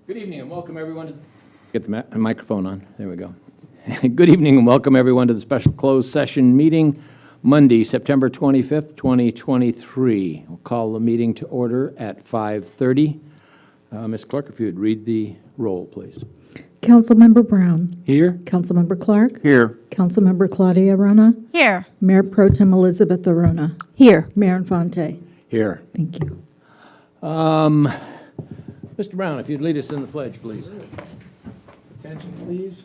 Good evening and welcome everyone to... Get the microphone on. There we go. Good evening and welcome everyone to the special closed session meeting, Monday, September 25th, 2023. We'll call the meeting to order at 5:30. Ms. Clerk, if you would read the roll, please. Councilmember Brown. Here. Councilmember Clark. Here. Councilmember Claudia Arona. Here. Mayor Pro Tem Elizabeth Arona. Here. Mayor Infante. Here. Thank you. Mr. Brown, if you'd lead us in the pledge, please. Attention, please.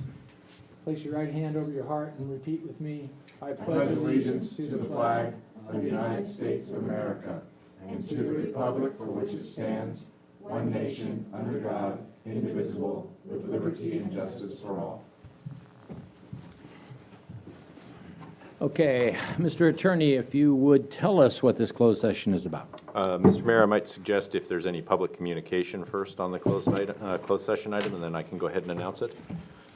Place your right hand over your heart and repeat with me. I pledge allegiance to the flag of the United States of America and to the republic for which it stands, one nation, under God, indivisible, with liberty and justice for all. Okay, Mr. Attorney, if you would tell us what this closed session is about. Mr. Mayor, I might suggest if there's any public communication first on the closed session item, and then I can go ahead and announce it.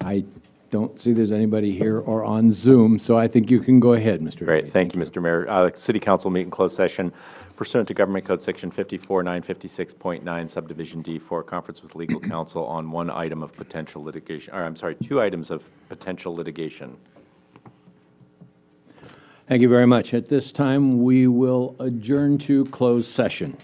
I don't see there's anybody here or on Zoom, so I think you can go ahead, Mr. Great, Attorney. thank you, Mr. Mayor. City Council meet in closed session pursuant to Government Code Section 54-956.9, Subdivision D, for a conference with legal counsel on one item of potential litigation, or I'm sorry, 2 items of potential litigation. Thank you very much. At this time, we will adjourn to closed session.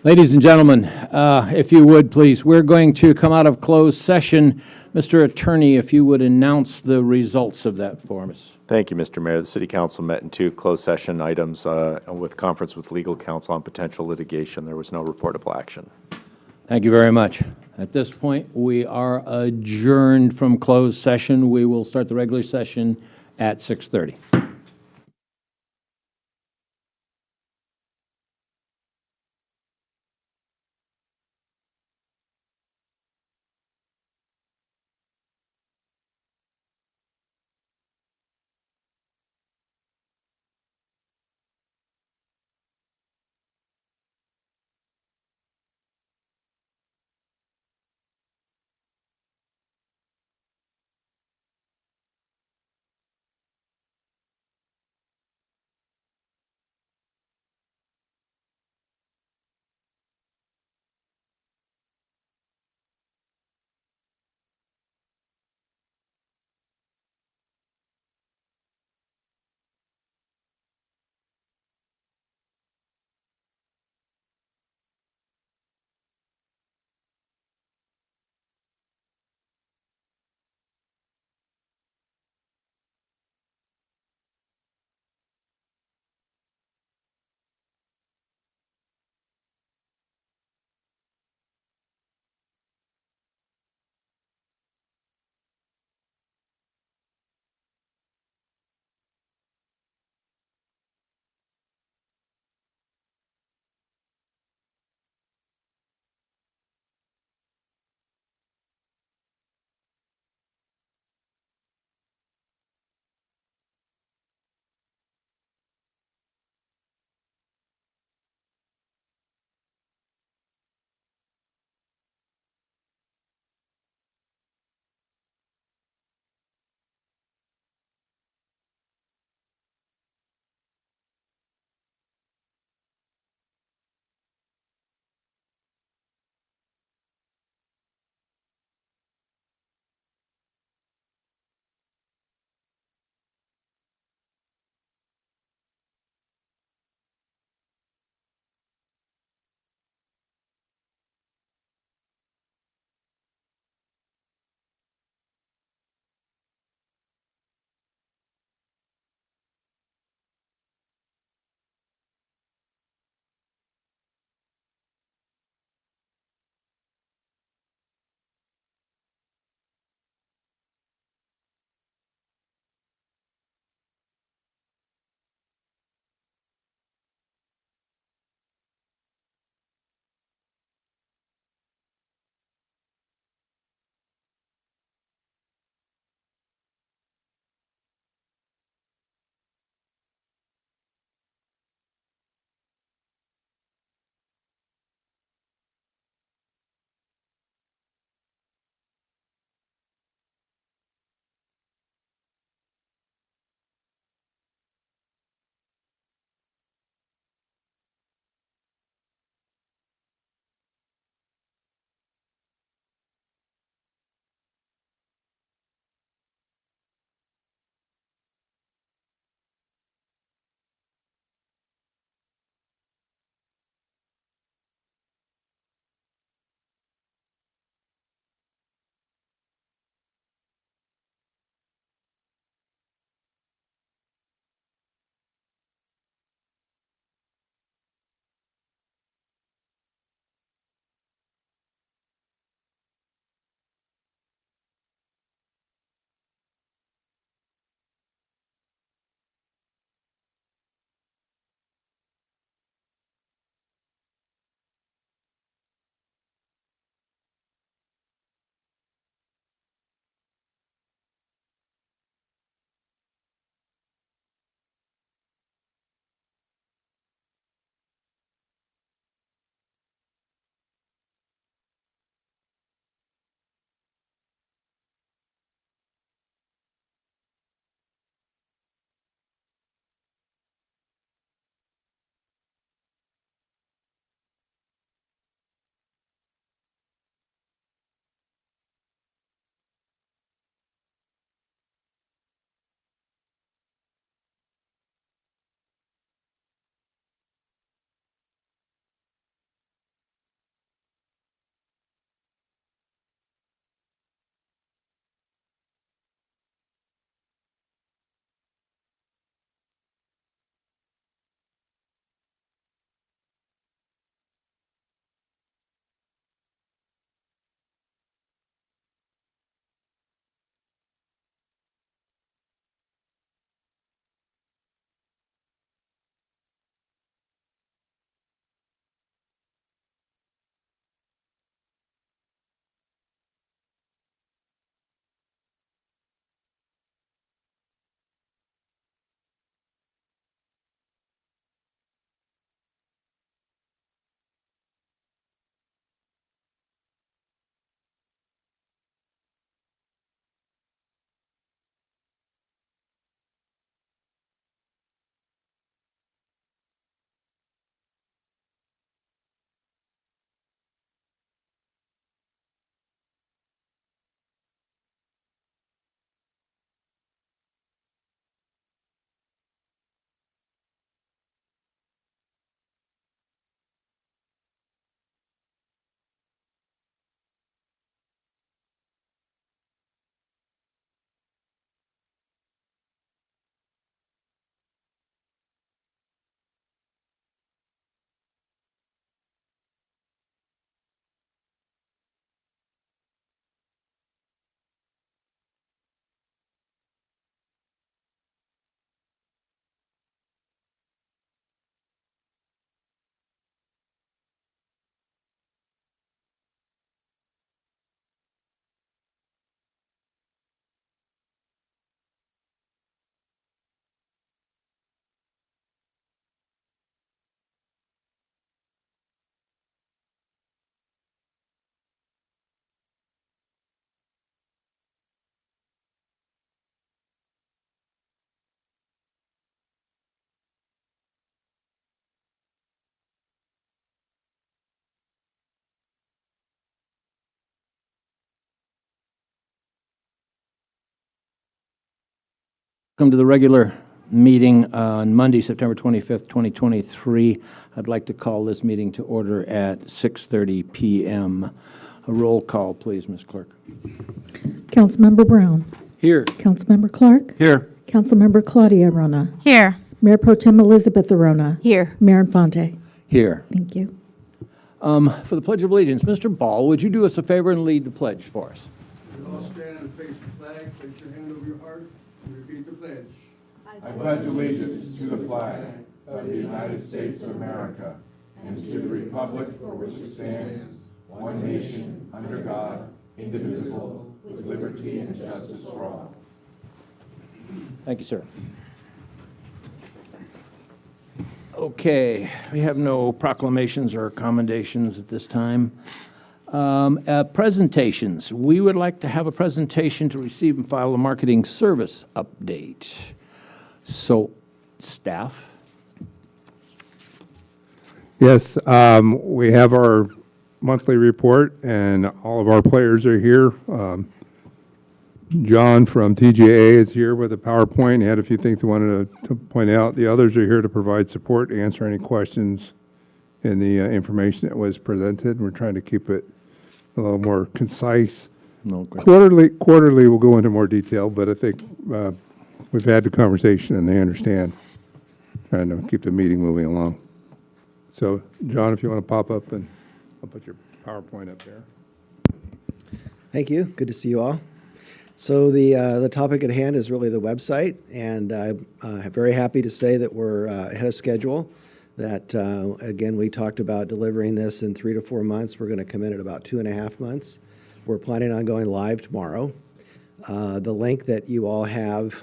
Ladies and gentlemen, if you would, please, we're going to come out of closed session. Mr. Attorney, if you would announce the results of that for us. Thank you, Mr. Mayor. The City Council met in 2 closed session items with conference with legal counsel on potential litigation. There was no reportable action. Thank you very much. At this point, we are adjourned from closed session. We will start the regular session at 6:30. Come to the regular meeting on Monday, September 25th, 2023. I'd like to call this meeting to order at 6:30 PM. A roll call, please, Ms. Clerk. Councilmember Brown. Here. Councilmember Clark. Here. Councilmember Claudia Arona. Here. Mayor Pro Tem Elizabeth Arona. Here. Mayor Infante. Here. Thank you. For the Pledge of Allegiance, Mr. Ball, would you do us a favor and lead the pledge for us? All stand and face the flag, place your hand over your heart, and repeat the pledge. I pledge allegiance to the flag of the United States of America and to the republic for which it stands, one nation, under God, indivisible, with liberty and justice for all. Thank you, sir. Okay, we have no proclamations or commendations at this time. Presentations. We would like to have a presentation to receive and file a marketing service update. So, staff? Yes, we have our monthly report, and all of our players are here. John from TGA is here with a PowerPoint. He had a few things he wanted to point out. The others are here to provide support, answer any questions in the information that was presented. We're trying to keep it a little more concise. No question. Quarterly, we'll go into more detail, but I think we've had the conversation and they understand. Trying to keep the meeting moving along. So, John, if you want to pop up, and I'll put your PowerPoint up there. Thank you. Good to see you all. So the topic at hand is really the website, and I'm very happy to say that we're ahead of schedule. That, again, we talked about delivering this in 3 to 4 months. We're going to come in at about 2.5 months. We're planning on going live tomorrow. The link that you all have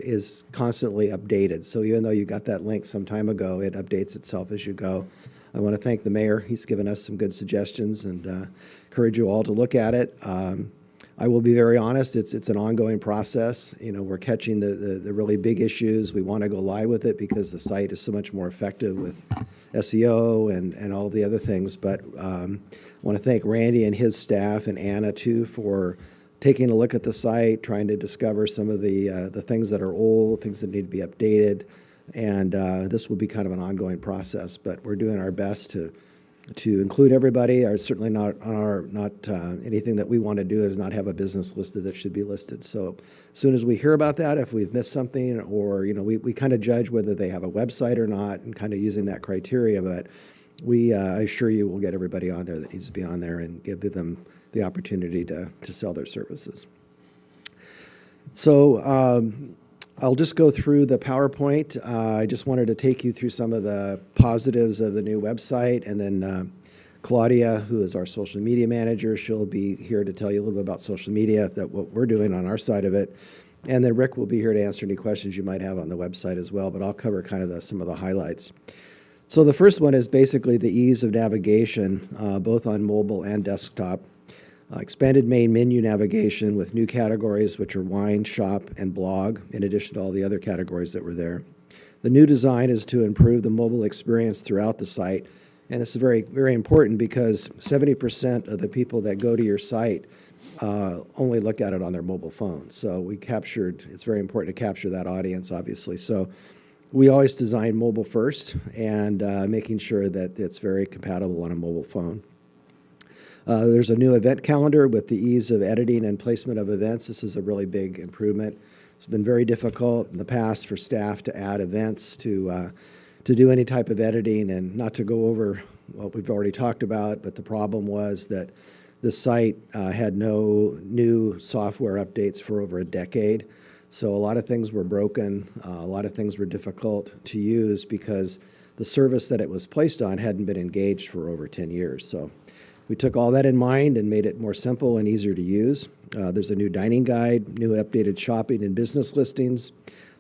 is constantly updated. So even though you got that link some time ago, it updates itself as you go. I want to thank the mayor. He's given us some good suggestions, and encourage you all to look at it. I will be very honest, it's an ongoing process. You know, we're catching the really big issues. We want to go live with it because the site is so much more effective with SEO and all the other things. But I want to thank Randy and his staff, and Anna too, for taking a look at the site, trying to discover some of the things that are old, things that need to be updated. And this will be kind of an ongoing process, but we're doing our best to include everybody. Certainly not anything that we want to do is not have a business listed that should be listed. So as soon as we hear about that, if we've missed something, or we kind of judge whether they have a website or not, and kind of using that criteria. But we assure you we'll get everybody on there that needs to be on there and give them the opportunity to sell their services. So I'll just go through the PowerPoint. I just wanted to take you through some of the positives of the new website, and then Claudia, who is our social media manager, she'll be here to tell you a little bit about social media, what we're doing on our side of it. And then Rick will be here to answer any questions you might have on the website as well, but I'll cover kind of some of the highlights. So the first one is basically the ease of navigation, both on mobile and desktop. Expanded main menu navigation with new categories, which are wine, shop, and blog, in addition to all the other categories that were there. The new design is to improve the mobile experience throughout the site, and it's very, very important because 70% of the people that go to your site only look at it on their mobile phone. So it's very important to capture that audience, obviously. So we always design mobile first, and making sure that it's very compatible on a mobile phone. There's a new event calendar with the ease of editing and placement of events. This is a really big improvement. It's been very difficult in the past for staff to add events, to do any type of editing, and not to go over what we've already talked about, but the problem was that the site had no new software updates for over a decade. So a lot of things were broken. A lot of things were difficult to use because the service that it was placed on hadn't been engaged for over 10 years. So we took all that in mind and made it more simple and easier to use. There's a new dining guide, new updated shopping and business listings,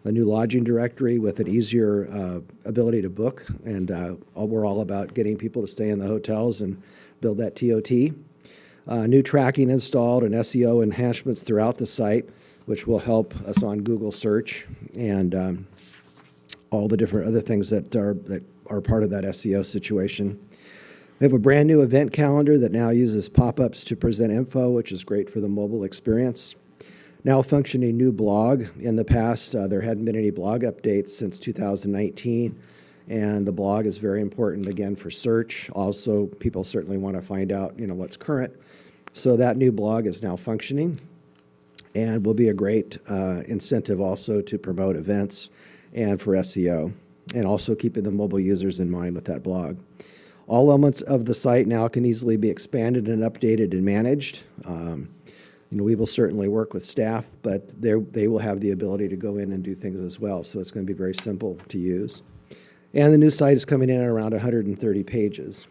a new lodging directory with an easier ability to book. And we're all about getting people to stay in the hotels and build that TOT. New tracking installed and SEO enhancements throughout the site, which will help us on Google search and all the different other things that are part of that SEO situation. We have a brand new event calendar that now uses pop-ups to present info, which is great for the mobile experience. now functioning new blog. In the past, there hadn't been any blog updates since 2019, and the blog is very important, again, for search. Also, people certainly want to find out, what's current. So that new blog is now functioning and will be a great incentive also to promote events and for SEO, and also keeping the mobile users in mind with that blog. All elements of the site now can easily be expanded and updated and managed. We will certainly work with staff, but they will have the ability to go in and do things as well, so it's going to be very simple to use. And the new site is coming in at around 130 pages.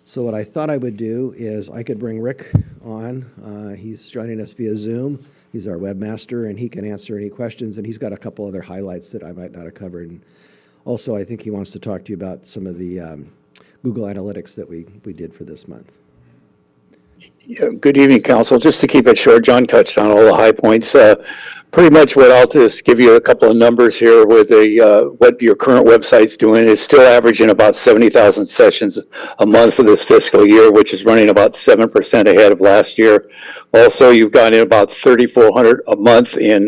So what I thought I would do is I could bring Rick on. He's joining us via Zoom. He's our webmaster, and he can answer any questions, and he's got a couple other highlights that I might not have covered. And also, I think he wants to talk to you about some of the Google Analytics that we did for this month. Yeah, good evening, Council. Just to keep it short, John touched on all the high points. Pretty much what I'll just give you a couple of numbers here with what your current website's doing. It's still averaging about 70,000 sessions a month for this fiscal year, which is running about 7% ahead of last year. Also, you've got in about 3,400 a month in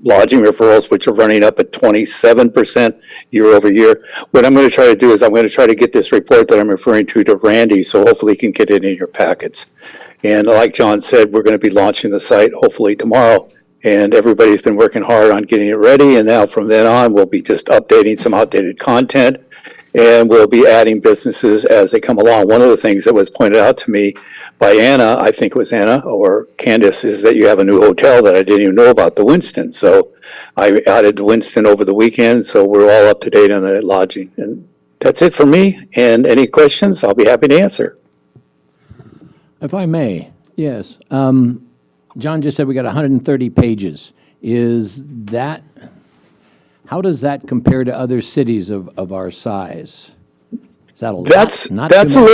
lodging referrals, which are running up at 27% year over year. What I'm going to try to do is I'm going to try to get this report that I'm referring to Randy, so hopefully you can get it in your packets. And like John said, we're going to be launching the site hopefully tomorrow. And everybody's been working hard on getting it ready. And now from then on, we'll be just updating some outdated content. And we'll be adding businesses as they come along. One of the things that was pointed out to me by Anna, I think it was Anna or Candace, is that you have a new hotel that I didn't even know about, the Winston. So I added the Winston over the weekend. So we're all up to date on the lodging. And that's it for me. And any questions, I'll be happy to answer. If I may, yes. John just said we got 130 pages. How does that compare to other cities of our size? Is that a lot? That's Not that's too a much?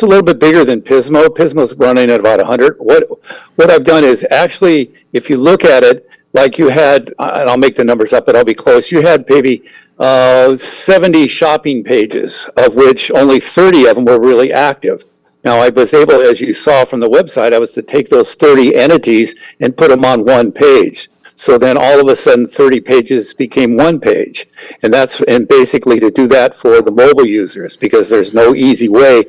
little bit bigger than Pismo. Pismo's running at about 100. What I've done is actually, if you look at it, like you had, and I'll make the numbers up, but I'll be close. You had maybe 70 shopping pages, of which only 30 of them were really active. Now, I was able, as you saw from the website, I was to take those 30 entities and put them on one page. So then all of a sudden, 30 pages became one page. And basically to do that for the mobile users, because there's no easy way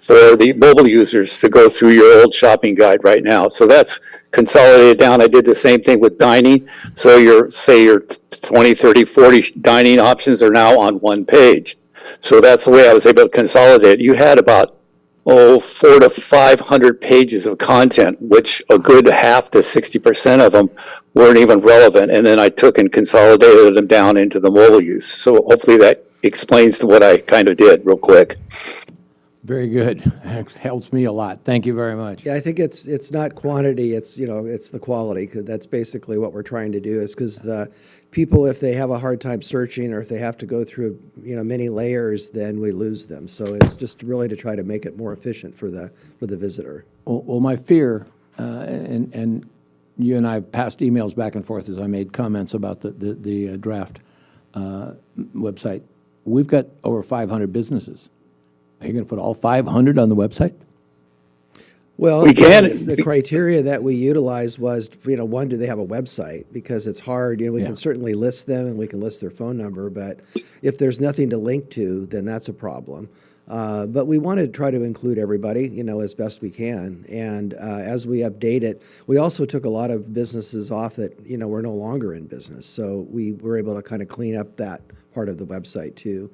for the mobile users to go through your old shopping guide right now. So that's consolidated down. I did the same thing with dining. So your 20, 30, 40 dining options are now on one page. So that's the way I was able to consolidate. You had about 400 to 500 pages of content, which a good half to 60% of them weren't even relevant. And then I took and consolidated them down into the mobile use. So hopefully that explains to what I kind of did real quick. Very good. That helps me a lot. Thank you very much. Yeah, I think it's not quantity, it's the quality. 'Cause that's basically what we're trying to do, is because the people, if they have a hard time searching or if they have to go through many layers, then we lose them. So it's just really to try to make it more efficient for the visitor. Well, my fear, and you and I have passed emails back and forth as I made comments about the draft website. We've got over 500 businesses. Are you going to put all 500 on the website? Well, We can. The criteria that we utilized was, one, do they have a website? Because it's hard. We Yeah. can certainly list them and we can list their phone number, but if there's nothing to link to, then that's a problem. But we want to try to include everybody, as best we can. And as we update it, we also took a lot of businesses off that, were no longer in business. So we were able to kind of clean up that part of the website too.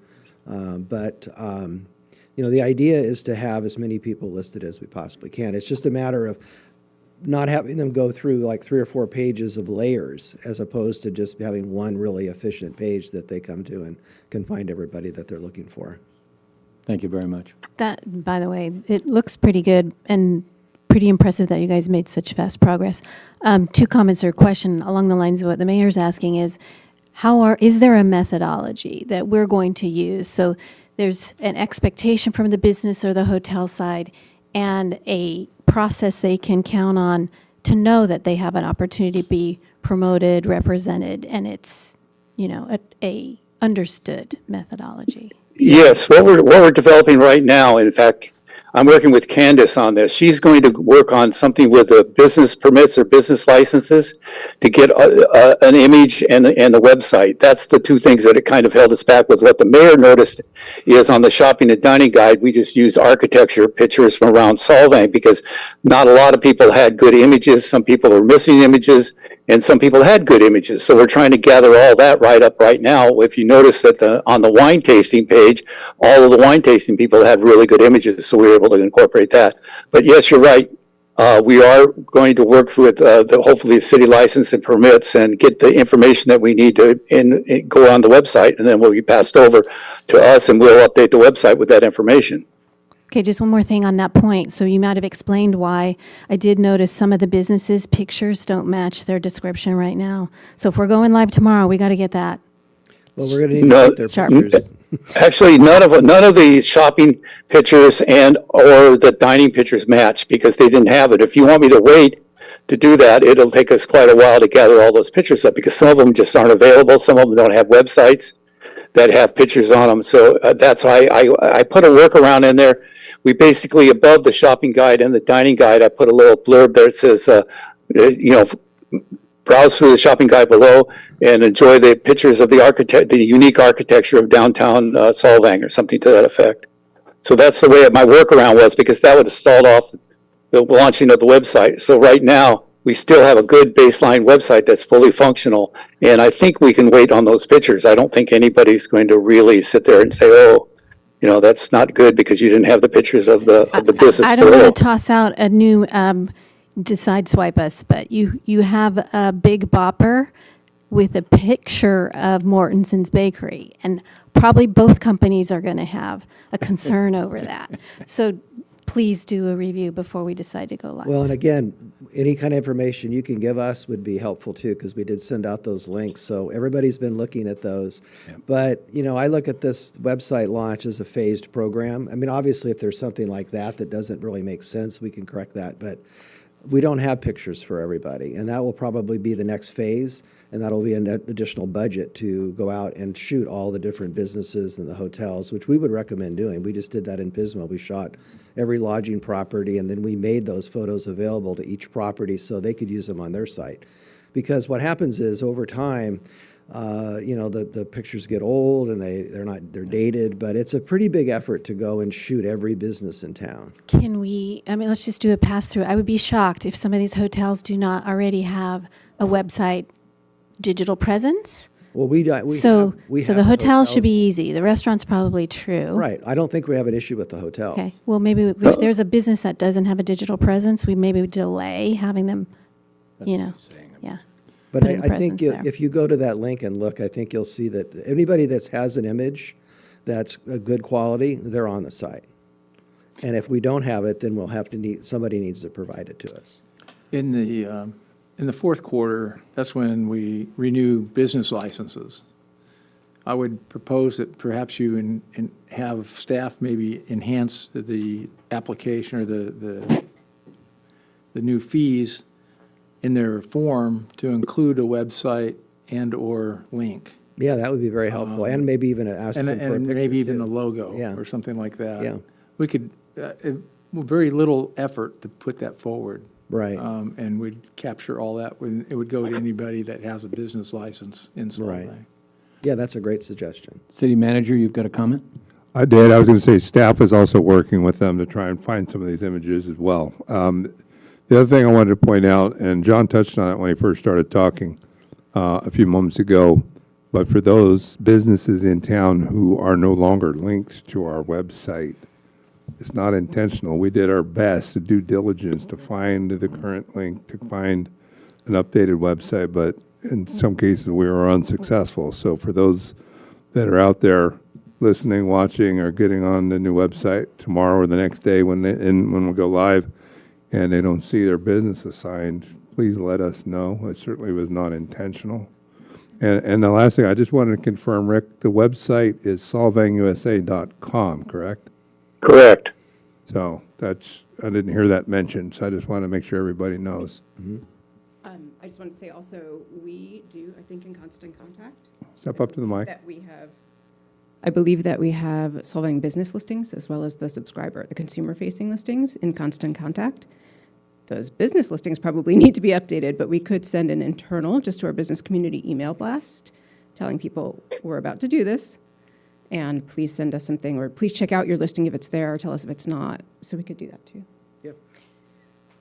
The idea is to have as many people listed as we possibly can. It's just a matter of not having them go through like 3 or 4 pages of layers, as opposed to just having one really efficient page that they come to and can find everybody that they're looking for. Thank you very much. That, by the way, it looks pretty good and pretty impressive that you guys made such fast progress. 2 comments or question along the lines of what the mayor's asking is, is there a methodology that we're going to use? So there's an expectation from the business or the hotel side and a process they can count on to know that they have an opportunity to be promoted, represented, and it's, a understood methodology. Yes, what we're developing right now, in fact, I'm working with Candace on this. She's going to work on something with the business permits or business licenses to get an image and the website. That's the two things that it kind of held us back with. What the mayor noticed is on the shopping and dining guide, we just used architecture pictures from around Solvang because not a lot of people had good images. Some people were missing images and some people had good images. So we're trying to gather all that right up right now. If you notice that on the wine tasting page, all of the wine tasting people had really good images, so we were able to incorporate that. But yes, you're right. We are going to work with hopefully the city license and permits and get the information that we need to go on the website, and then will be passed over to us, and we'll update the website with that information. Okay, just one more thing on that point. So you might have explained why I did notice some of the businesses' pictures don't match their description right now. So if we're going live tomorrow, we got to get that. Well, we're going to need No, to get their Sharp. pictures. Actually, none of the shopping pictures and or the dining pictures match because they didn't have it. If you want me to wait to do that, it'll take us quite a while to gather all those pictures up because some of them just aren't available. Some of them don't have websites that have pictures on them. So that's why I put a workaround in there. We basically, above the shopping guide and the dining guide, I put a little blurb there that says, browse through the shopping guide below and enjoy the pictures of the unique architecture of downtown Solvang or something to that effect. So that's the way my workaround was because that would have stalled off the launching of the website. So right now, we still have a good baseline website that's fully functional. And I think we can wait on those pictures. I don't think anybody's going to really sit there and say, oh, that's not good because you didn't have the pictures of the business I don't below. want to toss out a new decide swipe us, but you have a big bopper with a picture of Mortensen's Bakery, and probably both companies are going to have a concern over that. So please do a review before we decide to go live. Well, and again, any kind of information you can give us would be helpful too, because we did send out those links. So everybody's been looking at those. But, I look at this website launch as a phased program. I mean, obviously, if there's something like that doesn't really make sense, we can correct that. But we don't have pictures for everybody. And that will probably be the next phase. And that'll be an additional budget to go out and shoot all the different businesses and the hotels, which we would recommend doing. We just did that in Pismo. We shot every lodging property, and then we made those photos available to each property so they could use them on their site. Because what happens is over time, the pictures get old and they're dated, but it's a pretty big effort to go and shoot every business in town. Let's just do a pass through. I would be shocked if some of these hotels do not already have a website digital presence. Well, we So have the hotels should be easy. The restaurant's probably true. right. I don't think we have an issue with the hotels. Okay, well, maybe if there's a business that doesn't have a digital presence, we maybe delay having them, yeah. But putting a I think presence there. if you go to that link and look, I think you'll see that anybody that has an image that's a good quality, they're on the site. And if we don't have it, then somebody needs to provide it to us. In the fourth quarter, that's when we renew business licenses. I would propose that perhaps you have staff maybe enhance the application or the new fees in their form to include a website and/or link. Yeah, that would be very helpful, and maybe even ask them for a picture. And maybe even too. a logo Yeah. or something like that. Yeah. We could, very little effort to put that forward. Right. And we'd capture all that when it would go to anybody that has a business license in Right. Solvang. Yeah, that's a great suggestion. City Manager, you've got a comment? I did. I was going to say staff is also working with them to try and find some of these images as well. The other thing I wanted to point out, and John touched on it when he first started talking a few moments ago, but for those businesses in town who are no longer linked to our website, it's not intentional. We did our best to due diligence to find the current link, to find an updated website, but in some cases we were unsuccessful. So for those that are out there listening, watching, or getting on the new website tomorrow or the next day when we go live and they don't see their business assigned, please let us know. It certainly was not intentional. And the last thing, I just wanted to confirm, Rick, the website is solvangusa.com, correct? Correct. So I didn't hear that mentioned, so I just want to make sure everybody knows. I just want to say also, we do, I think, in constant contact, Step up to the mic. that we have I believe that we have Solvang business listings as well as the consumer-facing listings in constant contact. Those business listings probably need to be updated, but we could send an internal just to our business community email blast telling people we're about to do this, and please send us something, or please check out your listing if it's there, or tell us if it's not. So we could do that too. Yep.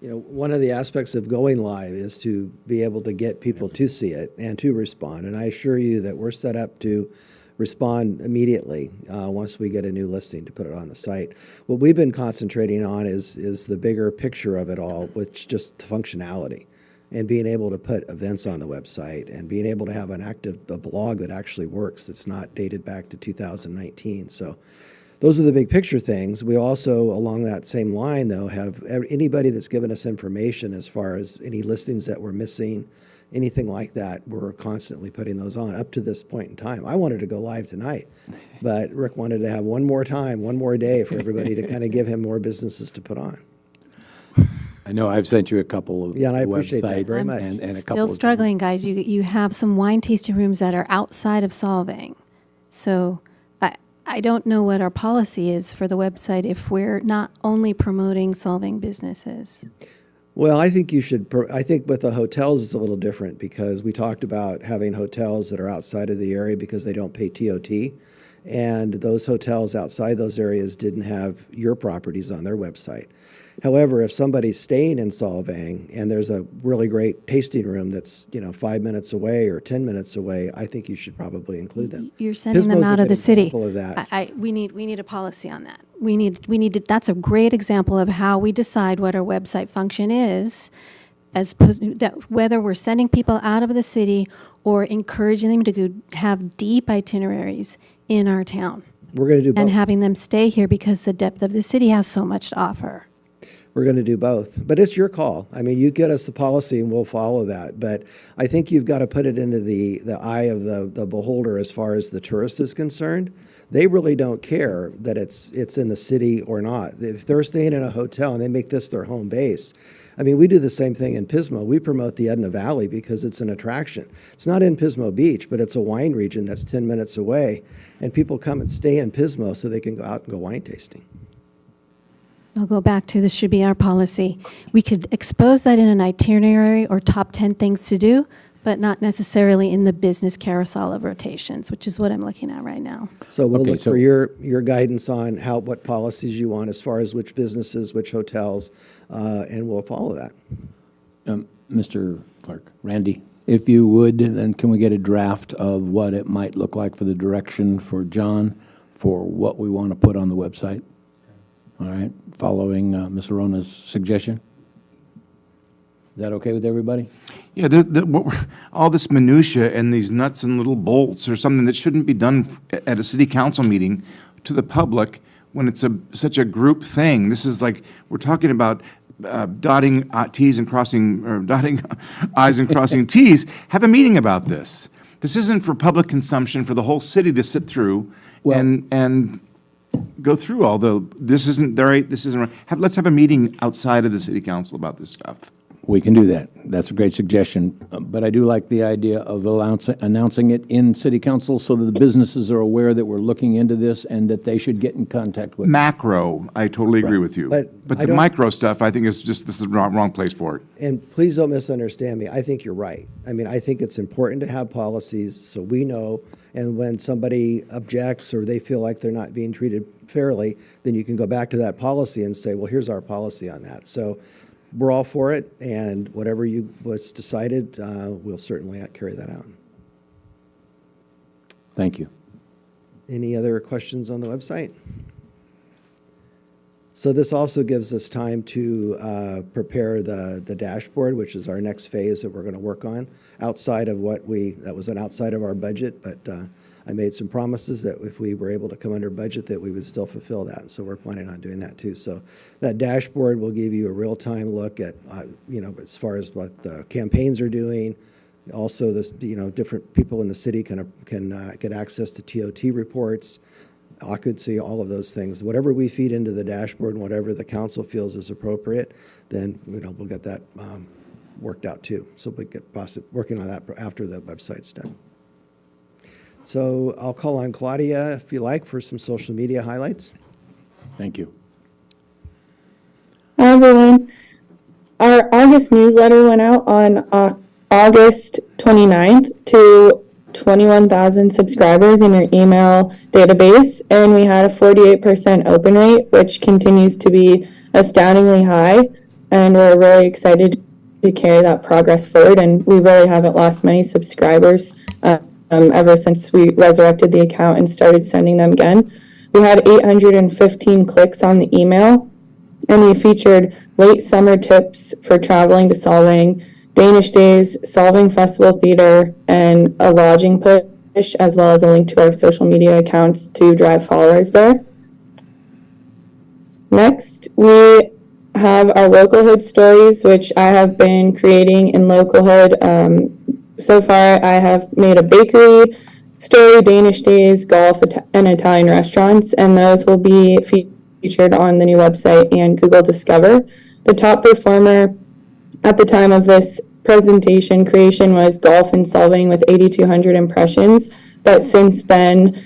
You know, one of the aspects of going live is to be able to get people to see it and to respond. And I assure you that we're set up to respond immediately once we get a new listing to put it on the site. What we've been concentrating on is the bigger picture of it all, which just functionality and being able to put events on the website and being able to have a blog that actually works, that's not dated back to 2019. So those are the big picture things. We also, along that same line, though, have anybody that's given us information as far as any listings that we're missing, anything like that, we're constantly putting those on up to this point in time. I wanted to go live tonight, but Rick wanted to have one more day for everybody to kind of give him more businesses to put on. I know I've sent you a couple of Yeah, and I appreciate that websites very much. and a couple Still of- struggling, guys. You have some wine tasting rooms that are outside of Solvang. So I don't know what our policy is for the website if we're not only promoting Solvang businesses. Well, I think you should, I think with the hotels, it's a little different because we talked about having hotels that are outside of the area because they don't pay TOT. And those hotels outside those areas didn't have your properties on their website. However, if somebody's staying in Solvang and there's a really great tasting room that's, 5 minutes away or 10 minutes away, I think you should probably include them. You're sending them Pismo's a out of good the city. example of that. We need a policy on that. We need to, that's a great example of how we decide what our website function is, as opposed that whether we're sending people out of the city or encouraging them to go have deep itineraries in our town We're going to do both. and having them stay here because the depth of the city has so much to offer. We're going to do both, but it's your call. I mean, you get us the policy and we'll follow that. But I think you've got to put it into the eye of the beholder as far as the tourist is concerned. They really don't care that it's in the city or not. If they're staying in a hotel and they make this their home base, I mean, we do the same thing in Pismo. We promote the Edna Valley because it's an attraction. It's not in Pismo Beach, but it's a wine region that's 10 minutes away. And people come and stay in Pismo so they can go out and go wine tasting. I'll go back to this should be our policy. We could expose that in an itinerary or top 10 things to do, but not necessarily in the business carousel of rotations, which is what I'm looking at right now. So we'll Okay, look so- for your guidance on what policies you want as far as which businesses, which hotels, and we'll follow that. Mr. Clerk, Randy, if you would, then can we get a draft of what it might look like for the direction for John for what we want to put on the website? All right, following Ms. Arona's suggestion? Is that okay with everybody? Yeah, all this minutia and these nuts and little bolts are something that shouldn't be done at a city council meeting to the public when it's such a group thing. This is like, we're talking about dotting T's and crossing, or dotting I's and crossing T's. Have a meeting about this. This isn't for public consumption, for the whole city to sit through Well- and go through all this isn't right, this isn't right. Let's have a meeting outside of the city council about this stuff. We can do that. That's a great suggestion. But I do like the idea of announcing it in city council so that the businesses are aware that we're looking into this and that they should get in contact with. Macro, I totally agree with you. But I the don't- micro stuff, I think this is the wrong place for it. And please don't misunderstand me. I think you're right. I mean, I think it's important to have policies so we know, and when somebody objects or they feel like they're not being treated fairly, then you can go back to that policy and say, well, here's our policy on that. So we're all for it, and whatever was decided, we'll certainly carry that out. Thank you. Any other questions on the website? So this also gives us time to prepare the dashboard, which is our next phase that we're going to work on outside of that was outside of our budget, but I made some promises that if we were able to come under budget that we would still fulfill that. So we're planning on doing that too. So that dashboard will give you a real-time look at, as far as what the campaigns are doing. Also, different people in the city can get access to TOT reports, occupancy, all of those things. Whatever we feed into the dashboard and whatever the council feels is appropriate, then we'll get that worked out too. So we get working on that after the website's done. So I'll call on Claudia, if you like, for some social media highlights. Thank you. Hi, everyone. Our August newsletter went out on August 29th to 21,000 subscribers in your email database, and we had a 48% open rate, which continues to be astoundingly high, and we're really excited to carry that progress forward, and we really haven't lost many subscribers ever since we resurrected the account and started sending them again. We had 815 clicks on the email, and we featured late summer tips for traveling to Solvang, Danish Days, Solvang Festival Theater, and a lodging push, as well as a link to our social media accounts to drive followers there. Next, we have our local hood stories, which I have been creating in local hood. So far, I have made a bakery story, Danish Days, golf, and Italian restaurants, and those will be featured on the new website and Google Discover. The top performer at the time of this presentation creation was golf and Solvang with 8,200 impressions, but since then,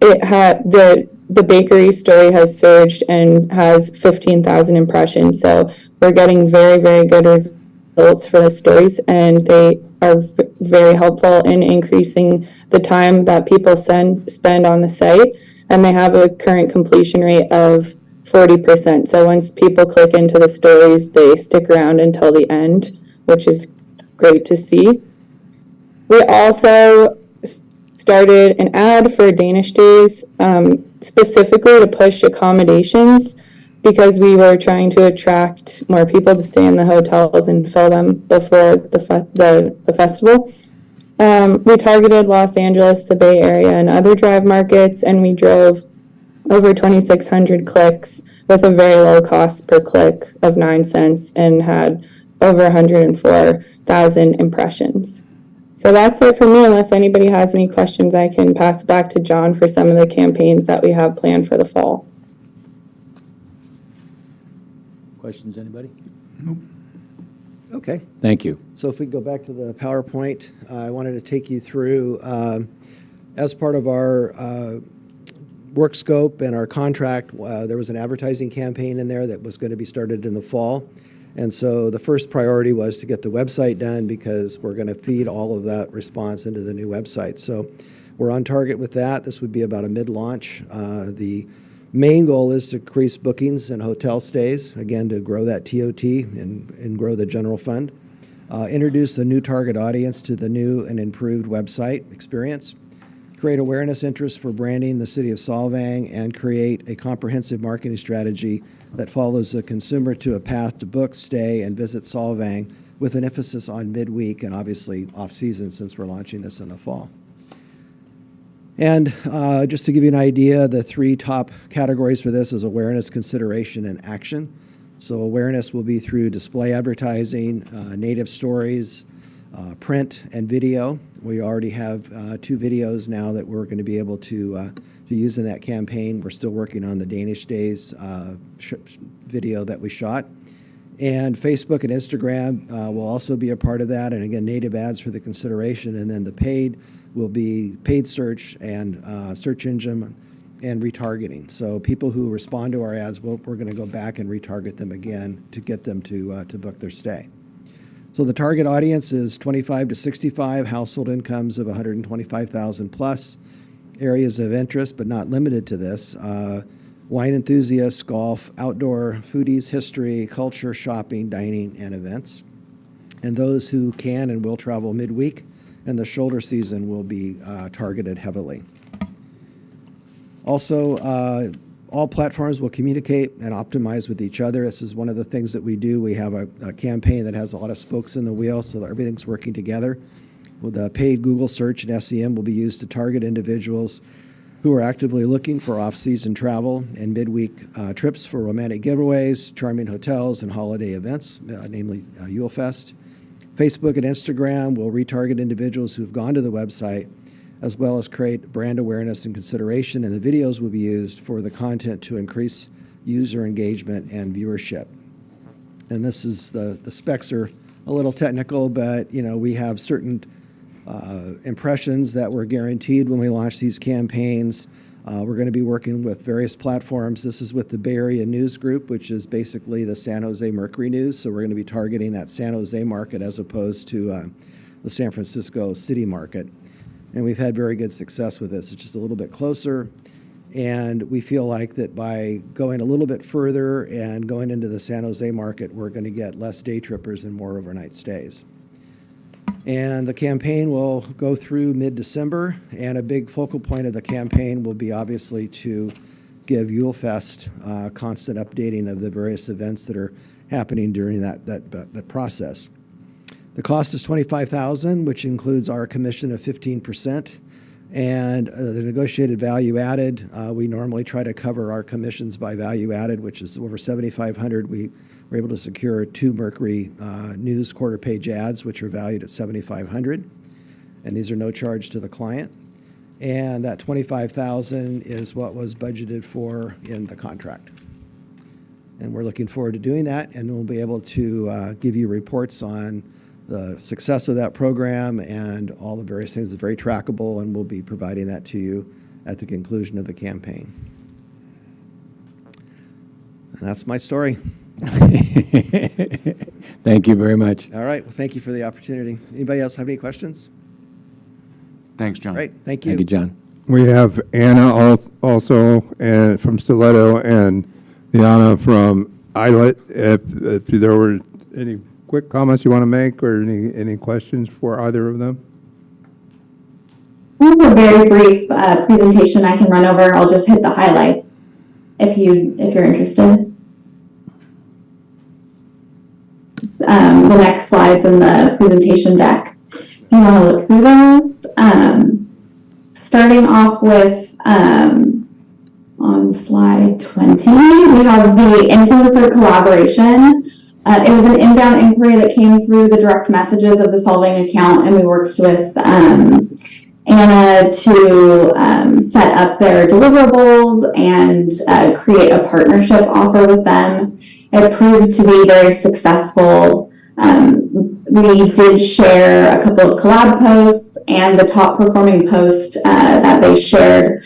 it had the bakery story has surged and has 15,000 impressions. So we're getting very, very good results for the stories, and they are very helpful in increasing the time that people spend on the site. And they have a current completion rate of 40%. So once people click into the stories, they stick around until the end, which is great to see. We also started an ad for Danish Days, specifically to push accommodations, because we were trying to attract more people to stay in the hotels and fill them before the festival. We targeted Los Angeles, the Bay Area, and other drive markets, and we drove over 2,600 clicks with a very low cost per click of 9 cents and had over 104,000 impressions. So that's it for me. Unless anybody has any questions, I can pass it back to John for some of the campaigns that we have planned for the fall. Questions, anybody? Okay. Thank you. So if we go back to the PowerPoint, I wanted to take you through, as part of our work scope and our contract, there was an advertising campaign in there that was going to be started in the fall. And so the first priority was to get the website done, because we're going to feed all of that response into the new website. So we're on target with that. This would be about a mid-launch. The main goal is to increase bookings and hotel stays, again, to grow that TOT and grow the general fund. Introduce the new target audience to the new and improved website experience. Create awareness interest for branding the city of Solvang, and create a comprehensive marketing strategy that follows the consumer to a path to book, stay, and visit Solvang, with an emphasis on midweek and obviously off-season, since we're launching this in the fall. And just to give you an idea, the 3 top categories for this is awareness, consideration, and action. So awareness will be through display advertising, native stories, print, and video. We already have 2 videos now that we're going to be able to use in that campaign. We're still working on the Danish Days video that we shot. And Facebook and Instagram will also be a part of that. And again, native ads for the consideration. And then the paid will be paid search and search engine and retargeting. So people who respond to our ads, we're going to go back and retarget them again to get them to book their stay. So the target audience is 25 to 65, household incomes of 125,000 plus, areas of interest, but not limited to this, wine enthusiasts, golf, outdoor, foodies, history, culture, shopping, dining, and events. And those who can and will travel midweek, and the shoulder season will be targeted heavily. Also, all platforms will communicate and optimize with each other. This is one of the things that we do. We have a campaign that has a lot of spokes in the wheel, so that everything's working together. With the paid Google search and SEM will be used to target individuals who are actively looking for off-season travel and midweek trips for romantic giveaways, charming hotels, and holiday events, namely Yule Fest. Facebook and Instagram will retarget individuals who've gone to the website, as well as create brand awareness and consideration, and the videos will be used for the content to increase user engagement and viewership. And this is the specs are a little technical, but we have certain impressions that were guaranteed when we launched these campaigns. We're going to be working with various platforms. This is with the Bay Area News Group, which is basically the San Jose Mercury News. So we're going to be targeting that San Jose market as opposed to the San Francisco city market. And we've had very good success with this. It's just a little bit closer. And we feel like that by going a little bit further and going into the San Jose market, we're going to get less day trippers and more overnight stays. And the campaign will go through mid-December, and a big focal point of the campaign will be obviously to give Yulefest constant updating of the various events that are happening during that process. The cost is $25,000, which includes our commission of 15%, and the negotiated value added. We normally try to cover our commissions by value added, which is over $7,500. We were able to secure 2 Mercury News quarter-page ads, which are valued at $7,500, and these are no charge to the client. And that $25,000 is what was budgeted for in the contract. And we're looking forward to doing that, and we'll be able to give you reports on the success of that program and all the various things. It's very trackable, and we'll be providing that to you at the conclusion of the campaign. And that's my story. Thank you very much. All right. Well, thank you for the opportunity. Anybody else have any questions? Thanks, John. Great. Thank you. Thank you, John. We have Anna also and from Stiletto and Liana from Islet. If there were any quick comments you want to make or any questions for either of them? I have a very brief presentation I can run over. I'll just hit the highlights if you're interested. The next slides in the presentation deck. You want to look through those. Starting off with on slide 20, we have the influencer collaboration. It was an inbound inquiry that came through the direct messages of the Solvang account, and we worked with Anna to set up their deliverables and create a partnership offer with them. It proved to be very successful. We did share a couple of collab posts, and the top performing post that they shared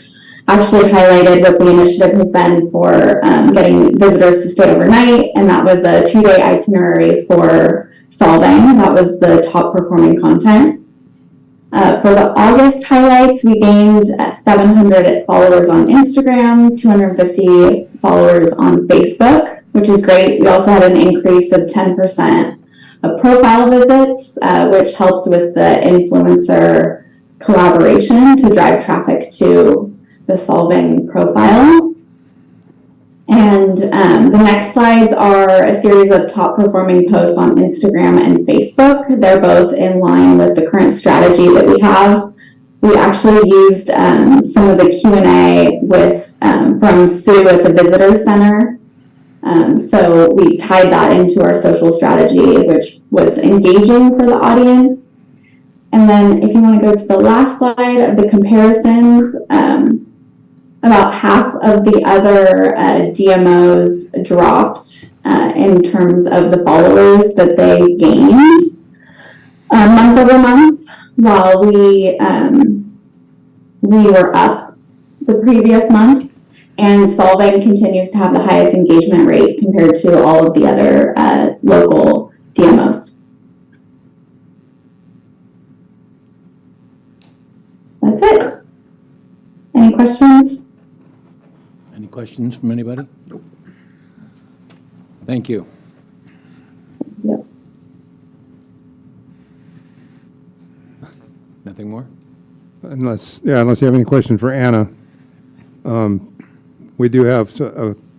actually highlighted what the initiative has been for getting visitors to stay overnight, and that was a 2-day itinerary for Solvang. That was the top performing content. For the August highlights, we gained 700 followers on Instagram, 250 followers on Facebook, which is great. We also had an increase of 10% of profile visits, which helped with the influencer collaboration to drive traffic to the Solvang profile. And the next slides are a series of top performing posts on Instagram and Facebook. They're both in line with the current strategy that we have. We actually used some of the Q&A with from Sue at the Visitor Center. So we tied that into our social strategy, which was engaging for the audience. And then if you want to go to the last slide of the comparisons, about half of the other DMOs dropped in terms of the followers that they gained month over month, while we were up the previous month. And Solvang continues to have the highest engagement rate compared to all of the other local DMOs. That's it. Any questions? Any questions from anybody? Nope. Thank you. Yep. Nothing more? Unless you have any question for Anna. We do have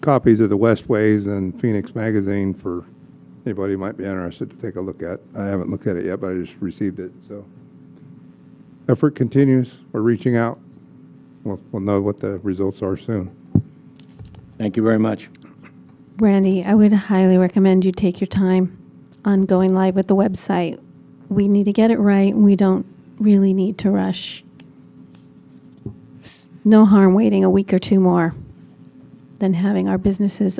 copies of the Westways and Phoenix Magazine for anybody who might be interested to take a look at. I haven't looked at it yet, but I just received it. So effort continues. We're reaching out. We'll know what the results are soon. Thank you very much. Randy, I would highly recommend you take your time on going live with the website. We need to get it right. We don't really need to rush. No harm waiting a week or two more than having our businesses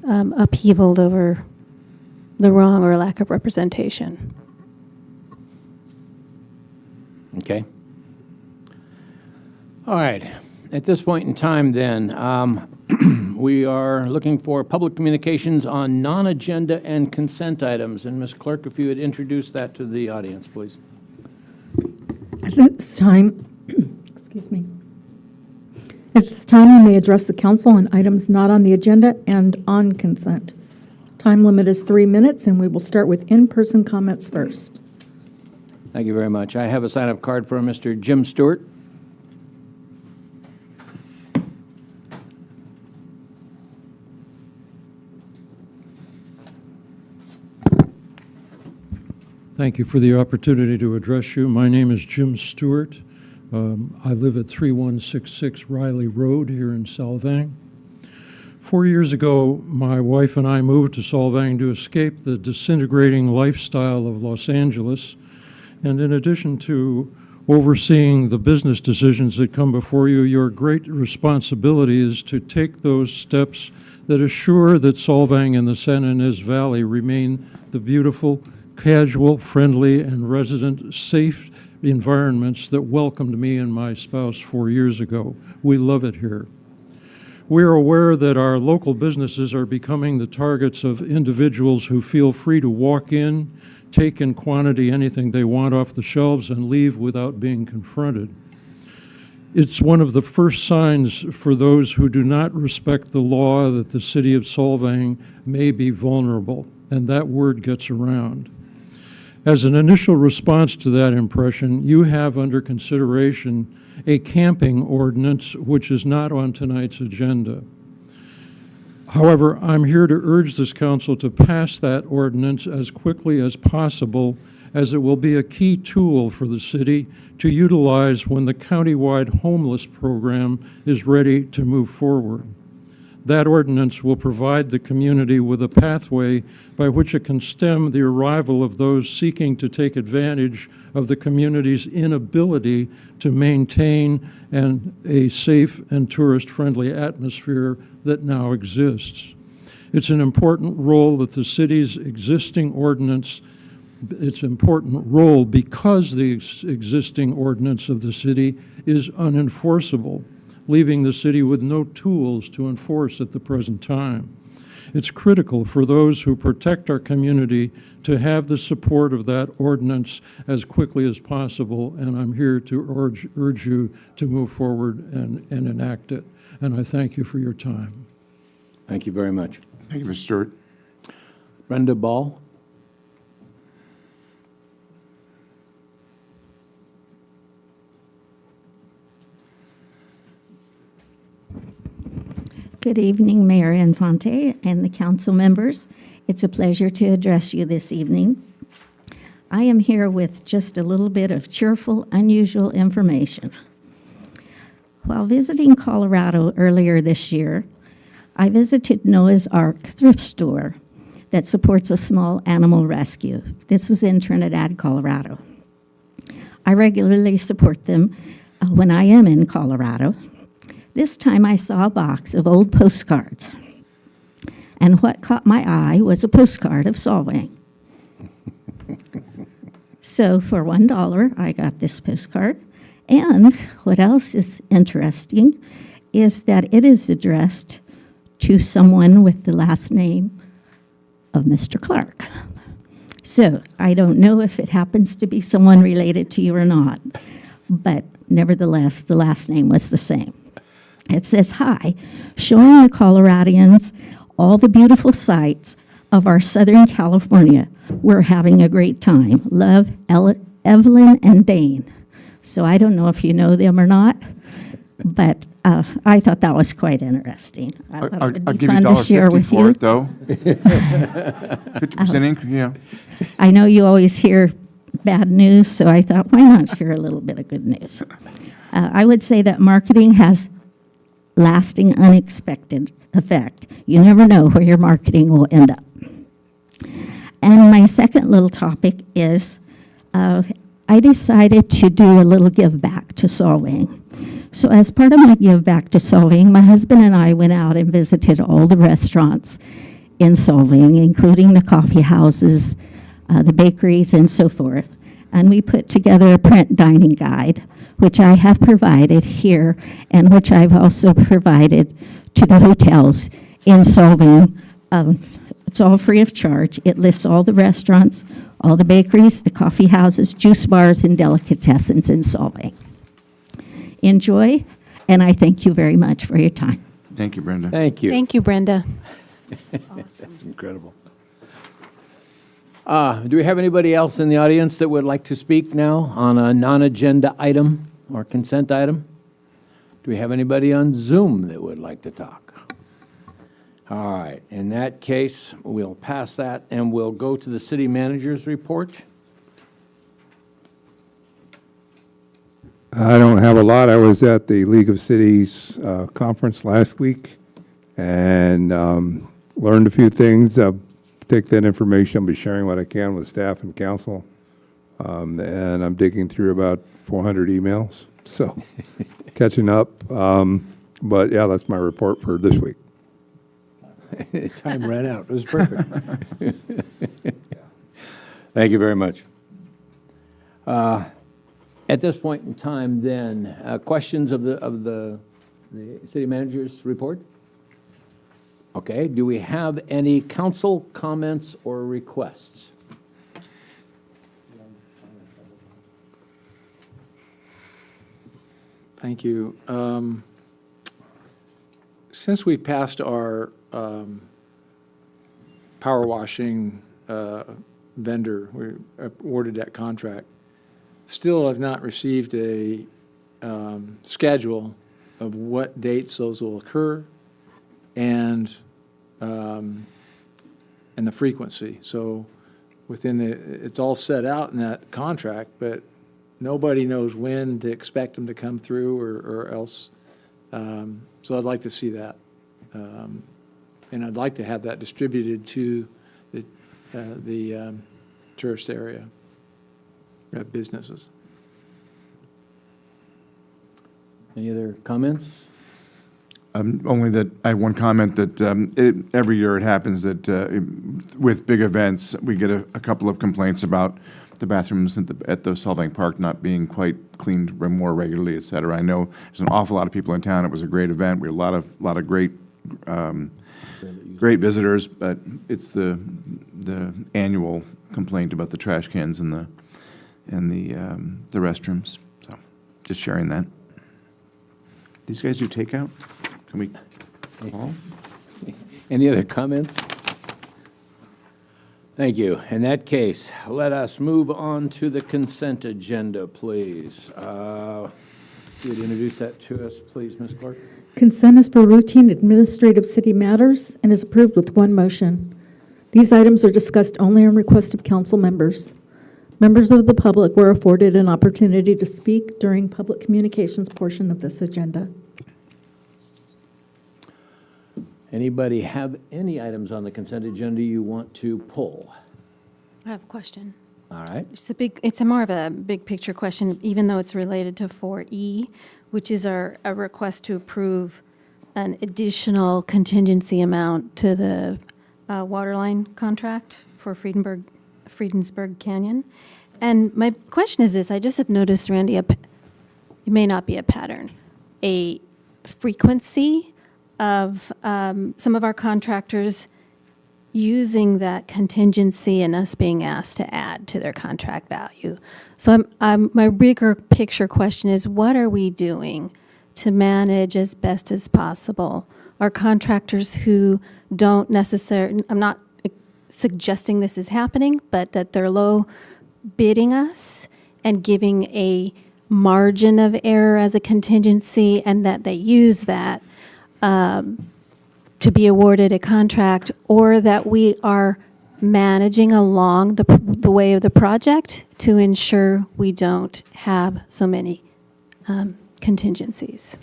upheavaled over the wrong or lack of representation. Okay. All right. At this point in time, then, we are looking for public communications on non-agenda and consent items. And Ms. Clerk, if you would introduce that to the audience, please. At this time, excuse me. At this time, you may address the council on items not on the agenda and on consent. Time limit is 3 minutes, and we will start with in-person comments first. Thank you very much. I have a sign-up card from Mr. Jim Stewart. Thank you for the opportunity to address you. My name is Jim Stewart. I live at 3166 Riley Road here in Solvang. 4 years ago, my wife and I moved to Solvang to escape the disintegrating lifestyle of Los Angeles. And in addition to overseeing the business decisions that come before you, your great responsibility is to take those steps that assure that Solvang and the San Ynez Valley remain the beautiful, casual, friendly, and resident-safe environments that welcomed me and my spouse 4 years ago. We love it here. We're aware that our local businesses are becoming the targets of individuals who feel free to walk in, take in quantity anything they want off the shelves, and leave without being confronted. It's one of the first signs for those who do not respect the law that the city of Solvang may be vulnerable, and that word gets around. As an initial response to that impression, you have under consideration a camping ordinance which is not on tonight's agenda. However, I'm here to urge this council to pass that ordinance as quickly as possible, as it will be a key tool for the city to utilize when the countywide homeless program is ready to move forward. That ordinance will provide the community with a pathway by which it can stem the arrival of those seeking to take advantage of the community's inability to maintain a safe and tourist-friendly atmosphere that now exists. It's an important role that the city's existing ordinance, it's an important role because the existing ordinance of the city is unenforceable, leaving the city with no tools to enforce at the present time. It's critical for those who protect our community to have the support of that ordinance as quickly as possible, and I'm here to urge you to move forward and enact it. And I thank you for your time. Thank you very much. Thank you, Mr. Stewart. Brenda Ball. Good evening, Mayor Infante and the council members. It's a pleasure to address you this evening. I am here with just a little bit of cheerful, unusual information. While visiting Colorado earlier this year, I visited Noah's Ark thrift store that supports a small animal rescue. This was in Trinidad, Colorado. I regularly support them when I am in Colorado. This time I saw a box of old postcards, and what caught my eye was a postcard of Solvang. So for $1, I got this postcard, and what else is interesting is that it is addressed to someone with the last name of Mr. Clark. So I don't know if it happens to be someone related to you or not, but nevertheless, the last name was the same. It says, "Hi, showing the Coloradians all the beautiful sights of our Southern California. We're having a great time. Love, Evelyn and Dane." So I don't know if you know them or not, but I thought that was quite interesting. I thought I'll it would be give you fun to share $1.50 with for you. it, though. 50% increase, yeah. I know you always hear bad news, so I thought, why not share a little bit of good news? I would say that marketing has lasting, unexpected effect. You never know where your marketing will end up. And my second little topic is I decided to do a little give back to Solvang. So as part of my give back to Solvang, my husband and I went out and visited all the restaurants in Solvang, including the coffee houses, the bakeries, and so forth. and we put together a print dining guide, which I have provided here, and which I've also provided to the hotels in Solvang. It's all free of charge. It lists all the restaurants, all the bakeries, the coffee houses, juice bars, and delicatessens in Solvang. Enjoy, and I thank you very much for your time. Thank you, Brenda. Thank you. Thank you, Brenda. That's incredible. Do we have anybody else in the audience that would like to speak now on a non-agenda item or consent item? Do we have anybody on Zoom that would like to talk? All right, in that case, we'll pass that and we'll go to the city manager's report. I don't have a lot. I was at the League of Cities conference last week and learned a few things. Take that information. I'll be sharing what I can with staff and council. And I'm digging through about 400 emails, so catching up. But yeah, that's my report for this week. Time ran out. It was perfect. Thank you very much. At this point in time, then, questions of the city manager's report? Okay. Do we have any council comments or requests? Thank you. Since we passed our power washing vendor, we awarded that contract, still have not received a schedule of what dates those will occur and the frequency. So it's all set out in that contract, but nobody knows when to expect them to come through or else. So I'd like to see that. And I'd like to have that distributed to the tourist area, businesses. Any other comments? Only that I have one comment that every year it happens that with big events, we get a couple of complaints about the bathrooms at the Solvang Park not being quite cleaned more regularly, et cetera. I know there's an awful lot of people in town. It was a great event. We had a lot of great visitors, but it's the annual complaint about the trash cans and the restrooms. So just sharing that. These guys do takeout? Can we call? Any other comments? Thank you. In that case, let us move on to the consent agenda, please. You would introduce that to us, please, Ms. Clark? Consent is for routine administrative city matters and is approved with one motion. These items are discussed only on request of council members. Members of the public were afforded an opportunity to speak during public communications portion of this agenda. Anybody have any items on the consent agenda you want to pull? I have a question. All right. It's more of a big picture question, even though it's related to 4E, which is a request to approve an additional contingency amount to the waterline contract for Friedensburg Canyon. And my question is this: I just have noticed, Randy, it may not be a pattern, a frequency of some of our contractors using that contingency and us being asked to add to their contract value. So my bigger picture question is, what are we doing to manage as best as possible our contractors who don't necessarily, I'm not suggesting this is happening, but that they're low bidding us and giving a margin of error as a contingency, and that they use that to be awarded a contract, or that we are managing along the way of the project to ensure we don't have so many contingencies.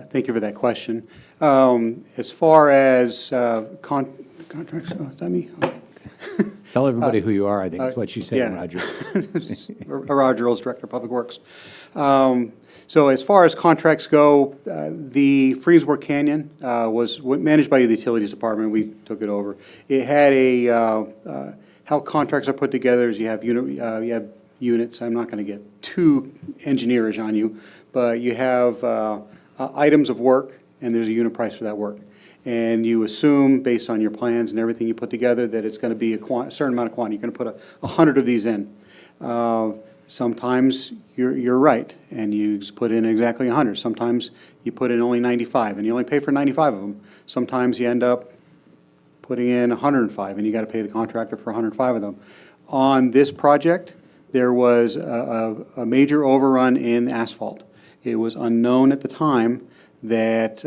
Thank you for that question. As far as contracts, is that me? Tell everybody who you are, I think is what she said, yeah. Roger. Roger Earls, Director of Public Works. So as far as contracts go, the Friedensburg Canyon was managed by the Utilities Department. We took it over. It had how contracts are put together is you have units. I'm not going to get too engineerish on you, but you have items of work, and there's a unit price for that work. And you assume, based on your plans and everything you put together, that it's going to be a certain amount of quantity. You're going to put 100 of these in. Sometimes you're right, and you just put in exactly 100. Sometimes you put in only 95, and you only pay for 95 of them. Sometimes you end up putting in 105, and you got to pay the contractor for 105 of them. On this project, there was a major overrun in asphalt. It was unknown at the time that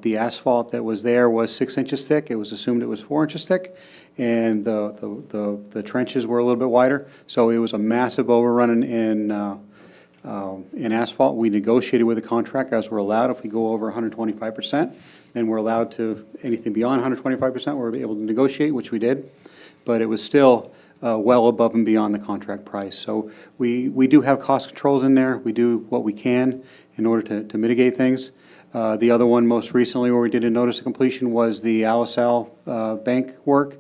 the asphalt that was there was 6 inches thick. It was assumed it was 4 inches thick, and the trenches were a little bit wider. So it was a massive overrun in asphalt. We negotiated with the contractor, as we're allowed. If we go over 125%, then we're allowed to, anything beyond 125%, we're able to negotiate, which we did. But it was still well above and beyond the contract price. So we do have cost controls in there. We do what we can in order to mitigate things. The other one most recently where we did a notice of completion was the Alisal bank work.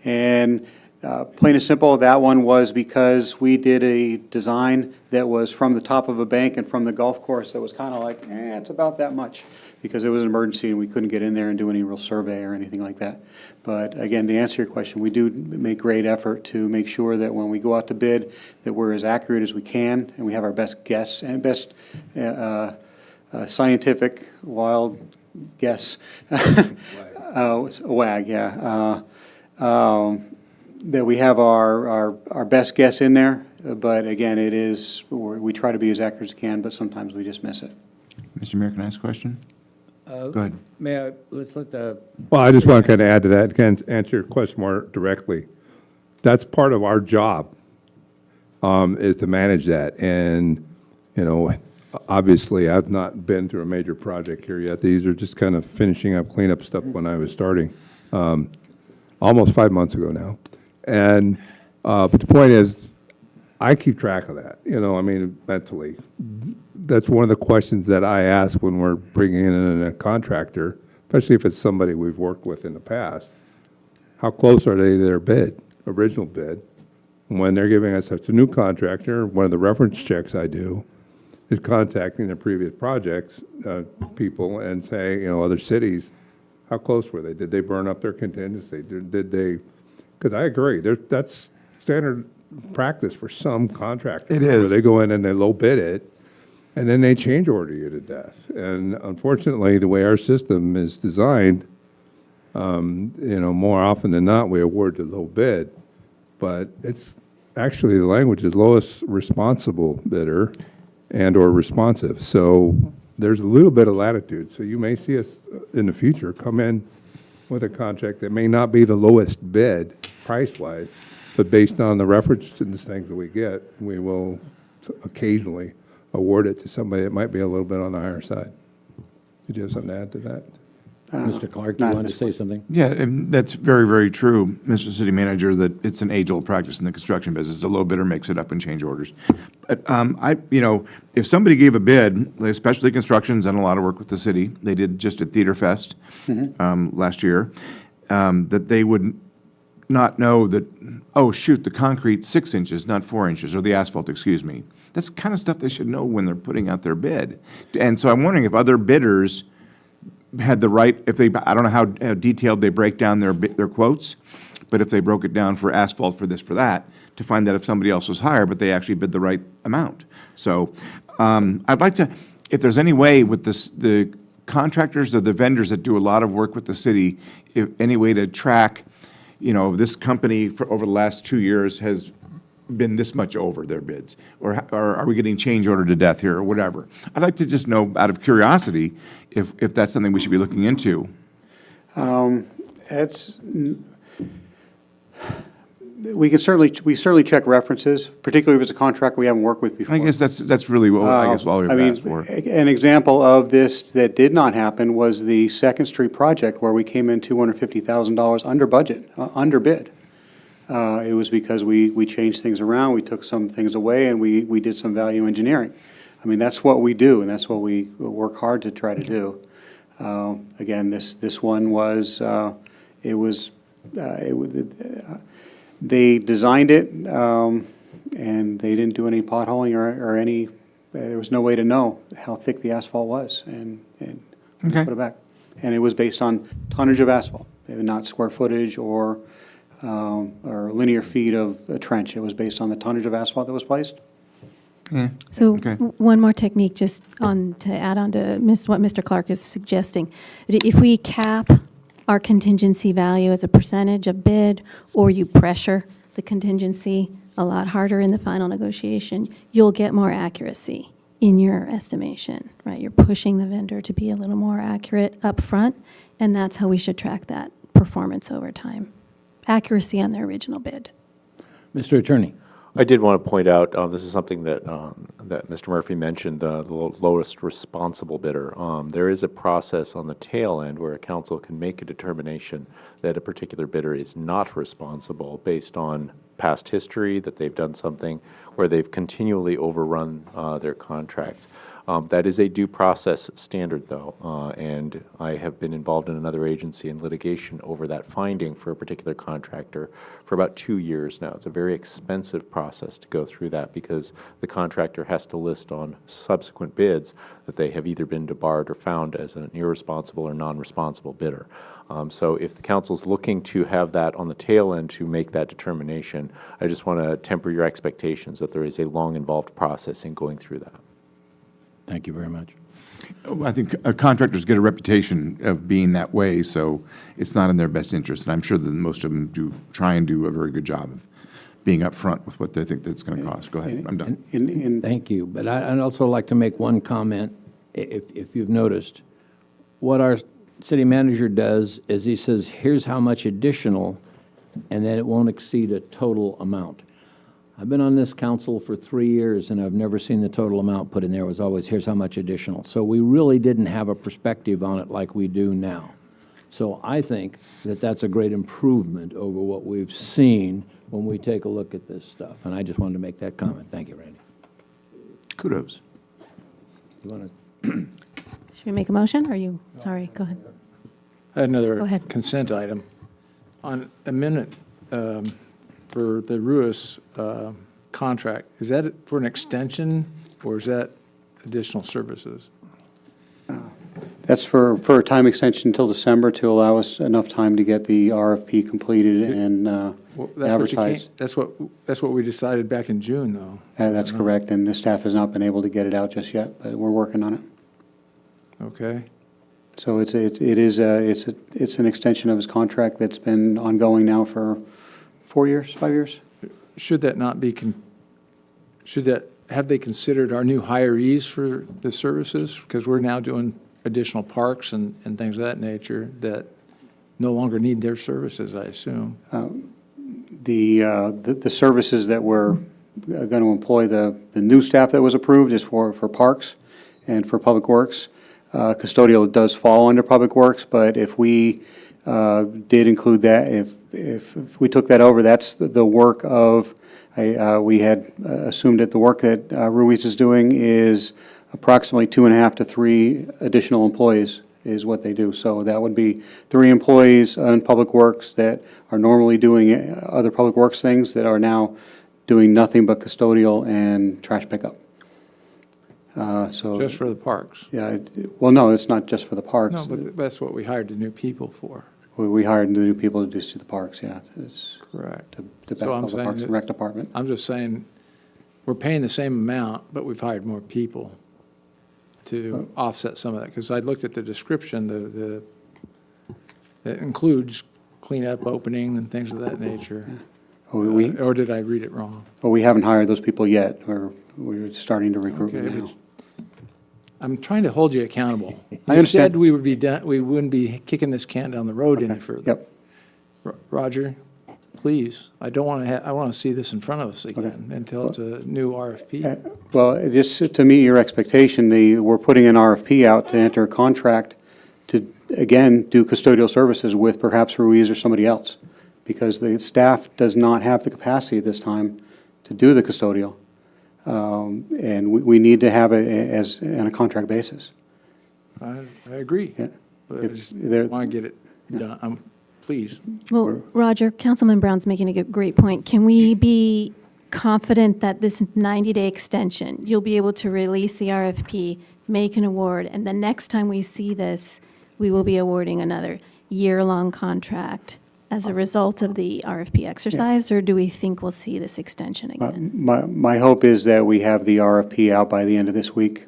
And plain and simple, that one was because we did a design that was from the top of a bank and from the golf course that was kind of like, it's about that much, because it was an emergency and we couldn't get in there and do any real survey or anything like that. But again, to answer your question, we do make great effort to make sure that when we go out to bid, that we're as accurate as we can, and we have our best guess and best scientific wild guess. WAG, yeah. That we have our best guess in there, but again, we try to be as accurate as we can, but sometimes we just miss it. Mr. Mayor, can I ask a question? Go ahead. May I, let's let the. Well, I just want to kind of add to that, kind of answer your question more directly. That's part of our job, is to manage that. And, obviously, I've not been through a major project here yet. These are just kind of finishing up cleanup stuff when I was starting, almost 5 months ago now. And, but the point is, I keep track of that, mentally. That's one of the questions that I ask when we're bringing in a contractor, especially if it's somebody we've worked with in the past. How close are they to their bid, original bid? And when they're giving us a new contractor, one of the reference checks I do is contacting the previous projects people and say, other cities, how close were they? Did they burn up their contingency? Did they? Because I agree, that's standard practice for some contractors. It is. Where they go in and they low bid it, and then they change order you to death. And unfortunately, the way our system is designed, more often than not, we award the low bid. But it's actually, the language is lowest responsible bidder and or responsive. So there's a little bit of latitude. So you may see us in the future come in with a contract that may not be the lowest bid price-wise, but based on the reference to the things that we get, we will occasionally award it to somebody that might be a little bit on the higher side. Did you have something to add to that? Mr. Clark, you wanted to say something? Yeah, and that's very, very true, Mr. City Manager, that it's an age-old practice in the construction business. The low bidder makes it up in change orders. But if somebody gave a bid, especially construction's done a lot of work with the city. They did just at Theater Fest last year, that they would not know that, oh, shoot, the concrete's 6 inches, not 4 inches, or the asphalt, excuse me. That's the kind of stuff they should know when they're putting out their bid. And so I'm wondering if other bidders had the right, I don't know how detailed they break down their quotes, but if they broke it down for asphalt, for this, for that, to find that if somebody else was higher, but they actually bid the right amount. So I'd like to, if there's any way with the contractors or the vendors that do a lot of work with the city, if any way to track, this company for over the last 2 years has been this much over their bids, or are we getting change order to death here, or whatever. I'd like to just know, out of curiosity, if that's something we should be looking into. We certainly check references, particularly if it's a contract we haven't worked with before. I guess that's really what all we've asked for. An example of this that did not happen was the Second Street project, where we came in $250,000 under budget, under bid. It was because we changed things around, we took some things away, and we did some value engineering. I mean, that's what we do, and that's what we work hard to try to do. Again, this one was, They designed it, and they didn't do any potholing or any, there was no way to know how thick the asphalt was, and Okay. put it back. And it was based on tonnage of asphalt, not square footage or linear feet of a trench. It was based on the tonnage of asphalt that was placed. Yeah. So Okay. one more technique, just on, to add on to what Mr. Clark is suggesting. If we cap our contingency value as a percentage of bid, or you pressure the contingency a lot harder in the final negotiation, you'll get more accuracy in your estimation, right? You're pushing the vendor to be a little more accurate up front, and that's how we should track that performance over time. Accuracy on the original bid. Mr. Attorney. I did want to point out, this is something that, that Mr. Murphy mentioned, the lowest responsible bidder. There is a process on the tail end where a council can make a determination that a particular bidder is not responsible based on past history, that they've done something where they've continually overrun their contracts. That is a due process standard, though, and I have been involved in another agency in litigation over that finding for a particular contractor for about 2 years now. It's a very expensive process to go through that because the contractor has to list on subsequent bids that they have either been debarred or found as an irresponsible or non-responsible bidder. So if the council's looking to have that on the tail end to make that determination, I just want to temper your expectations that there is a long involved process in going through that. Thank you very much. I think contractors get a reputation of being that way, so it's not in their best interest. And I'm sure that most of them try and do a very good job of being upfront with what they think that's going to cost. Go ahead, I'm done. Thank you, but I'd also like to make one comment, if you've noticed. What our city manager does is he says, here's how much additional, and then it won't exceed a total amount. I've been on this council for 3 years, and I've never seen the total amount put in there. It was always, here's how much additional. So we really didn't have a perspective on it like we do now. So I think that that's a great improvement over what we've seen when we take a look at this stuff. And I just wanted to make that comment. Thank you, Randy. Kudos. You want to? Should we make a motion, or you, sorry, go ahead. I had Go another ahead. consent item. On amendment for the Ruis contract, is that for an extension, or is that additional services? That's for a time extension until December to allow us enough time to get the RFP completed and Well, advertised. That's what we decided back in June, though. That's correct, and the staff has not been able to get it out just yet, but we're working on it. Okay. So it's an extension of his contract that's been ongoing now for 4 years, 5 years. Should that not be, have they considered our new hirees for the services? Because we're now doing additional parks and things of that nature that no longer need their services, I assume. The services that we're going to employ, the new staff that was approved is for parks and for public works. Custodial does fall under public works, but if we did include that, if we took that over, that's the work of, we had assumed that the work that Ruiz is doing is approximately 2.5 to 3 additional employees is what they do. So that would be 3 employees in public works that are normally doing other public works things that are now doing nothing but custodial and trash pickup. So Just for the parks? yeah, well, no, it's not just for the parks. No, but that's what we hired the new people for. We hired the new people to do the parks, yeah. It's Correct. to back So I'm up the saying Parks and Rec Department. I'm just saying, we're paying the same amount, but we've hired more people to offset some of that. Because I looked at the description, that includes cleanup, opening, and things of that nature. Or did I read it wrong? Well, we haven't hired those people yet. We're starting to recruit Okay, them but now. I'm trying to hold you accountable. I You said understand. we would be done, we wouldn't be kicking this can down the road any further. Yep. Roger, please, I don't want to I want to see this in front of us again until it's a new RFP. Well, just to meet your expectation, we're putting an RFP out to enter a contract to, again, do custodial services with perhaps Ruiz or somebody else, because the staff does not have the capacity at this time to do the custodial. And we need to have it as, on a contract basis. I agree, Yeah. but I If just there- want to get it done. please. Well, Roger, Councilman Brown's making a great point. Can we be confident that this 90-day extension, you'll be able to release the RFP, make an award, and the next time we see this, we will be awarding another year-long contract as a result of the RFP exercise, or do we think we'll see this extension again? My hope is that we have the RFP out by the end of this week.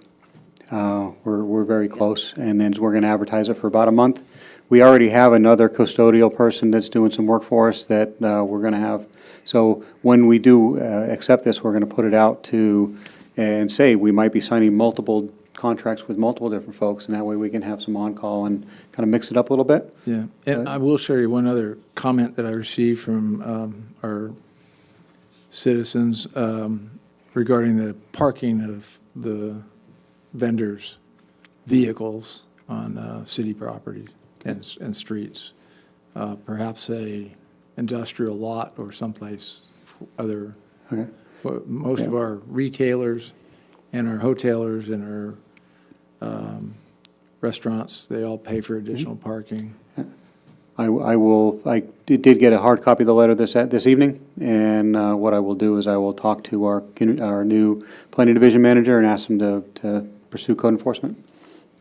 We're very close, and then we're going to advertise it for about a month. We already have another custodial person that's doing some work for us that we're going to have. So when we do accept this, we're going to put it out to, and say we might be signing multiple contracts with multiple different folks, and that way we can have some on-call and kind of mix it up a little bit. Yeah, and I will share you one other comment that I received from our citizens regarding the parking of the vendors' vehicles on city property and streets. Perhaps a industrial lot or someplace other. Okay. Most of our retailers and our hotelers and our restaurants, they all pay for additional parking. I did get a hard copy of the letter this evening, and what I will do is I will talk to our new planning division manager and ask him to pursue code enforcement,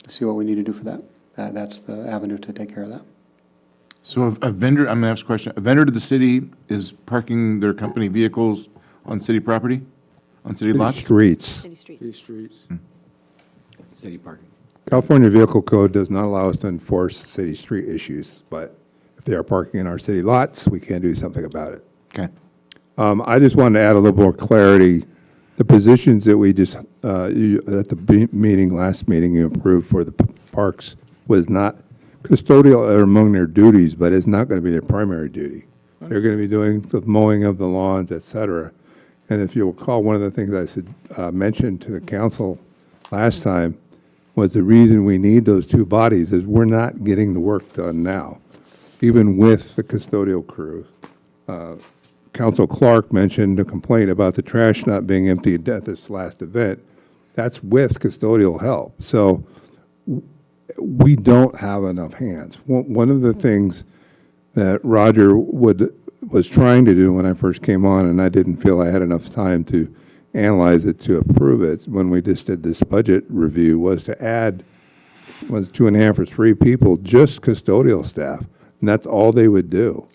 to see what we need to do for that. That's the avenue to take care of that. So a vendor, I'm going to ask a question. A vendor to the city is parking their company vehicles on city property, on city lots? Streets. City street. These streets. City parking. California Vehicle Code does not allow us to enforce city street issues, but if they are parking in our city lots, we can do something about it. Okay. I just wanted to add a little more clarity. The positions that we just, at the last meeting you approved for the parks was not custodial or among their duties, but it's not going to be their primary duty. They're going to be doing the mowing of the lawns, et cetera. And if you'll recall, one of the things I mentioned to the council last time was the reason we need those two bodies is we're not getting the work done now, even with the custodial crew. Council Clark mentioned a complaint about the trash not being emptied at this last event. That's with custodial help. So we don't have enough hands. One of the things that Roger was trying to do when I first came on, and I didn't feel I had enough time to analyze it to approve it, when we just did this budget review, was to add, was 2.5 or 3 people, just custodial staff, and that's all they would do.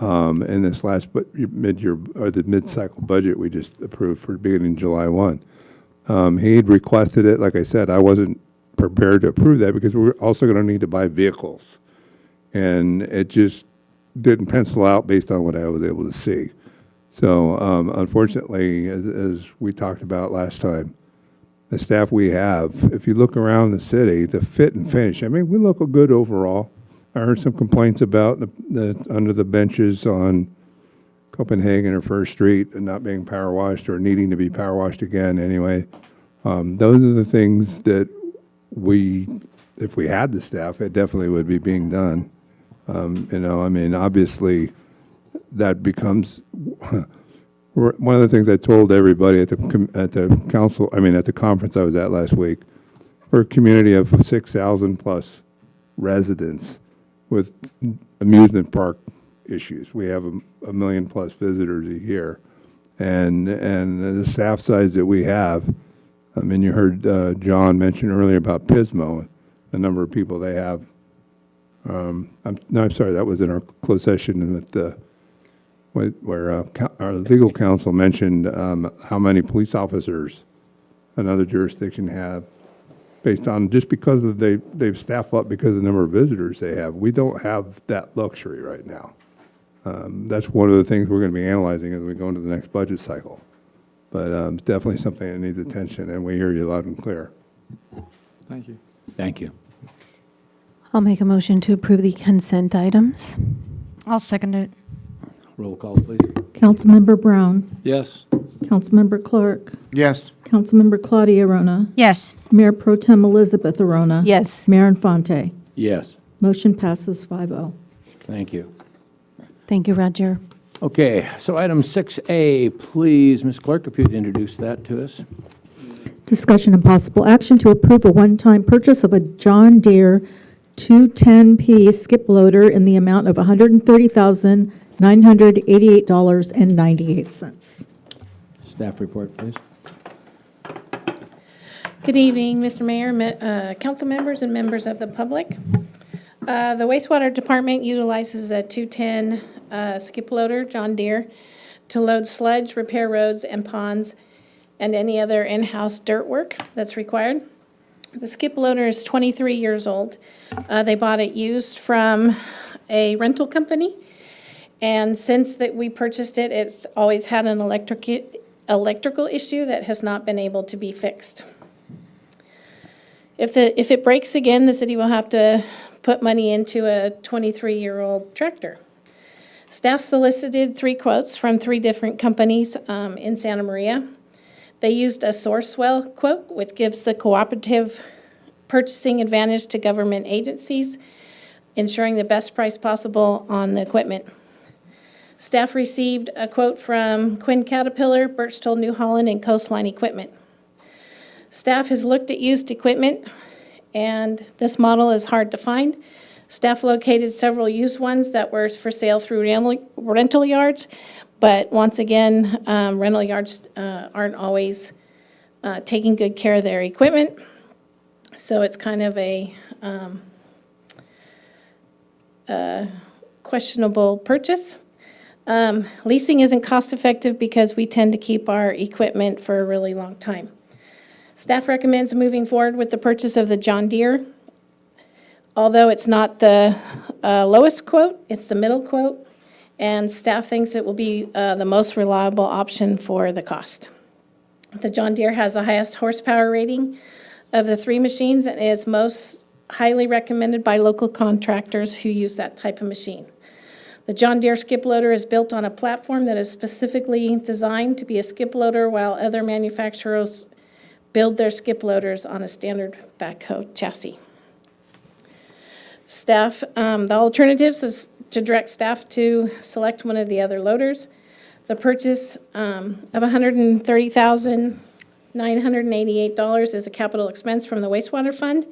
In this last mid-year, or the mid-cycle budget we just approved for beginning July 1. He'd requested it. Like I said, I wasn't prepared to approve that because we're also going to need to buy vehicles. And it just didn't pencil out based on what I was able to see. So unfortunately, as we talked about last time, the staff we have, if you look around the city, the fit and finish, I mean, we look good overall. I heard some complaints about the under the benches on Copenhagen or First Street and not being power washed or needing to be power washed again anyway. Those are the things that if we had the staff, it definitely would be being done. You know, I mean, obviously, that becomes one of the things I told everybody at the council. I mean, at the conference I was at last week. We're a community of 6,000 plus residents with amusement park issues. We have a million plus visitors a year, and the staff size that we have. I mean, you heard John mention earlier about Pismo, the number of people they have. I'm sorry, that was in our closed session where our legal counsel mentioned how many police officers another jurisdiction have, based on just because they've staffed up because of the number of visitors they have. We don't have that luxury right now. That's one of the things we're going to be analyzing as we go into the next budget cycle. But it's definitely something that needs attention, and we hear you loud and clear. Thank you. Thank you. I'll make a motion to approve the consent items. I'll second it. Roll call, please. Councilmember Brown, Yes. Councilmember Clark, Yes. Councilmember Claudia Arona, Yes. Mayor Pro Tem Elizabeth Arona. Yes. Mayor Infante. Yes. Motion passes 5-0. Thank you. Thank you, Roger. Okay, so item 6A, please, Ms. Clerk, if you'd introduce that to us. Discussion and possible action to approve a one-time purchase of a John Deere 210P skip loader in the amount of $130,988.98. Staff report, please. Good evening, Mr. Mayor, council members, and members of the public. The wastewater department utilizes a 210 skip loader, John Deere, to load sludge, repair roads and ponds, and any other in-house dirt work that's required. The skip loader is 23 years old. They bought it used from a rental company, and since that we purchased it, it's always had an electrical issue that has not been able to be fixed. If it breaks again, the city will have to put money into a 23-year-old tractor. Staff solicited 3 quotes from 3 different companies in Santa Maria. They used a Sourcewell quote, which gives the cooperative purchasing advantage to government agencies, ensuring the best price possible on the equipment. Staff received a quote from Quinn Caterpillar, Birchtold New Holland, and Coastline Equipment. Staff has looked at used equipment, and this model is hard to find. Staff located several used ones that were for sale through rental yards, but once again, rental yards aren't always taking good care of their equipment, so it's kind of a questionable purchase. Leasing isn't cost-effective because we tend to keep our equipment for a really long time. Staff recommends moving forward with the purchase of the John Deere. Although it's not the lowest quote, it's the middle quote, and staff thinks it will be the most reliable option for the cost. The John Deere has the highest horsepower rating of the 3 machines and is most highly recommended by local contractors who use that type of machine. The John Deere skip loader is built on a platform that is specifically designed to be a skip loader, while other manufacturers build their skip loaders on a standard backhoe chassis. Staff, the alternatives is to direct staff to select one of the other loaders. The purchase of $130,988 is a capital expense from the wastewater fund.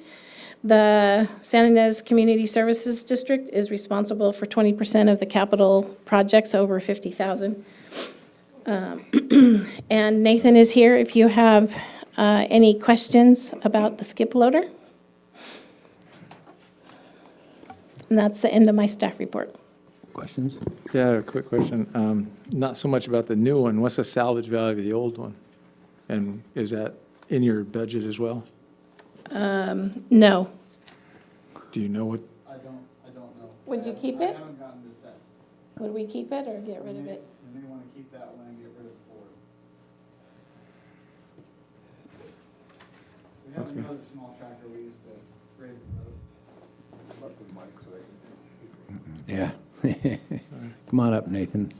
The San Ynez Community Services District is responsible for 20% of the capital projects over $50,000. And Nathan is here if you have any questions about the skip loader? And that's the end of my staff report. Questions? Yeah, I have a quick question. Not so much about the new one. What's the salvage value of the old one? And is that in your budget as well? No. Do you know what? I don't know. Would you keep I it? haven't gotten it assessed. Would we keep it or get rid of it? You may want to keep that one and get rid of the Ford. We have Okay. another small tractor we used to grade the road. Yeah. Come on up, Nathan.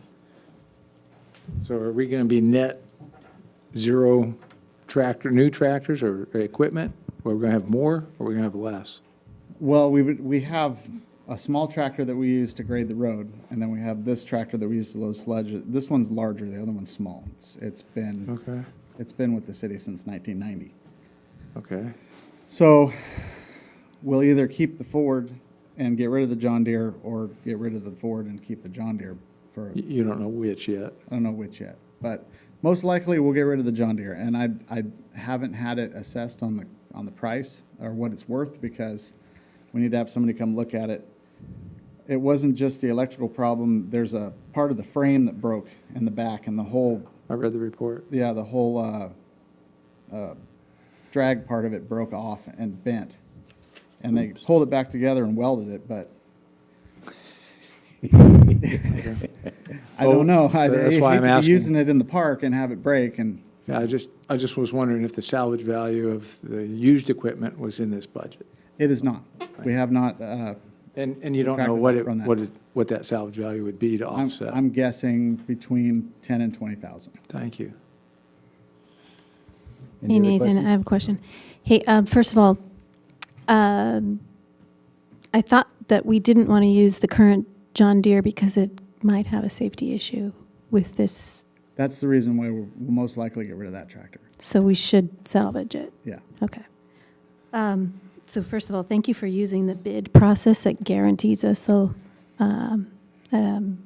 So are we going to be net zero new tractors or equipment? Or we're going to have more, or we're going to have less? Well, we have a small tractor that we use to grade the road, and then we have this tractor that we use to load sludge. This one's larger, the other one's small. It's been with the city since 1990. Okay. So we'll either keep the Ford and get rid of the John Deere, or get rid of the Ford and keep the John Deere for. You don't know which yet? I don't know which yet, but most likely we'll get rid of the John Deere. And I haven't had it assessed on the price or what it's worth, because we need to have somebody come look at it. It wasn't just the electrical problem. There's a part of the frame that broke in the back, and the whole. I read the report. Yeah, the whole drag part of it broke off and bent. And they pulled it back together and welded it, but I don't know. That's why I'm hate to be asking. using it in the park and have it break, and Yeah, I just was wondering if the salvage value of the used equipment was in this budget. it is not. We have not. And you don't know what that salvage value would be to offset? I'm guessing between 10 and 20,000. Thank you. Hey, Nathan, I have a question. Hey, first of all, I thought that we didn't want to use the current John Deere because it might have a safety issue with this. That's the reason why we'll most likely get rid of that tractor. So we should salvage it. Yeah. Okay. So first of all, thank you for using the bid process that guarantees us the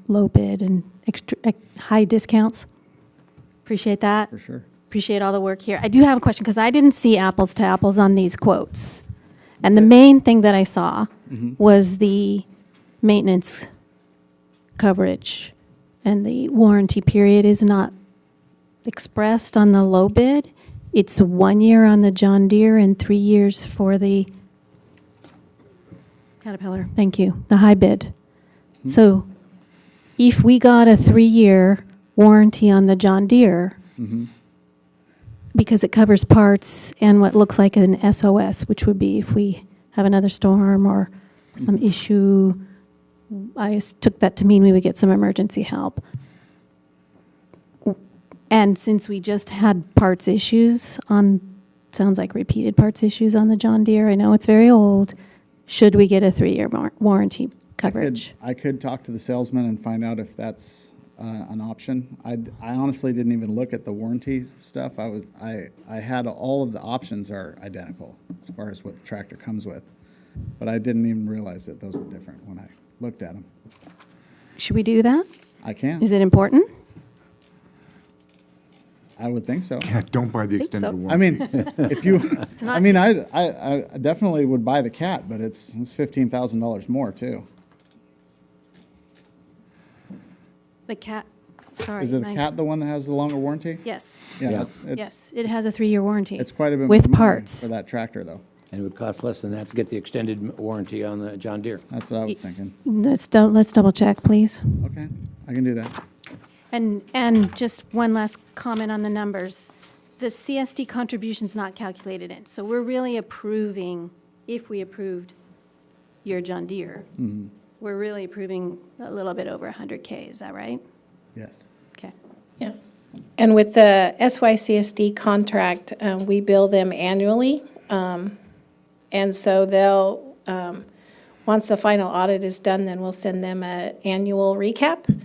low bid and high discounts. Appreciate that. For sure. Appreciate all the work here. I do have a question, because I didn't see apples to apples on these quotes. And the main thing that I saw was the maintenance coverage, and the warranty period is not expressed on the low bid. It's 1 year on the John Deere and 3 years for the Caterpillar. Thank you, the high bid. So if we got a 3-year warranty on the John Deere, because it covers parts and what looks like an SOS, which would be if we have another storm or some issue, I took that to mean we would get some emergency help. And since we just had parts issues on, sounds like repeated parts issues on the John Deere, I know it's very old, should we get a 3-year warranty coverage? I could talk to the salesman and find out if that's an option. I honestly didn't even look at the warranty stuff. I had all of the options are identical as far as what the tractor comes with, but I didn't even realize that those were different when I looked at them. Should we do that? I can. Is it important? I would think so. Yeah, don't buy the extended so. warranty. I mean, if you, not- I mean, I definitely would buy the cat, but it's $15,000 more too. The cat, sorry. Is it a my- cat the one that has the longer warranty? Yes, Yeah, Yeah. it's yes, it has a 3-year warranty. it's quite a bit with more money parts. for that tractor though. And it would cost less than that to get the extended warranty on the John Deere. That's what I was thinking. Let's double check, please. Okay, I can do that. And just one last comment on the numbers. The CSD contribution's not calculated in, so we're really approving, if we approved your John Deere, we're really approving a little bit over 100K, is that right? Yes. Okay. Yeah. And with the SYCSD contract, we bill them annually. And so they'll, once the final audit is done, then we'll send them an annual recap.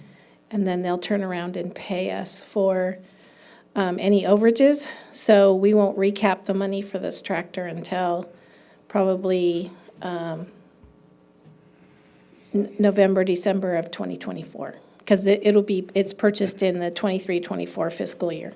And then they'll turn around and pay us for any overages. So we won't recap the money for this tractor until probably November, December of 2024. Because it's purchased in the 23-24 fiscal year.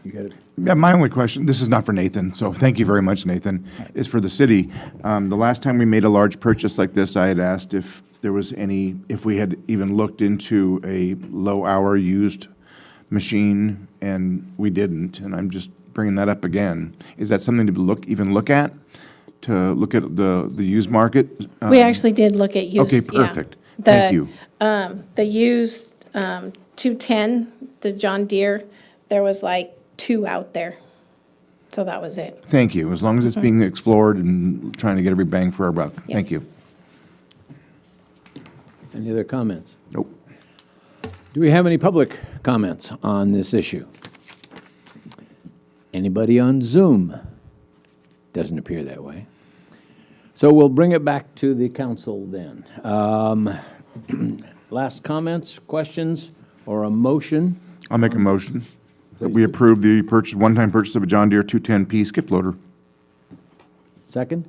You got it? Yeah, my only question, this is not for Nathan, so thank you very much, Nathan, is for the city. The last time we made a large purchase like this, I had asked if there was if we had even looked into a low-hour used machine, and we didn't, and I'm just bringing that up again. Is that something to even look at, to look at the used market? We actually did look at used. Okay, yeah. perfect. Thank you. The used 210, the John Deere, there was like 2 out there. So that was it. Thank you. As long as it's being explored and trying to get every bang for our buck. Thank Yes. you. Any other comments? Nope. Do we have any public comments on this issue? Anybody on Zoom? Doesn't appear that way. So we'll bring it back to the council then. Last comments, questions, or a motion? I'll make a motion that we approve the one-time purchase of a John Deere 210P skip loader. Second?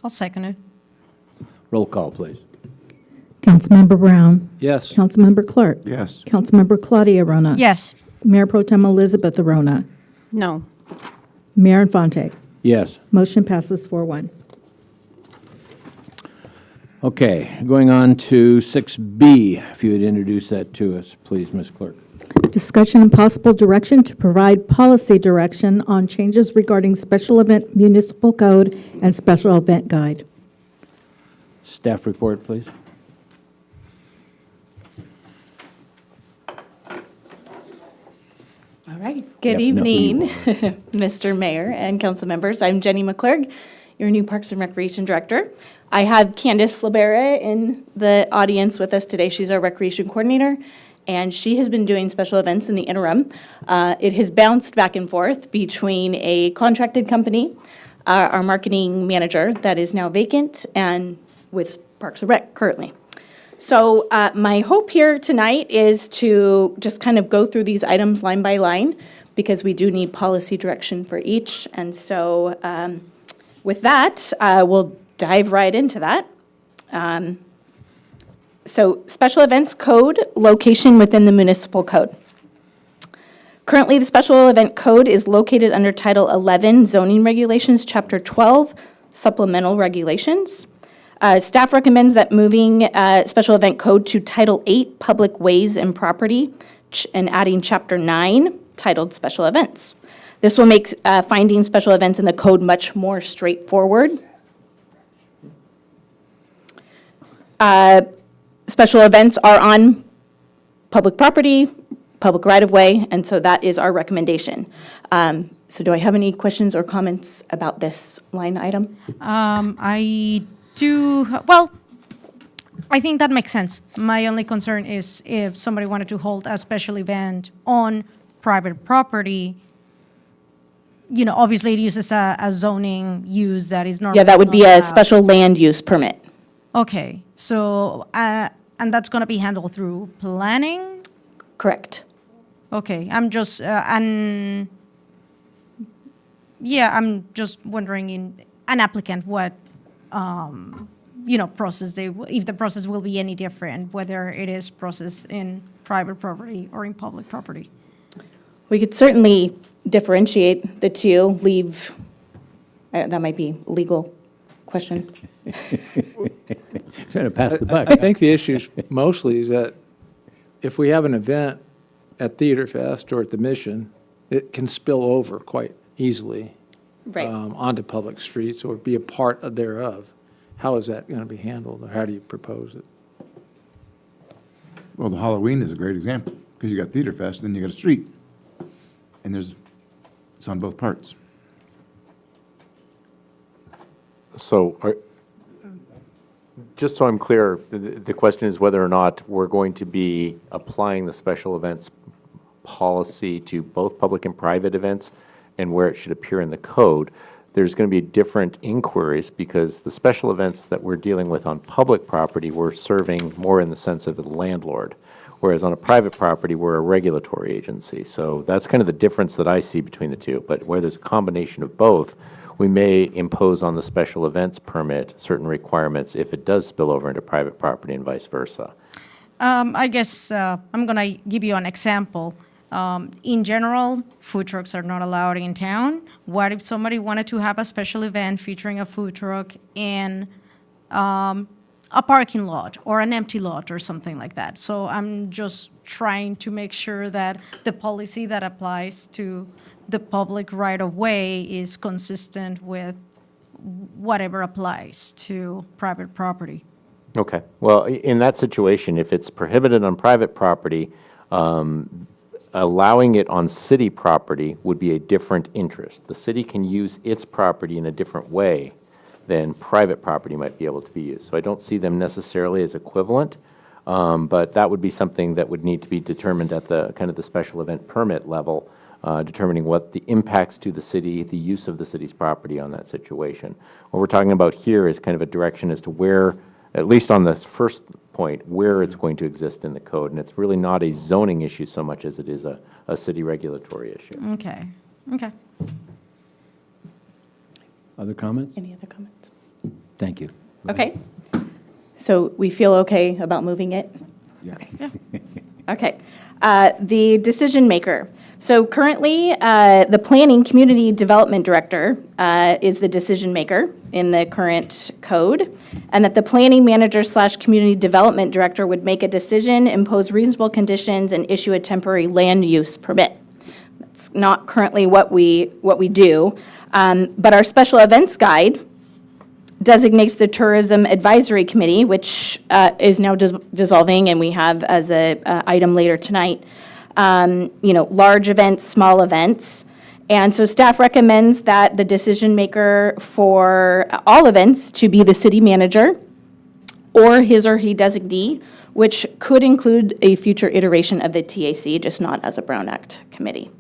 I'll second it. Roll call, please. Councilmember Brown. Yes. Councilmember Clark. Yes. Councilmember Claudia Arona. Yes. Mayor Pro Tem Elizabeth Arona. No. Mayor Infante. Yes. Motion passes 4-1. Okay, going on to 6B. If you would introduce that to us, please, Ms. Clerk. Discussion and possible direction to provide policy direction on changes regarding special event municipal code and special event guide. Staff report, please. All right. Good Yep, no, evening, you Mr. Mayor and council members. I'm Jenny McClurg, your new Parks and Recreation Director. I have Candace Libera in the audience with us today. She's our Recreation Coordinator, and she has been doing special events in the interim. It has bounced back and forth between a contracted company, our marketing manager that is now vacant, and with Parks and Rec currently. So my hope here tonight is to just kind of go through these items line by line, because we do need policy direction for each. And so with that, we'll dive right into that. So special events code, location within the municipal code. Currently, the special event code is located under Title 11 zoning regulations, Chapter 12 supplemental regulations. Staff recommends that moving special event code to Title 8 public ways and property and adding Chapter 9 titled special events. This will make finding special events in the code much more straightforward. Special events are on public property, public right-of-way, and so that is our recommendation. So do I have any questions or comments about this line item? I do, well, I think that makes sense. My only concern is if somebody wanted to hold a special event on private property, you know, obviously it uses a zoning use that is normally Yeah, that would be not a allowed. special land use permit. Okay, so, and that's going to be handled through planning? Correct. Okay, I'm just, and, yeah, I'm just wondering in an applicant what, you know, process if the process will be any different, whether it is processed in private property or in public property. We could certainly differentiate the two, leave, that might be a legal question. Trying to pass the buck. I think the issue mostly is that if we have an event at Theater Fest or at the Mission, it can spill over quite easily Right. onto public streets or be a part of thereof. How is that going to be handled, or how do you propose it? Well, the Halloween is a great example, because you got Theater Fest, and then you got a street. And it's on both parts. So, just so I'm clear, the question is whether or not we're going to be applying the special events policy to both public and private events and where it should appear in the code. There's going to be different inquiries because the special events that we're dealing with on public property, we're serving more in the sense of the landlord, whereas on a private property, we're a regulatory agency. So that's kind of the difference that I see between the two. But where there's a combination of both, we may impose on the special events permit certain requirements if it does spill over into private property and vice versa. I guess I'm going to give you an example. In general, food trucks are not allowed in town. What if somebody wanted to have a special event featuring a food truck in a parking lot or an empty lot or something like that? So I'm just trying to make sure that the policy that applies to the public right-of-way is consistent with whatever applies to private property. Okay. Well, in that situation, if it's prohibited on private property, allowing it on city property would be a different interest. The city can use its property in a different way than private property might be able to be used. So I don't see them necessarily as equivalent, but that would be something that would need to be determined at the kind of the special event permit level, determining what the impacts to the city, the use of the city's property on that situation. What we're talking about here is kind of a direction as to where, at least on the first point, where it's going to exist in the code. And it's really not a zoning issue so much as it is a city regulatory issue. Okay, okay. Other comments? Any other comments? Thank you. Okay. So we feel okay about moving it? Yeah. Okay. The decision maker. So currently, the Planning Community Development Director is the decision maker in the current code, and that the Planning Manager / Community Development Director would make a decision, impose reasonable conditions, and issue a temporary land use permit. That's not currently what we do, but our special events guide designates the Tourism Advisory Committee, which is now dissolving, and we have as a item later tonight, large events, small events. And so staff recommends that the decision maker for all events to be the city manager or his or he designee, which could include a future iteration of the TAC, just not as a Brown Act committee.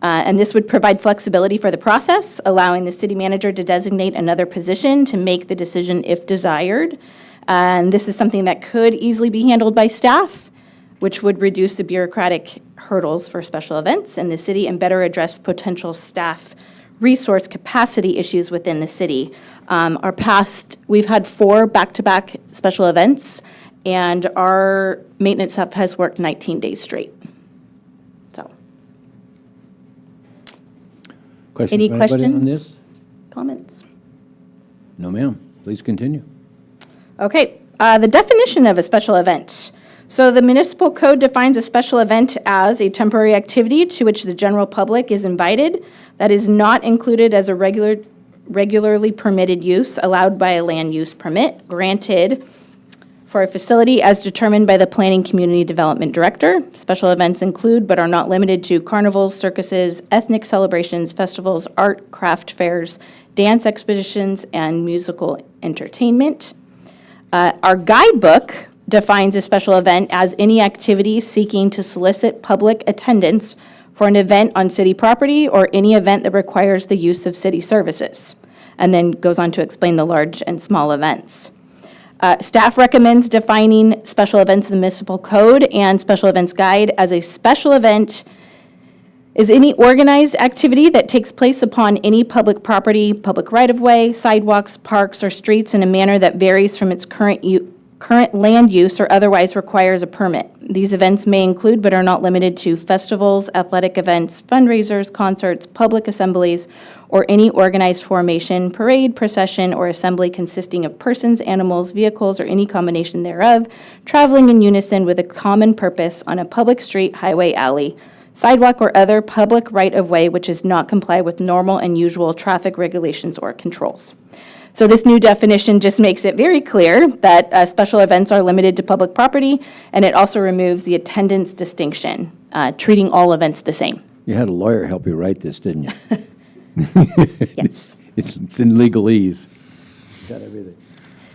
And this would provide flexibility for the process, allowing the city manager to designate another position to make the decision if desired. And this is something that could easily be handled by staff, which would reduce the bureaucratic hurdles for special events in the city and better address potential staff resource capacity issues within the city. We've had 4 back-to-back special events, and our maintenance staff has worked 19 days straight. So, Question Any from anybody on questions? this? comments? No, ma'am. Please continue. Okay, the definition of a special event. So the municipal code defines a special event as a temporary activity to which the general public is invited that is not included as a regularly permitted use allowed by a land use permit granted for a facility as determined by the Planning Community Development Director. Special events include but are not limited to carnivals, circuses, ethnic celebrations, festivals, art, craft fairs, dance expeditions, and musical entertainment. Our guidebook defines a special event as any activity seeking to solicit public attendance for an event on city property or any event that requires the use of city services, and then goes on to explain the large and small events. Staff recommends defining special events in the municipal code and special events guide as a special event is any organized activity that takes place upon any public property, public right-of-way, sidewalks, parks, or streets in a manner that varies from its current land use or otherwise requires a permit. These events may include but are not limited to festivals, athletic events, fundraisers, concerts, public assemblies, or any organized formation, parade, procession, or assembly consisting of persons, animals, vehicles, or any combination thereof, traveling in unison with a common purpose on a public street, highway, alley, sidewalk, or other public right-of-way which does not comply with normal and usual traffic regulations or controls. So this new definition just makes it very clear that special events are limited to public property, and it also removes the attendance distinction, treating all events the same. You had a lawyer help you write this, didn't you? Yes. It's in legalese. Got everything.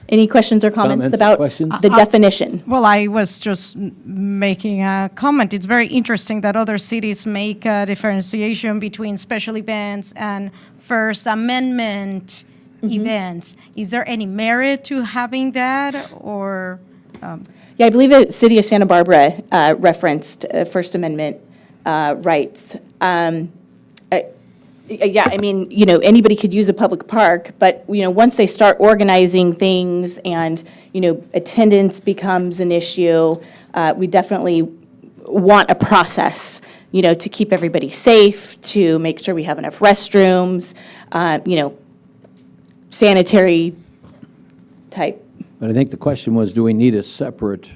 Any questions or comments about questions? the definition? Well, I was just making a comment. It's very interesting that other cities make a differentiation between special events and First Amendment events. Is there any merit to having that, or? Yeah, I believe the city of Santa Barbara referenced First Amendment rights. Yeah, I mean, anybody could use a public park, but, once they start organizing things and, attendance becomes an issue, we definitely want a process, to keep everybody safe, to make sure we have enough restrooms, sanitary type. But I think the question was, do we need a separate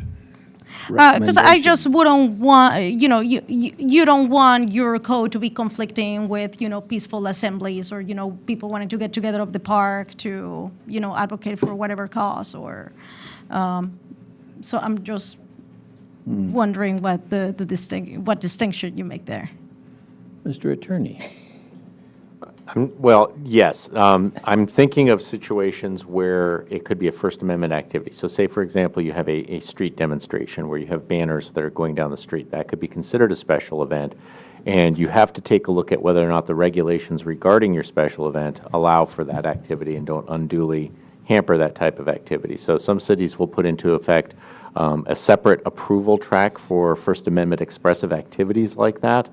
Because I just wouldn't want, you don't want your code to be conflicting with, peaceful assemblies or, people wanting to get together at the park to, advocate for whatever cause or, so I'm just wondering what what distinction you make there. Mr. Attorney. Well, yes. I'm thinking of situations where it could be a First Amendment activity. So say, for example, you have a street demonstration where you have banners that are going down the street. That could be considered a special event. And you have to take a look at whether or not the regulations regarding your special event allow for that activity and don't unduly hamper that type of activity. So some cities will put into effect a separate approval track for First Amendment expressive activities like that.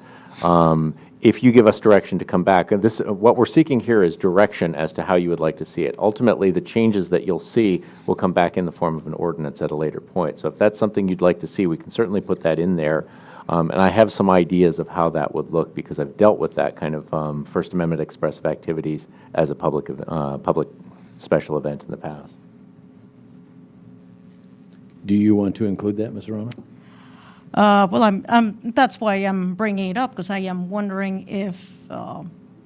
If you give us direction to come back, and what we're seeking here is direction as to how you would like to see it. Ultimately, the changes that you'll see will come back in the form of an ordinance at a later point. So if that's something you'd like to see, we can certainly put that in there. And I have some ideas of how that would look because I've dealt with that kind of First Amendment expressive activities as a public special event in the past. Do you want to include that, Ms. Rona? Well, that's why I'm bringing it up, because I am wondering if,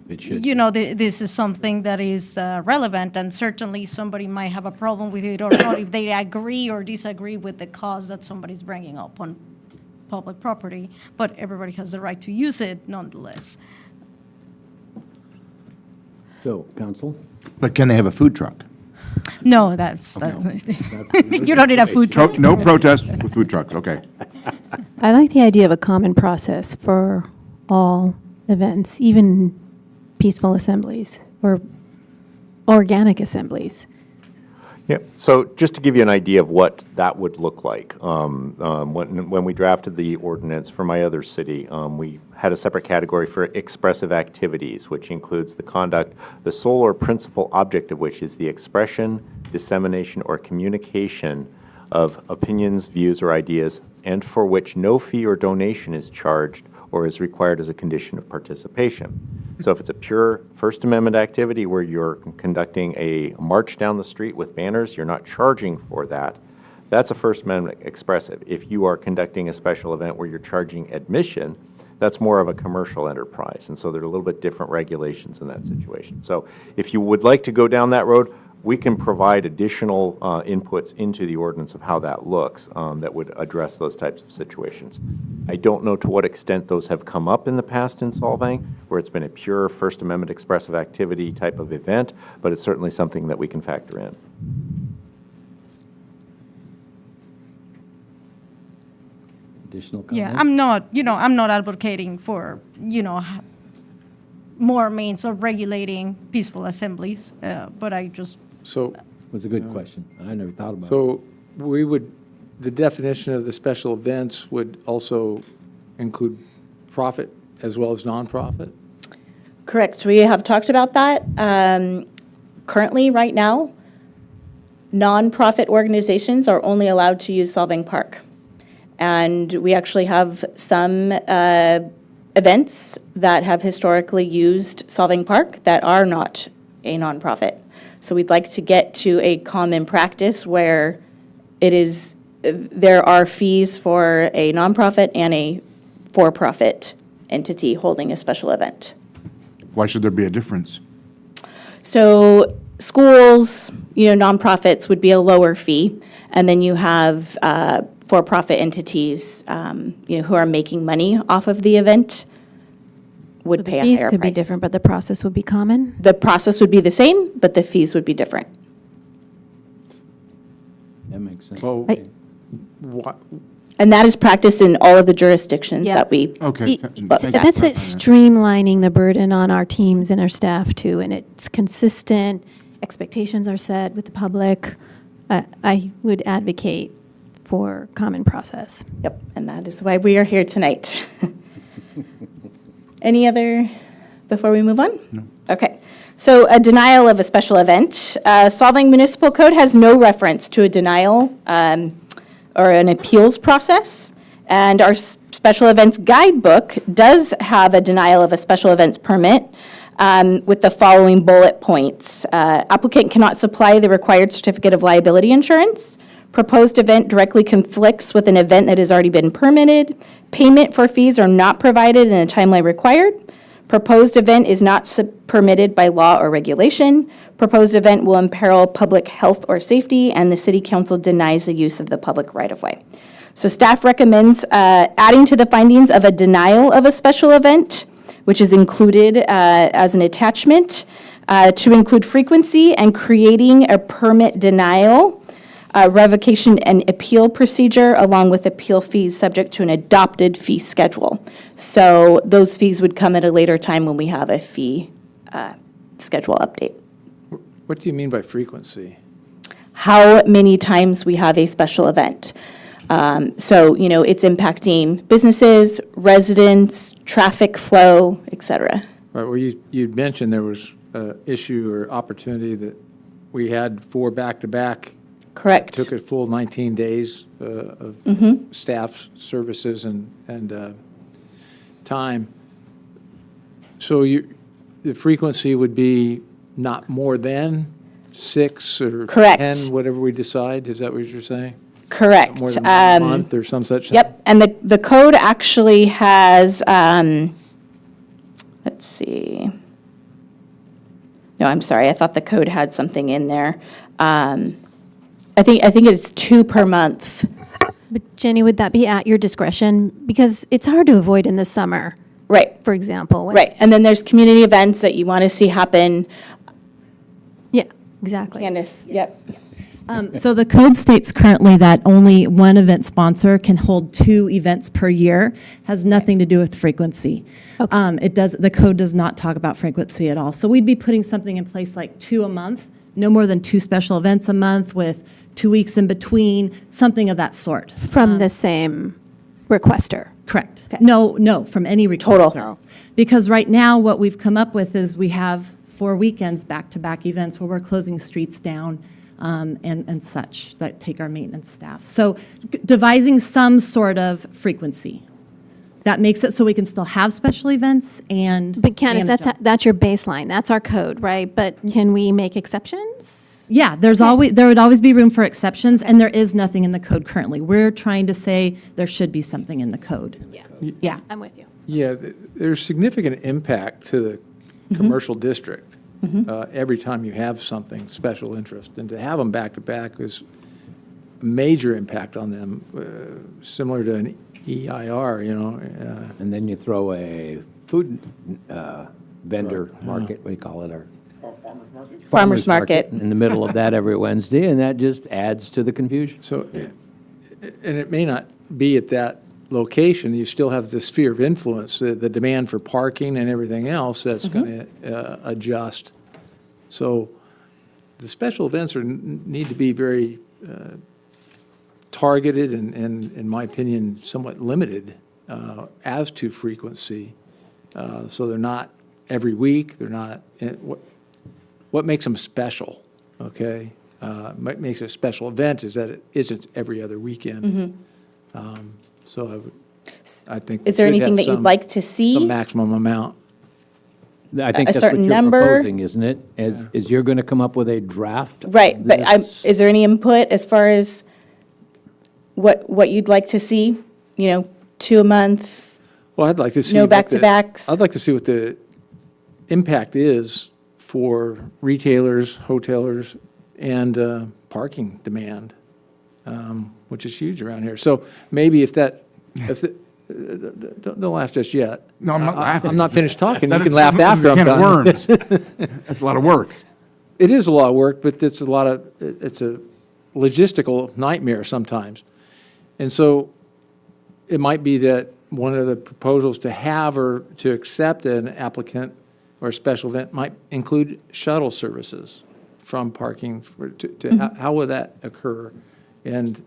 It should. this is something that is relevant, and certainly somebody might have a problem with it or not if they agree or disagree with the cause that somebody's bringing up on public property, but everybody has the right to use it nonetheless. So, counsel? But can they have a food truck? No, that's you don't need a food truck. No protest with food trucks, okay. I like the idea of a common process for all events, even peaceful assemblies or organic assemblies. Yep. So just to give you an idea of what that would look like, when we drafted the ordinance for my other city, we had a separate category for expressive activities, which includes the conduct, the sole or principal object of which is the expression, dissemination, or communication of opinions, views, or ideas, and for which no fee or donation is charged or is required as a condition of participation. So if it's a pure First Amendment activity where you're conducting a march down the street with banners, you're not charging for that. That's a First Amendment expressive. If you are conducting a special event where you're charging admission, that's more of a commercial enterprise. And so there are a little bit different regulations in that situation. So if you would like to go down that road, we can provide additional inputs into the ordinance of how that looks that would address those types of situations. I don't know to what extent those have come up in the past in Solvang, where it's been a pure First Amendment expressive activity type of event, but it's certainly something that we can factor in. Additional comment? Yeah, I'm not advocating for, more means of regulating peaceful assemblies, but I just. So, Was a good question. I never thought about it. so the definition of the special events would also include profit as well as nonprofit? Correct. We have talked about that. Currently, right now, nonprofit organizations are only allowed to use Solvang Park. And we actually have some events that have historically used Solvang Park that are not a nonprofit. So we'd like to get to a common practice where there are fees for a nonprofit and a for-profit entity holding a special event. Why should there be a difference? So schools, nonprofits would be a lower fee, and then you have for-profit entities, who are making money off of the event would pay a higher price. Fees could be different, but the process would be common? The process would be the same, but the fees would be different. That makes sense. Well, I- wha- And that is practiced in all of the jurisdictions Yeah. that we. Okay. That's it, streamlining the burden on our teams and our staff too, and it's consistent, expectations are set with the public. I would advocate for common process. Yep, and that is why we are here tonight. Any other, before we move on? No. Okay. So a denial of a special event. Solvang Municipal Code has no reference to a denial or an appeals process. And our special events guidebook does have a denial of a special events permit with the following bullet points. Applicant cannot supply the required certificate of liability insurance. Proposed event directly conflicts with an event that has already been permitted. Payment for fees are not provided in a timeline required. Proposed event is not permitted by law or regulation. Proposed event will imperil public health or safety, and the city council denies the use of the public right-of-way. So staff recommends adding to the findings of a denial of a special event, which is included as an attachment, to include frequency and creating a permit denial, revocation and appeal procedure, along with appeal fees subject to an adopted fee schedule. So those fees would come at a later time when we have a fee schedule update. what do you mean by frequency? How many times we have a special event. So, it's impacting businesses, residents, traffic flow, et cetera. Right, well, you'd mentioned there was an issue or opportunity that we had 4 back-to-back. Correct. Took a full 19 days of staff services and time. So the frequency would be not more than 6 or Correct. 10, whatever we decide? Is that what you're saying? Correct. More than a month or some such thing? Yep, and the code actually has, let's see. No, I'm sorry, I thought the code had something in there. I think it's 2 per month. But Jenny, would that be at your discretion? Because it's hard to avoid in the summer, Right, for example. when- right. And then there's community events that you want to see happen. Yeah, exactly. Candace, yep. So the code states currently that only one event sponsor can hold 2 events per year. Has nothing to do with frequency. The code does not talk about frequency at all. So we'd be putting something in place like 2 a month no more than 2 special events a month with 2 weeks in between, something of that sort. From the same requester? Correct. No, from any requester. Total. Because right now, what we've come up with is we have 4 weekends back-to-back events where we're closing streets down and such that take our maintenance staff. So devising some sort of frequency that makes it so we can still have special events and. But Candace, manage them. that's your baseline. That's our code, right? But can we make exceptions? Yeah, there would always be room for exceptions, and there is nothing in the code currently. We're trying to say there should be something in the code. Yeah. I'm with you. Yeah, there's significant impact to the commercial district every time you have something special interest. And to have them back-to-back is a major impact on them, similar to an EIR, And then you throw a food vendor market, what do you call it, or? Farmers market. In the middle of that every Wednesday, and that just adds to the confusion. So, and it may not be at that location, you still have the sphere of influence, the demand for parking and everything else that's going to adjust. So the special events need to be very targeted and, in my opinion, somewhat limited as to frequency. So they're not every week, they're not, what makes them special, okay? What makes a special event is that it isn't every other weekend. So I think. Is there we'd anything have that you'd some- like to see? Some maximum amount. I think A that's what certain you're number? proposing, isn't it? Is you're going to come up with a draft? Right, but This- is there any input as far as what you'd like to see? 2 a month? Well, I'd like to see. No what the- back-to-backs? I'd like to see what the impact is for retailers, hotelers, and parking demand, which is huge around here. So maybe don't laugh just yet. No, I'm not laughing. I'm not finished talking. You That can is- laugh this is after a I'm can of done. worms. That's a lot of work. It is a lot of work, but it's a logistical nightmare sometimes. And so it might be that one of the proposals to have or to accept an applicant or a special event might include shuttle services from parking how would that occur? And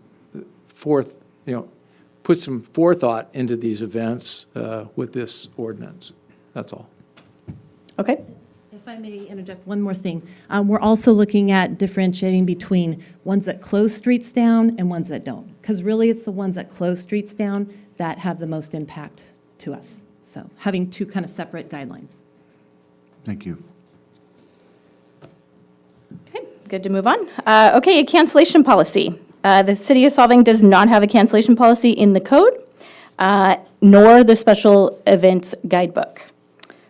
put some forethought into these events with this ordinance. That's all. Okay. If I may interject one more thing. We're also looking at differentiating between ones that close streets down and ones that don't. Because really, it's the ones that close streets down that have the most impact to us. So having 2 kind of separate guidelines. Thank you. Okay, good to move on. Okay, a cancellation policy. The City of Solvang does not have a cancellation policy in the code, nor the special events guidebook.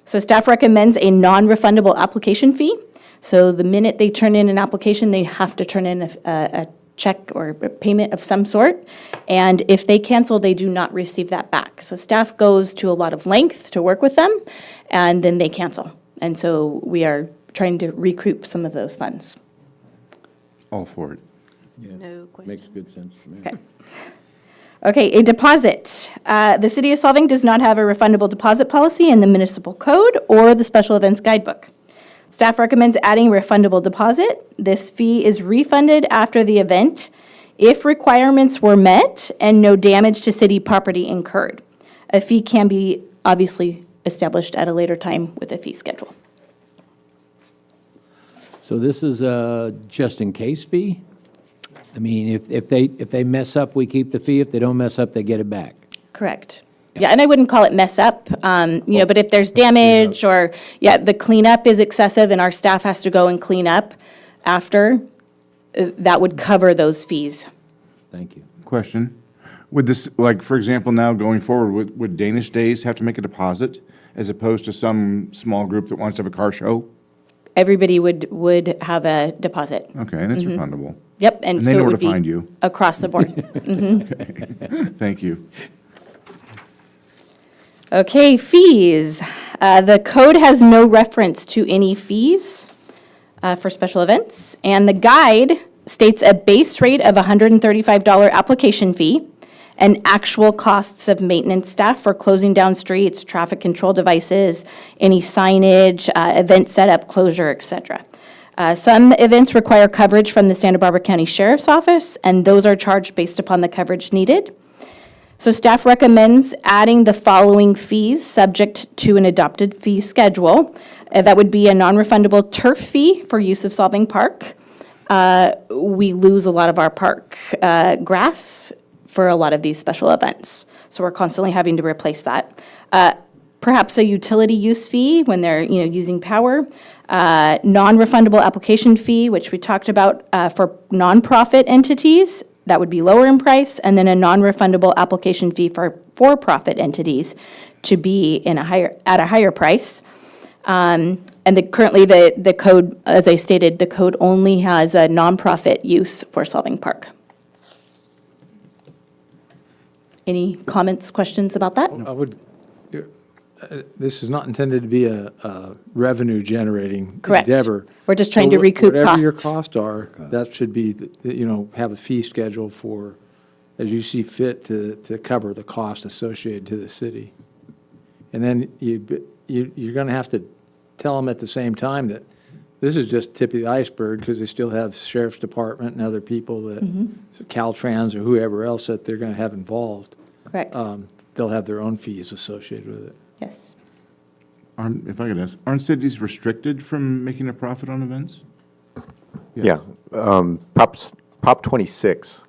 So staff recommends a non-refundable application fee. So the minute they turn in an application, they have to turn in a check or a payment of some sort. And if they cancel, they do not receive that back. So staff goes to a lot of length to work with them, and then they cancel. And so we are trying to recoup some of those funds. All for it. No question. Makes good sense to me. Okay. Okay, a deposit. The City of Solvang does not have a refundable deposit policy in the municipal code or the special events guidebook. Staff recommends adding refundable deposit. This fee is refunded after the event if requirements were met and no damage to city property incurred. A fee can be obviously established at a later time with a fee schedule. So this is a just-in-case fee? I mean, if they mess up, we keep the fee. If they don't mess up, they get it back. Correct. Yeah, and I wouldn't call it mess up, but if there's damage or, the cleanup is excessive and our staff has to go and clean up after, that would cover those fees. Thank you. Question. Would this, like, for example, now going forward, would Danish Days have to make a deposit as opposed to some small group that wants to have a car show? Everybody would have a deposit. Okay, and it's refundable. Yep, And and they so know it where would to find be you. across the board. Mhm. Thank you. Okay, fees. The code has no reference to any fees for special events, and the guide states a base rate of $135 application fee and actual costs of maintenance staff for closing down streets, traffic control devices, any signage, event setup, closure, etc. Some events require coverage from the Santa Barbara County Sheriff's Office, and those are charged based upon the coverage needed. So staff recommends adding the following fees subject to an adopted fee schedule. That would be a non-refundable turf fee for use of Solvang Park. We lose a lot of our park grass for a lot of these special events, so we're constantly having to replace that. Perhaps a utility use fee when they're using power. Non-refundable application fee, which we talked about for nonprofit entities. That would be lower in price, and then a non-refundable application fee for for-profit entities to be at a higher price. And currently the code, as I stated, the code only has a nonprofit use for Solvang Park. Any comments, questions about that? I would, this is not intended to be a revenue-generating Correct. endeavor. We're just trying to recoup Whatever your costs. costs are, that should be, have a fee schedule for, as you see fit, to cover the cost associated to the city. And then you're going to have to tell them at the same time that this is just tip of the iceberg, because they still have sheriff's department and other people that, Caltrans or whoever else that they're going to have involved. Correct. They'll have their own fees associated with it. Yes. If I could ask, aren't cities restricted from making a profit on events? Yeah. Prop 26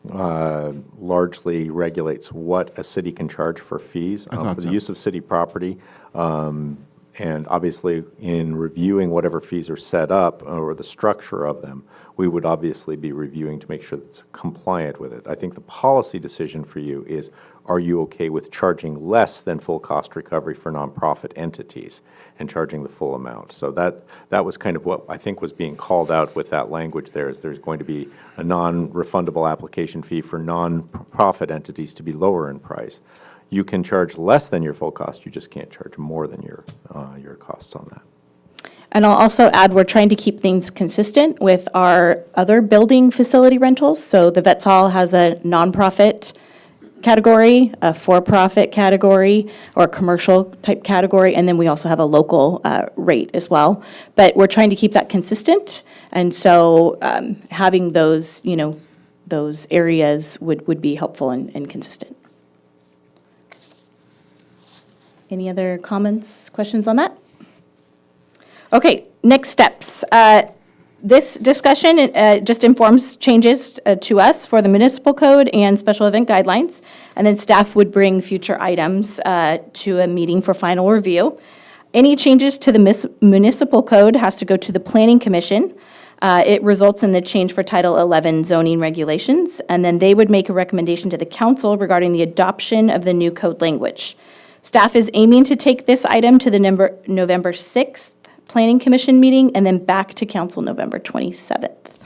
largely regulates what a city can charge for fees I thought for so. the use of city property. And obviously, in reviewing whatever fees are set up or the structure of them, we would obviously be reviewing to make sure that it's compliant with it. I think the policy decision for you is, are you okay with charging less than full cost recovery for nonprofit entities and charging the full amount? So that was kind of what I think was being called out with that language there, is there's going to be a non-refundable application fee for nonprofit entities to be lower in price. You can charge less than your full cost, you just can't charge more than your costs on that. And I'll also add, we're trying to keep things consistent with our other building facility rentals. So the Vets Hall has a nonprofit category, a for-profit category, or a commercial type category, and then we also have a local rate as well. But we're trying to keep that consistent, and so having those, those areas would be helpful and consistent. Any other comments, questions on that? Okay, next steps. This discussion just informs changes to us for the municipal code and special event guidelines, and then staff would bring future items to a meeting for final review. Any changes to the municipal code has to go to the Planning Commission. It results in the change for Title 11 zoning regulations, and then they would make a recommendation to the council regarding the adoption of the new code language. Staff is aiming to take this item to the November 6th Planning Commission meeting and then back to council November 27th.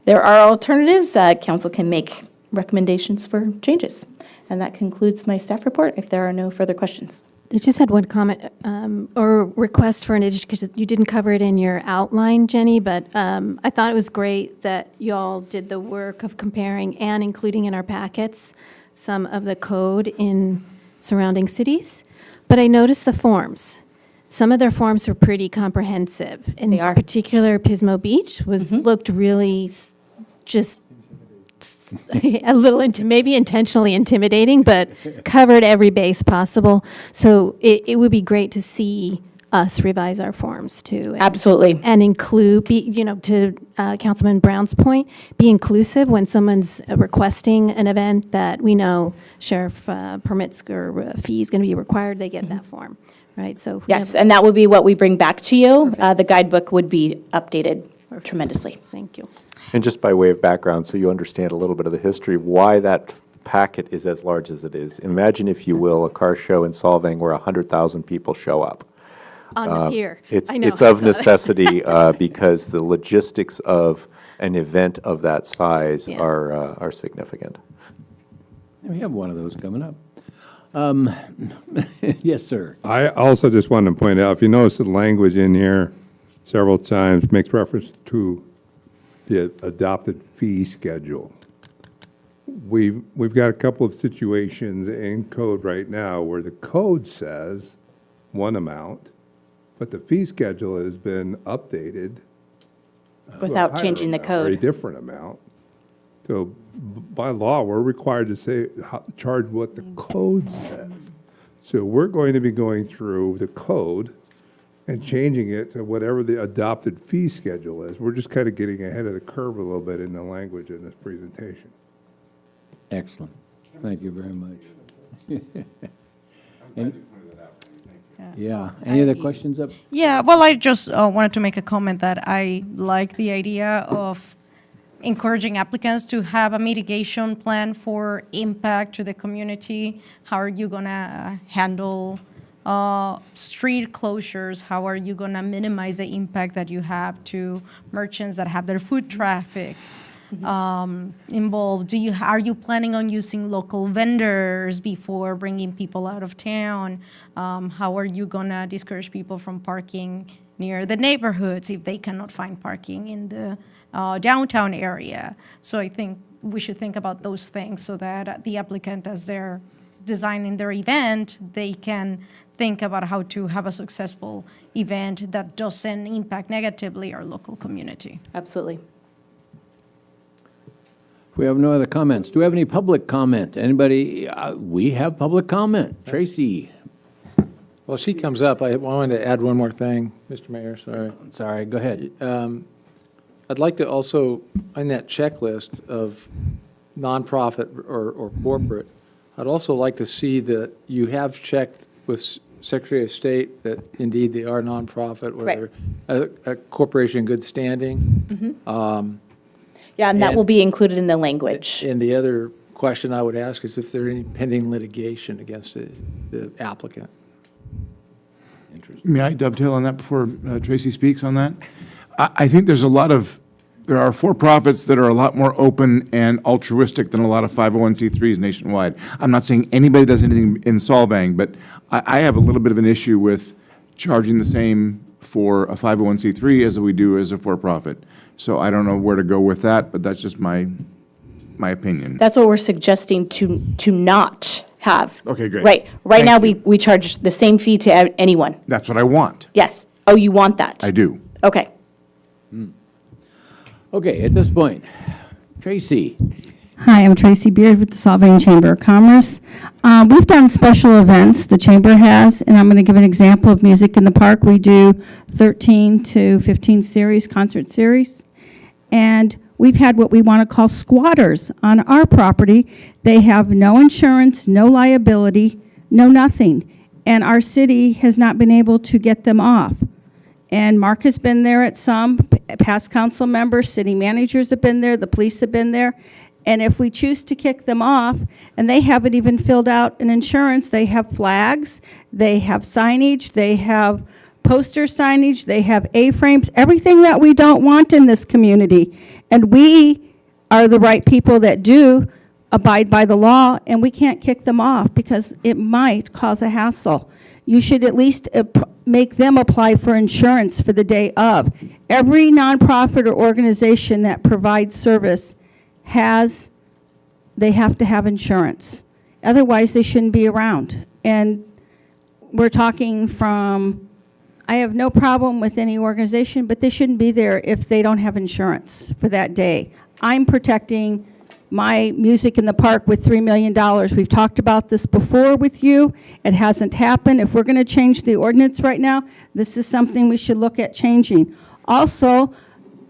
There are alternatives. Council can make recommendations for changes. And that concludes my staff report, if there are no further questions. I just had one comment or request for an addition, because you didn't cover it in your outline, Jenny, but I thought it was great that y'all did the work of comparing and including in our packets some of the code in surrounding cities. But I noticed the forms. Some of their forms are pretty comprehensive. In particular, Pismo Beach looked really just a little maybe intentionally intimidating, but covered every base possible. So it would be great to see us revise our forms too. Absolutely. And include, to Councilman Brown's point, be inclusive when someone's requesting an event that we know sheriff permits or fees going to be required, they get that form, right? So if we Yes, have- and that would be what we bring back to you. The guidebook would be updated tremendously. Thank you. And just by way of background, so you understand a little bit of the history, why that packet is as large as it is. Imagine, if you will, a car show in Solvang where 100,000 people show up. On the pier. It's I know, it's I of saw that. necessity because the logistics of an event of that size are significant. We have one of those coming up. Yes, sir. I also just wanted to point out, if you notice the language in here several times makes reference to the adopted fee schedule. We've got a couple of situations in code right now where the code says one amount, but the fee schedule has been updated without changing the Or a code. different amount. So by law, we're required to say, charge what the code says. So we're going to be going through the code and changing it to whatever the adopted fee schedule is. We're just kind of getting ahead of the curve a little bit in the language in this presentation. Excellent. Thank you very much. Yeah. Any other questions up? Yeah, well, I just wanted to make a comment that I like the idea of encouraging applicants to have a mitigation plan for impact to the community. How are you going to handle street closures? How are you going to minimize the impact that you have to merchants that have their foot traffic involved? Are you planning on using local vendors before bringing people out of town? How are you going to discourage people from parking near the neighborhoods if they cannot find parking in the downtown area? So I think we should think about those things so that the applicant, as they're designing their event, they can think about how to have a successful event that doesn't impact negatively our local community. Absolutely. We have no other comments. Do we have any public comment? Anybody? We have public comment. Tracy. Well, she comes up. I wanted to add one more thing, Mr. Mayor, sorry. Sorry, go ahead. I'd like to also, on that checklist of nonprofit or corporate, I'd also like to see that you have checked with Secretary of State that indeed they are nonprofit, or Right. they're a corporation in good standing. Yeah, and that will be included in the language. And the other question I would ask is if there any pending litigation against the applicant. May I dovetail on that before Tracy speaks on that? I think there are for-profits that are a lot more open and altruistic than a lot of 501c3s nationwide. I'm not saying anybody does anything in Solvang, but I have a little bit of an issue with charging the same for a 501c3 as we do as a for-profit. So I don't know where to go with that, but that's just my opinion. That's what we're suggesting to not have. Okay, great. Right. Right Thank now, you. we charge the same fee to anyone. That's what I want. Yes. Oh, you want that? I do. Okay. Okay, at this point, Tracy. Hi, I'm Tracy Beard with the Solvang Chamber of Commerce. We've done special events, the Chamber has, and I'm going to give an example of Music in the Park. We do 13 to 15 concert series, and we've had what we want to call squatters on our property. They have no insurance, no liability, no nothing, and our city has not been able to get them off. And Mark has been there at some, past council members, city managers have been there, the police have been there. And if we choose to kick them off, and they haven't even filled out an insurance, they have flags, they have signage, they have poster signage, they have A-frames, everything that we don't want in this community. And we are the right people that do abide by the law, and we can't kick them off because it might cause a hassle. You should at least make them apply for insurance for the day of. Every nonprofit or organization that provides service they have to have insurance. Otherwise, they shouldn't be around. And we're talking from, I have no problem with any organization, but they shouldn't be there if they don't have insurance for that day. I'm protecting my Music in the Park with $3 million. We've talked about this before with you. It hasn't happened. If we're going to change the ordinance right now, this is something we should look at changing. Also,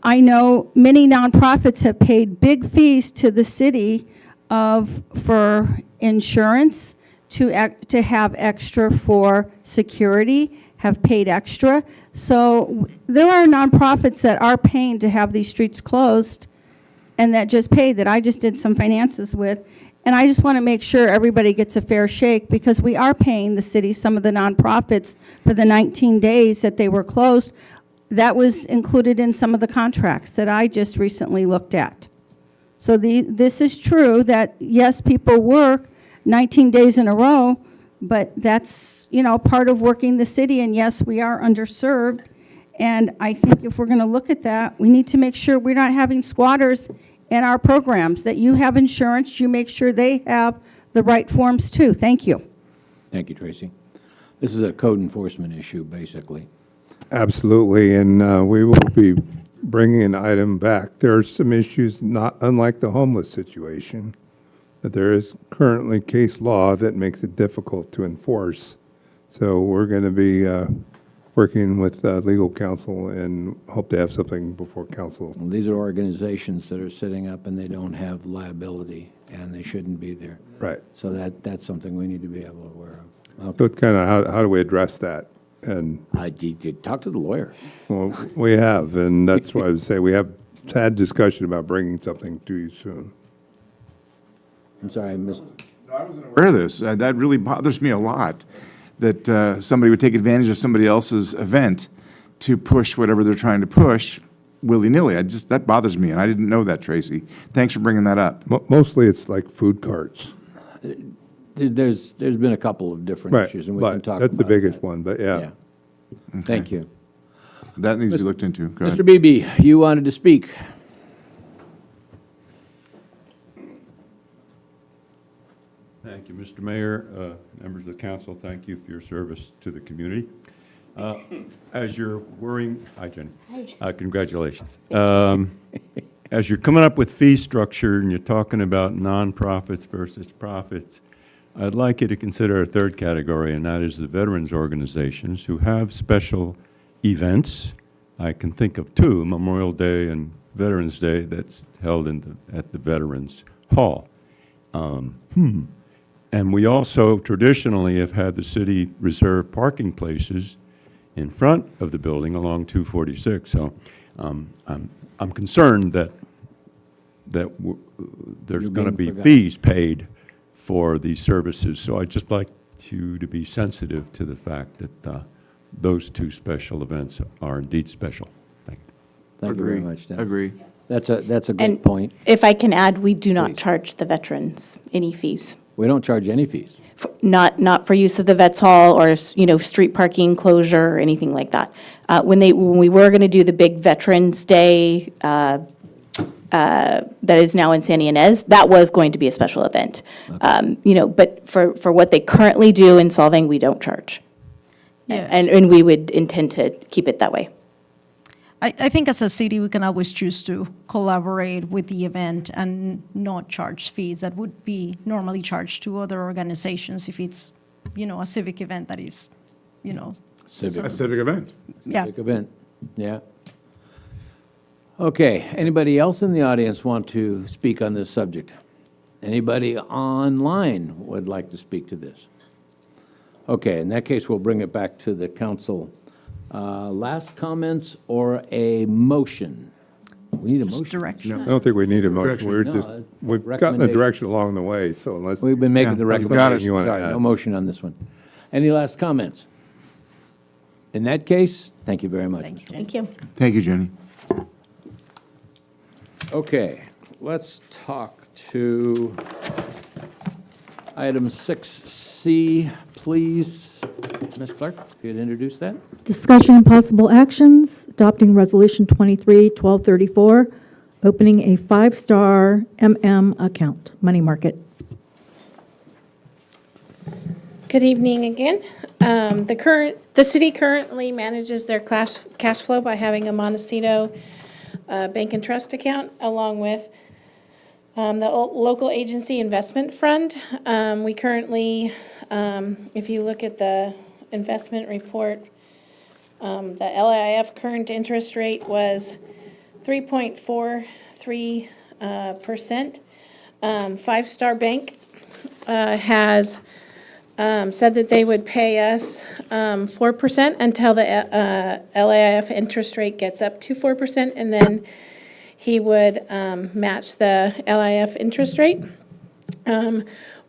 I know many nonprofits have paid big fees to the city for insurance, to have extra for security, have paid extra. So there are nonprofits that are paying to have these streets closed and that just paid, that I just did some finances with. And I just want to make sure everybody gets a fair shake because we are paying the city, some of the nonprofits, for the 19 days that they were closed. That was included in some of the contracts that I just recently looked at. So this is true that, yes, people work 19 days in a row, but that's, part of working the city, and yes, we are underserved. And I think if we're going to look at that, we need to make sure we're not having squatters in our programs, that you have insurance, you make sure they have the right forms too. Thank you. Thank you, Tracy. This is a code enforcement issue, basically. Absolutely, and we will be bringing an item back. There are some issues, not unlike the homeless situation, that there is currently case law that makes it difficult to enforce. So we're going to be working with legal counsel and hope to have something before council. Well, these are organizations that are sitting up and they don't have liability, and they shouldn't be there. Right. So that's something we need to be able to aware of. So it's kind of how do we address that? And Did talk to the lawyer. well, we have, and that's why I would say we have had discussion about bringing something to you soon. I'm sorry, I missed. I wasn't aware of this. That really bothers me a lot, that somebody would take advantage of somebody else's event to push whatever they're trying to push willy-nilly. That bothers me, and I didn't know that, Tracy. Thanks for bringing that up. Mostly it's like food carts. There's been a couple of different Right, issues, and we can but talk that's the about biggest that. one, but yeah. Yeah. Thank you. That needs to be looked into. Go ahead. Mr. Beebe, you wanted to speak. Thank you, Mr. Mayor, members of the council, thank you for your service to the community. As you're worrying, hi, Jenny. Congratulations. As you're coming up with fee structure and you're talking about nonprofits versus profits, I'd like you to consider a third category, and that is the veterans organizations who have special events. I can think of two, Memorial Day and Veterans Day, that's held at the Veterans Hall. And we also traditionally have had the city reserve parking places in front of the building along 246. So I'm concerned that there's going to be fees paid for these services. So I'd just like you to be sensitive to the fact that those two special events are indeed special. Thank you. Thank you very much, Dennis. Agree. That's a great And point. if I can add, we do not Please. charge the veterans any fees. We don't charge any fees. Not for use of the Vets Hall or, street parking closure or anything like that. When we were going to do the big Veterans Day that is now in Santa Ynez, that was going to be a special event. But for what they currently do in Solvang, we don't charge. Yeah. And we would intend to keep it that way. I think as a city, we can always choose to collaborate with the event and not charge fees that would be normally charged to other organizations if it's, a civic event that is, Civic. A civic event. Yeah. Civic event, yeah. Okay, anybody else in the audience want to speak on this subject? Anybody online would like to speak to this? Okay, in that case, we'll bring it back to the council. Last comments or a motion? We need a motion. Direction. I don't think we need a motion. Direction. We're No, just, it's we've gotten the recommendations. direction along the way, so unless. We've been making the Yeah, you got it. recommendations. You wanna Sorry, no add. motion on this one. Any last comments? In that case, thank you very much. Mr. Thank you. Thank you, Jenny. Okay, let's talk to item 6C, please. Ms. Clerk, if you'd introduce that. Discussion and possible actions, adopting Resolution 23-1234, opening a 5-star account, money market. Good evening again. The city currently manages their cash flow by having a Montecito Bank and Trust account, along with the local agency investment fund. We currently, if you look at the investment report, the LIF current interest rate was 3.43%. Five Star Bank has said that they would pay us 4% until the LIF interest rate gets up to 4%, and then he would match the LIF interest rate.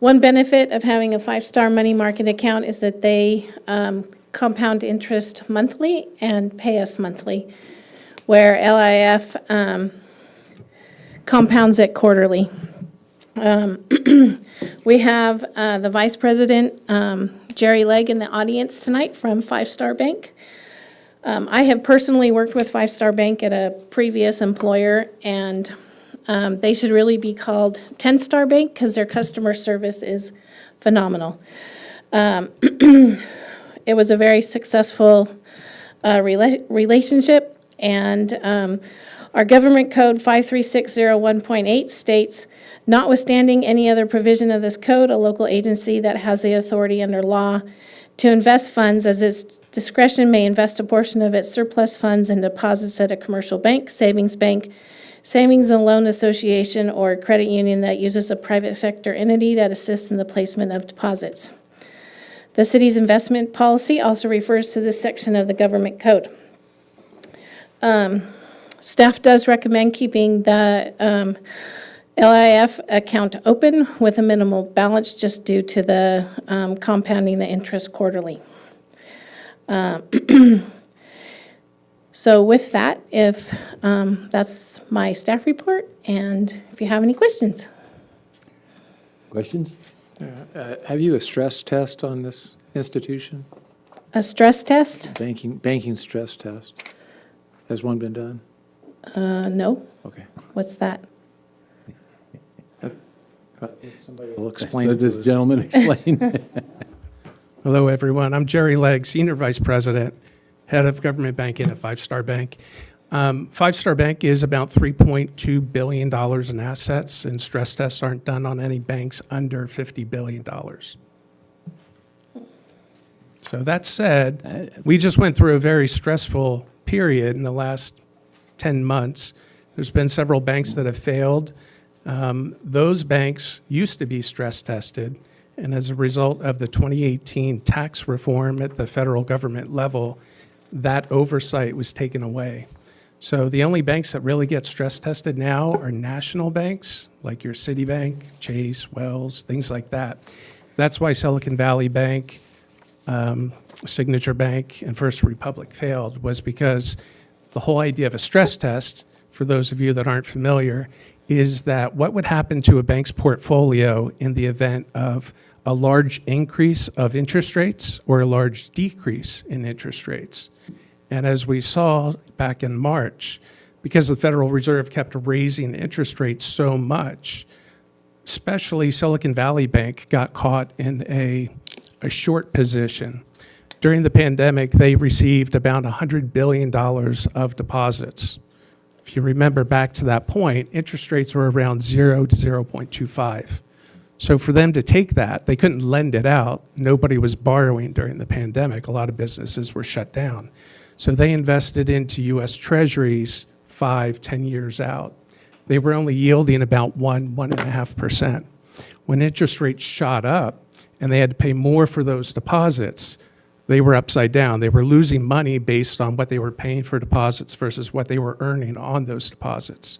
One benefit of having a 5-star money market account is that they compound interest monthly and pay us monthly, where LIF compounds it quarterly. We have the Vice President, Jerry Legg, in the audience tonight from 5-Star Bank. I have personally worked with 5-Star Bank at a previous employer, and they should really be called 10-Star Bank because their customer service is phenomenal. It was a very successful relationship, And our Government Code 53601.8 states, notwithstanding any other provision of this code, a local agency that has the authority under law to invest funds as its discretion may invest a portion of its surplus funds in deposits at a commercial bank, savings and loan association, or credit union that uses a private sector entity that assists in the placement of deposits. The city's investment policy also refers to this section of the Government Code. Staff does recommend keeping the LIF account open with a minimal balance just due to the compounding the interest quarterly. So with that, if that's my staff report, and if you have any questions. Questions? Have you a stress test on this institution? A stress test? Banking stress test? Has one been done? No. Okay. What's that? Somebody will explain. Let this gentleman explain. Hello, everyone. I'm Jerry Legg, Senior Vice President, Head of Government Banking at Five Star Bank. Five Star Bank is about $3.2 billion in assets, and stress tests aren't done on any banks under $50 billion. So that said, we just went through a very stressful period in the last 10 months. There's been several banks that have failed. Those banks used to be stress tested, and as a result of the 2018 tax reform at the federal government level, that oversight was taken away. So the only banks that really get stress tested now are national banks, like your Citibank, Chase, Wells, things like that. That's why Silicon Valley Bank, Signature Bank, and First Republic failed, was because the whole idea of a stress test, for those of you that aren't familiar, is that what would happen to a bank's portfolio in the event of a large increase of interest rates or a large decrease in interest rates. And as we saw back in March, because the Federal Reserve kept raising interest rates so much, especially Silicon Valley Bank got caught in a short position. During the pandemic, they received about $100 billion of deposits. If you remember back to that point, interest rates were around 0 to 0.25. So for them to take that, they couldn't lend it out. Nobody was borrowing during the pandemic. A lot of businesses were shut down. So they invested into U.S. Treasuries 5, 10 years out. They were only yielding about 1.5%. When interest rates shot up and they had to pay more for those deposits, they were upside down. They were losing money based on what they were paying for deposits versus what they were earning on those deposits.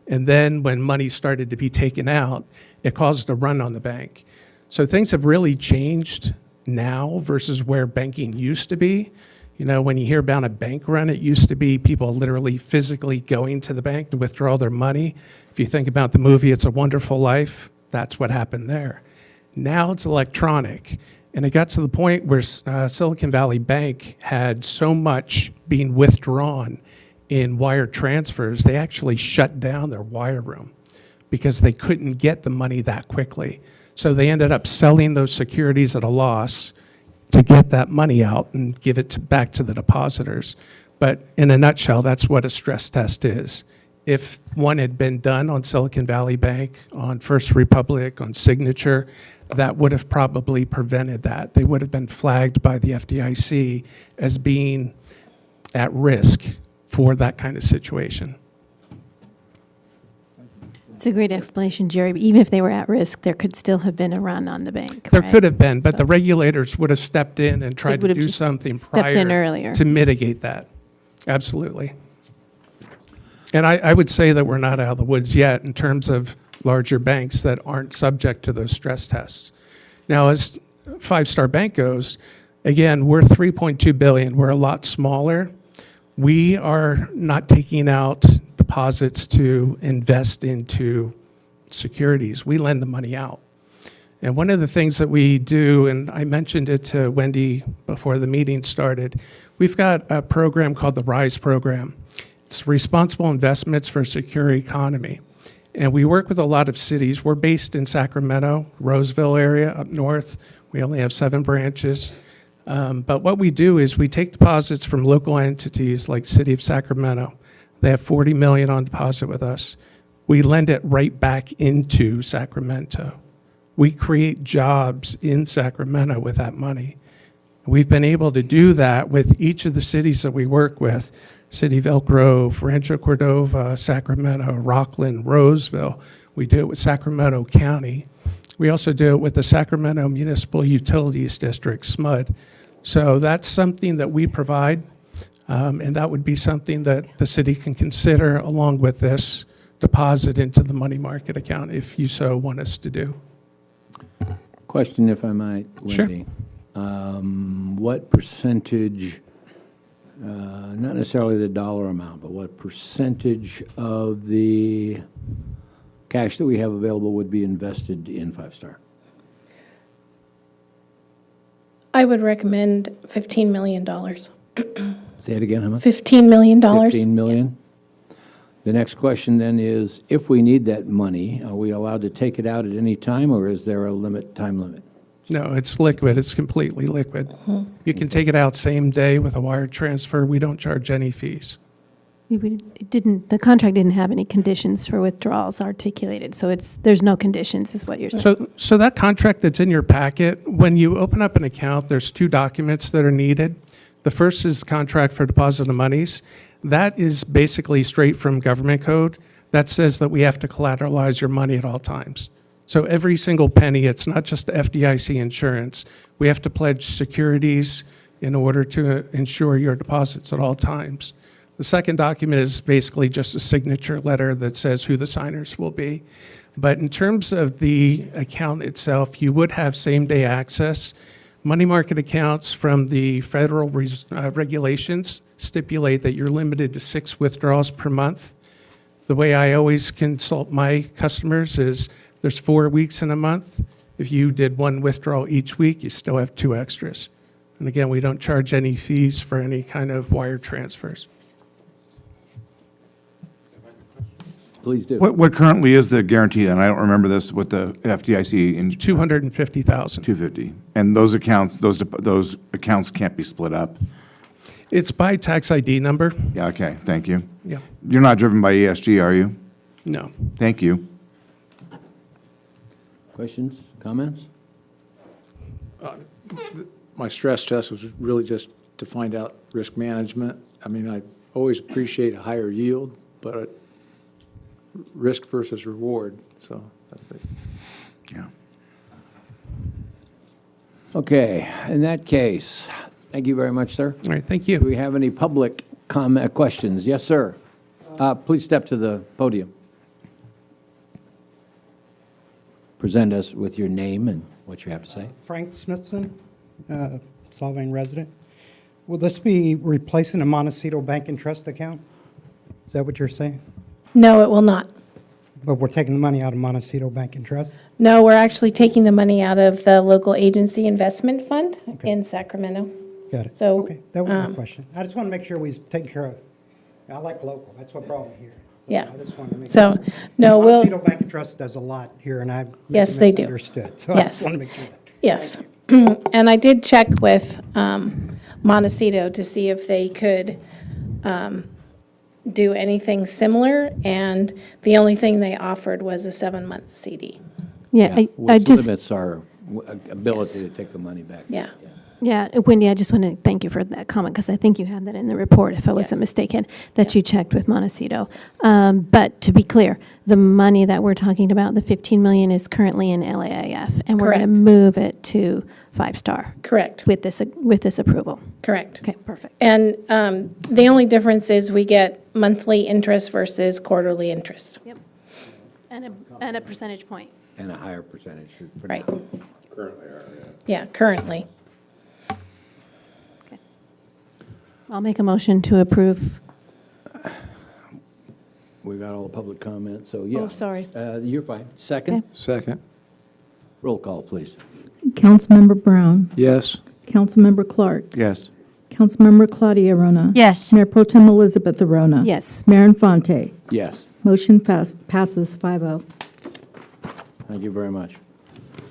And then when money started to be taken out, it caused a run on the bank. So things have really changed now versus where banking used to be. You know, when you hear about a bank run, it used to be people literally physically going to the bank to withdraw their money. If you think about the movie It's a Wonderful Life, that's what happened there. Now it's electronic. And it got to the point where Silicon Valley Bank had so much being withdrawn in wire transfers, they actually shut down their wire room because they couldn't get the money that quickly. So they ended up selling those securities at a loss to get that money out and give it back to the depositors. But in a nutshell, that's what a stress test is. If one had been done on Silicon Valley Bank, on First Republic, on Signature, that would have probably prevented that. They would have been flagged by the FDIC as being at risk for that kind of situation. It's a great explanation, Jerry. But even if they were at risk, there could still have been a run on the bank. There right? could have been, but the regulators would have stepped in and tried would to have do just something stepped in prior earlier. to mitigate that. Absolutely. And I would say that we're not out of the woods yet in terms of larger banks that aren't subject to those stress tests. Now, as Five Star Bank goes, again, we're $3.2 billion. We're a lot smaller. We are not taking out deposits to invest into securities. We lend the money out. And one of the things that we do, and I mentioned it to Wendy before the meeting started, we've got a program called the RISE program. It's Responsible Investments for a Secure Economy. And we work with a lot of cities. We're based in Sacramento, Roseville area up north. We only have 7 branches. But what we do is we take deposits from local entities like City of Sacramento. They have 40 million on deposit with us. We lend it right back into Sacramento. We create jobs in Sacramento with that money. We've been able to do that with each of the cities that we work with, City of Elk Grove, Rancho Cordova, Sacramento, Rockland, Roseville. We do it with Sacramento County. We also do it with the Sacramento Municipal Utilities District, SMUD. So that's something that we provide, and that would be something that the city can consider along with this deposit into the money market account if you so want us to do. Question, if I might, Sure. Wendy. What percentage, not necessarily the dollar amount, but what percentage of the cash that we have available would be invested in Five Star? I would recommend $15 million. Say it again, how much? $15 million. 15 million? The next question then is, if we need that money, are we allowed to take it out at any time, or is there a time limit? No, it's liquid. It's completely liquid. You can take it out same day with a wire transfer. We don't charge any fees. The contract didn't have any conditions for withdrawals articulated, so there's no conditions, is what you're saying. So that contract that's in your packet, when you open up an account, there's 2 documents that are needed. The first is contract for deposit of monies. That is basically straight from government code. That says that we have to collateralize your money at all times. So every single penny, it's not just FDIC insurance. We have to pledge securities in order to ensure your deposits at all times. The second document is basically just a signature letter that says who the signers will be. But in terms of the account itself, you would have same-day access. Money market accounts from the federal regulations stipulate that you're limited to 6 withdrawals per month. The way I always consult my customers is there's 4 weeks in a month. If you did 1 withdrawal each week, you still have 2 extras. And again, we don't charge any fees for any kind of wire transfers. Please do. What currently is the guarantee, and I don't remember this, with the FDIC in 250,000. 250. And those accounts can't be split up? It's by tax ID number. Yeah, okay, thank you. Yeah. You're not driven by ESG, are you? No. Thank you. Questions, comments? My stress test was really just to find out risk management. I mean, I always appreciate a higher yield, but risk versus reward, so that's it. Yeah. Okay, in that case, thank you very much, sir. All right, thank you. Do we have any public comment, questions? Yes, sir. Please step to the podium. Present us with your name and what you have to say. Frank Smithson, Solvang resident. Will this be replacing a Montecito Bank and Trust account? Is that what you're saying? No, it will not. But we're taking the money out of Montecito Bank and Trust? No, we're actually taking the money out of the local agency investment fund in Sacramento. Got it. So, Okay, that was my question. I just want to make sure we take care of, I like local, that's what brought me here. So Yeah. I just wanted to make So, sure. no, we'll- Montecito Bank and Trust does a lot here, and I Yes, they do. misunderstood. So I Yes. just want to make sure that. Yes. And I did check with Montecito to see if they could do anything similar, and the only thing they offered was a 7-month CD. Yeah, I Which just, limits our ability to take the money back. Yeah. yeah, Wendy, I just want to thank you for that comment, because I think you had that in the report, if I wasn't mistaken, that you checked with Montecito. But to be clear, the money that we're talking about, the 15 million, is currently in LAIF, and we're going to Correct. move it to Five Star. Correct. With this approval. Correct. Okay, perfect. And the only difference is we get monthly interest versus quarterly interest. Yep. And a percentage point. And a higher percentage. for Right. now. Currently are, Yeah, currently. I'll make a motion to approve. We got all the public comments, so yeah. Oh, sorry. You're fine. Second? Okay. Second. Roll call, please. Councilmember Brown. Yes. Councilmember Clark. Yes. Councilmember Claudia Arona. Yes. Mayor Pro Tem Elizabeth Arona. Yes. Mayor Infante. Yes. Motion passes 5-0. Thank you very much.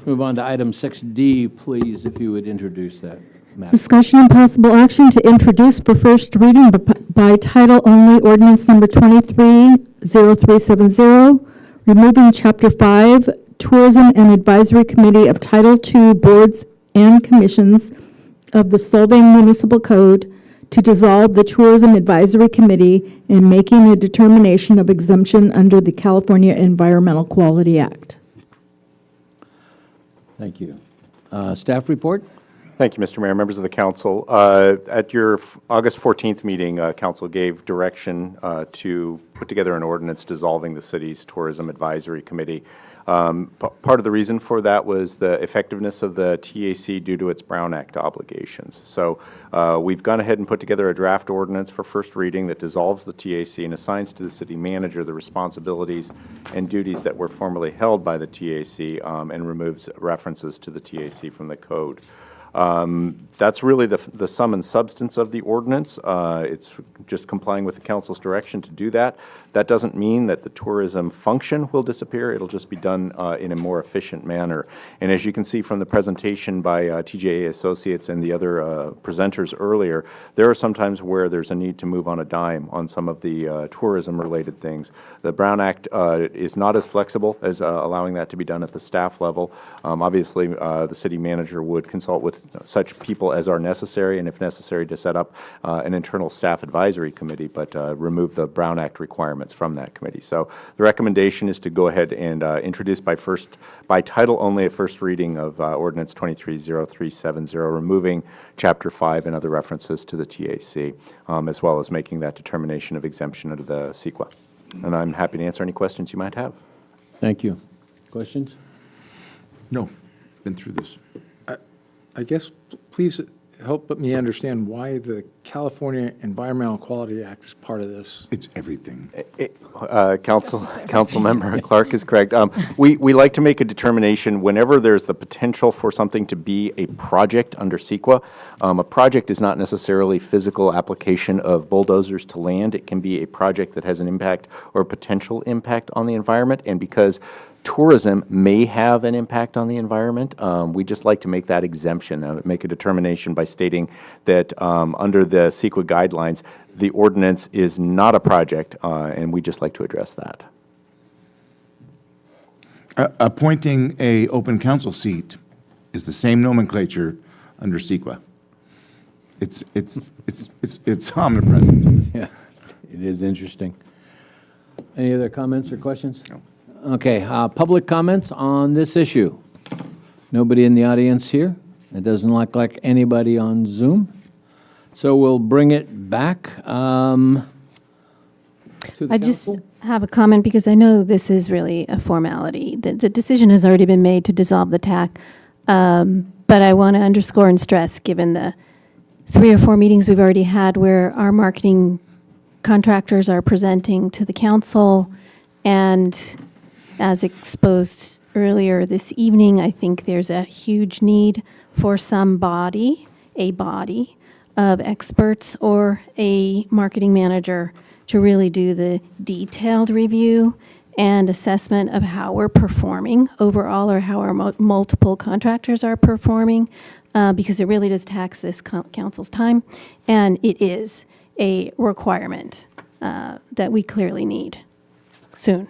Move on to item 6D, please, if you would introduce that. Matt. Discussion and possible action to introduce for first reading by title only ordinance number 230370, removing Chapter 5, Tourism and Advisory Committee of Title II Boards and Commissions of the Solvang Municipal Code to dissolve the Tourism Advisory Committee and making a determination of exemption under the California Environmental Quality Act. Thank you. Staff report? Thank you, Mr. Mayor, members of the council. At your August 14th meeting, council gave direction to put together an ordinance dissolving the city's Tourism Advisory Committee. Part of the reason for that was the effectiveness of the TAC due to its Brown Act obligations. So we've gone ahead and put together a draft ordinance for first reading that dissolves the TAC and assigns to the city manager the responsibilities and duties that were formerly held by the TAC and removes references to the TAC from the code. That's really the sum and substance of the ordinance. It's just complying with the council's direction to do that. That doesn't mean that the tourism function will disappear. It'll just be done in a more efficient manner. And as you can see from the presentation by TJA Associates and the other presenters earlier, there are some times where there's a need to move on a dime on some of the tourism-related things. The Brown Act is not as flexible as allowing that to be done at the staff level. Obviously, the city manager would consult with such people as are necessary, and if necessary, to set up an internal staff advisory committee, but remove the Brown Act requirements from that committee. So the recommendation is to go ahead and introduce by title only a first reading of ordinance 230370, removing Chapter 5 and other references to the TAC, as well as making that determination of exemption under the CEQA. And I'm happy to answer any questions you might have. Thank you. Questions? No, been through this. I guess, please help me understand why the California Environmental Quality Act is part of this. It's everything. Council Member Clark is correct. We like to make a determination whenever there's the potential for something to be a project under CEQA. A project is not necessarily physical application of bulldozers to land. It can be a project that has an impact or potential impact on the environment, and because tourism may have an impact on the environment, we just like to make that exemption, make a determination by stating that under the CEQA guidelines, the ordinance is not a project, and we just like to address that. Appointing a open council seat is the same nomenclature under CEQA. It's omnipresent. Yeah, it is interesting. Any other comments or questions? No. Okay, public comments on this issue? Nobody in the audience here? It doesn't look like anybody on Zoom. So we'll bring it back to the I just council. have a comment because I know this is really a formality. The decision has already been made to dissolve the TAC, but I want to underscore and stress, given the 3 or 4 meetings we've already had where our marketing contractors are presenting to the council, and as exposed earlier this evening, I think there's a huge need for a body of experts or a marketing manager to really do the detailed review and assessment of how we're performing overall, or how our multiple contractors are performing, because it really does tax this council's time, and it is a requirement that we clearly need soon.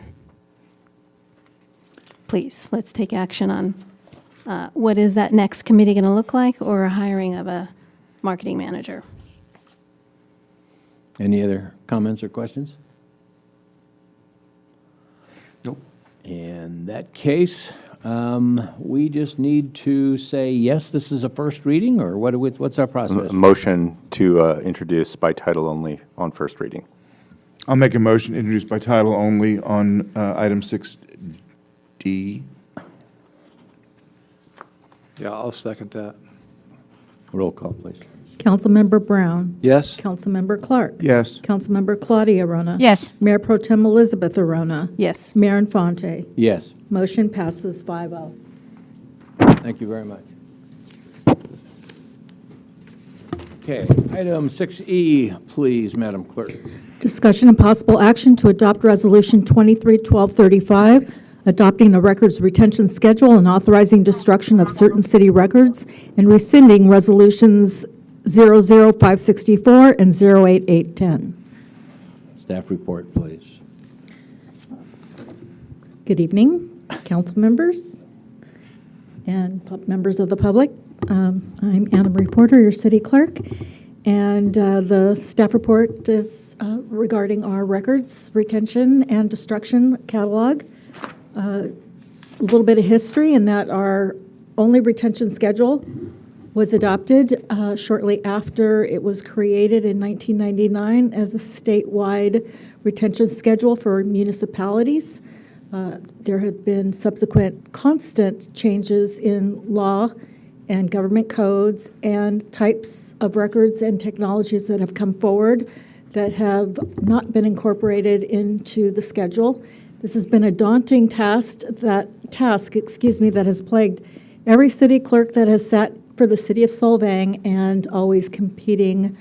Please, let's take action on what is that next committee going to look like, or a hiring of a marketing manager. Any other comments or questions? Nope. In that case, we just need to say, yes, this is a first reading, or what's our process? A motion to introduce by title only on first reading. I'll make a motion to introduce by title only on item 6D. Yeah, I'll second that. Roll call, please. Councilmember Brown. Yes? Councilmember Clark. Yes. Councilmember Claudia Arona. Yes. Mayor Pro Tem Elizabeth Arona. Yes. Mayor Infante. Yes. Motion passes 5-0. Thank you very much. Okay, item 6E, please, Madam Clerk. Discussion and possible action to adopt Resolution 23-1235, adopting a records retention schedule and authorizing destruction of certain city records, and rescinding resolutions 00564 and 08810. Staff report, please. Good evening, council members and members of the public. I'm Anna Reporter, your city clerk, and the staff report is regarding our records retention and destruction catalog. A little bit of history in that our only retention schedule was adopted shortly after it was created in 1999 as a statewide retention schedule for municipalities. There have been subsequent constant changes in law and government codes and types of records and technologies that have come forward that have not been incorporated into the schedule. This has been a daunting task that has plagued every city clerk that has sat for the city of Solvang, and always competing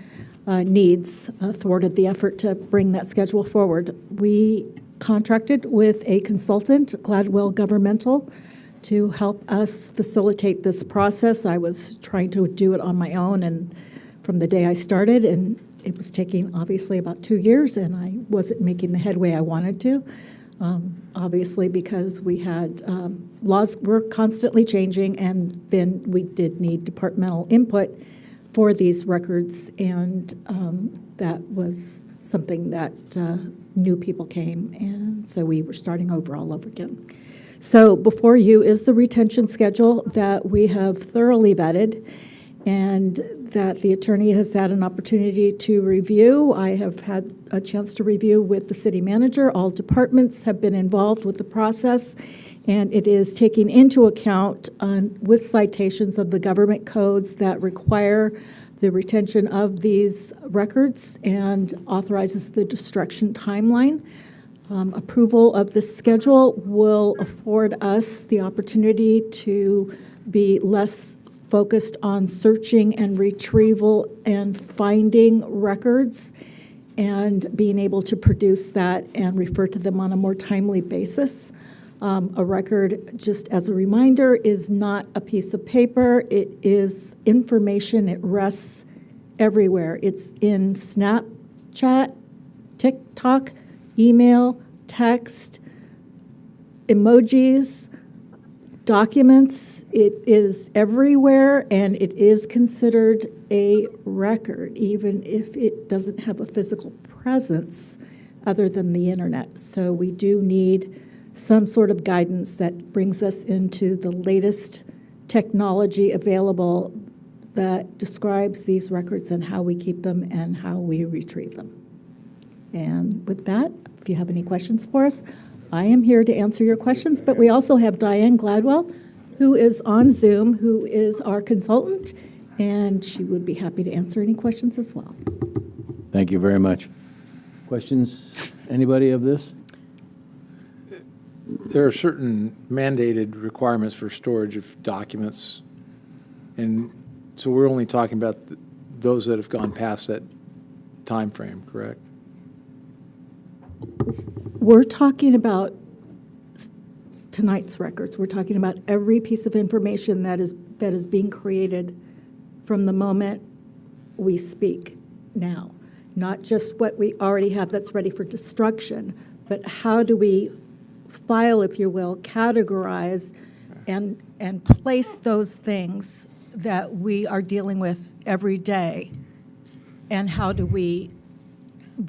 needs thwarted the effort to bring that schedule forward. We contracted with a consultant, Gladwell Governmental, to help us facilitate this process. I was trying to do it on my own, and from the day I started, and it was taking obviously about 2 years, and I wasn't making the headway I wanted to. Obviously, because we had laws were constantly changing, and then we did need departmental input for these records, and that was something that new people came, and so we were starting over all over again. So before you is the retention schedule that we have thoroughly vetted and that the attorney has had an opportunity to review. I have had a chance to review with the city manager. All departments have been involved with the process, and it is taking into account with citations of the government codes that require the retention of these records and authorizes the destruction timeline. Approval of this schedule will afford us the opportunity to be less focused on searching and retrieval and finding records and being able to produce that and refer to them on a more timely basis. A record, just as a reminder, is not a piece of paper. It is information. It rests everywhere. It's in Snapchat, TikTok, email, text, emojis, documents. It is everywhere, and it is considered a record, even if it doesn't have a physical presence other than the internet. So we do need some sort of guidance that brings us into the latest technology available that describes these records and how we keep them and how we retrieve them. And with that, if you have any questions for us, I am here to answer your questions, but we also have Diane Gladwell, who is on Zoom, who is our consultant, and she would be happy to answer any questions as well. Thank you very much. Questions, anybody of this? There are certain mandated requirements for storage of documents, and so we're only talking about those that have gone past that time frame, correct? We're talking about tonight's records. We're talking about every piece of information that is being created from the moment we speak now. Not just what we already have that's ready for destruction, but how do we file, if you will, categorize and place those things that we are dealing with every day, and how do we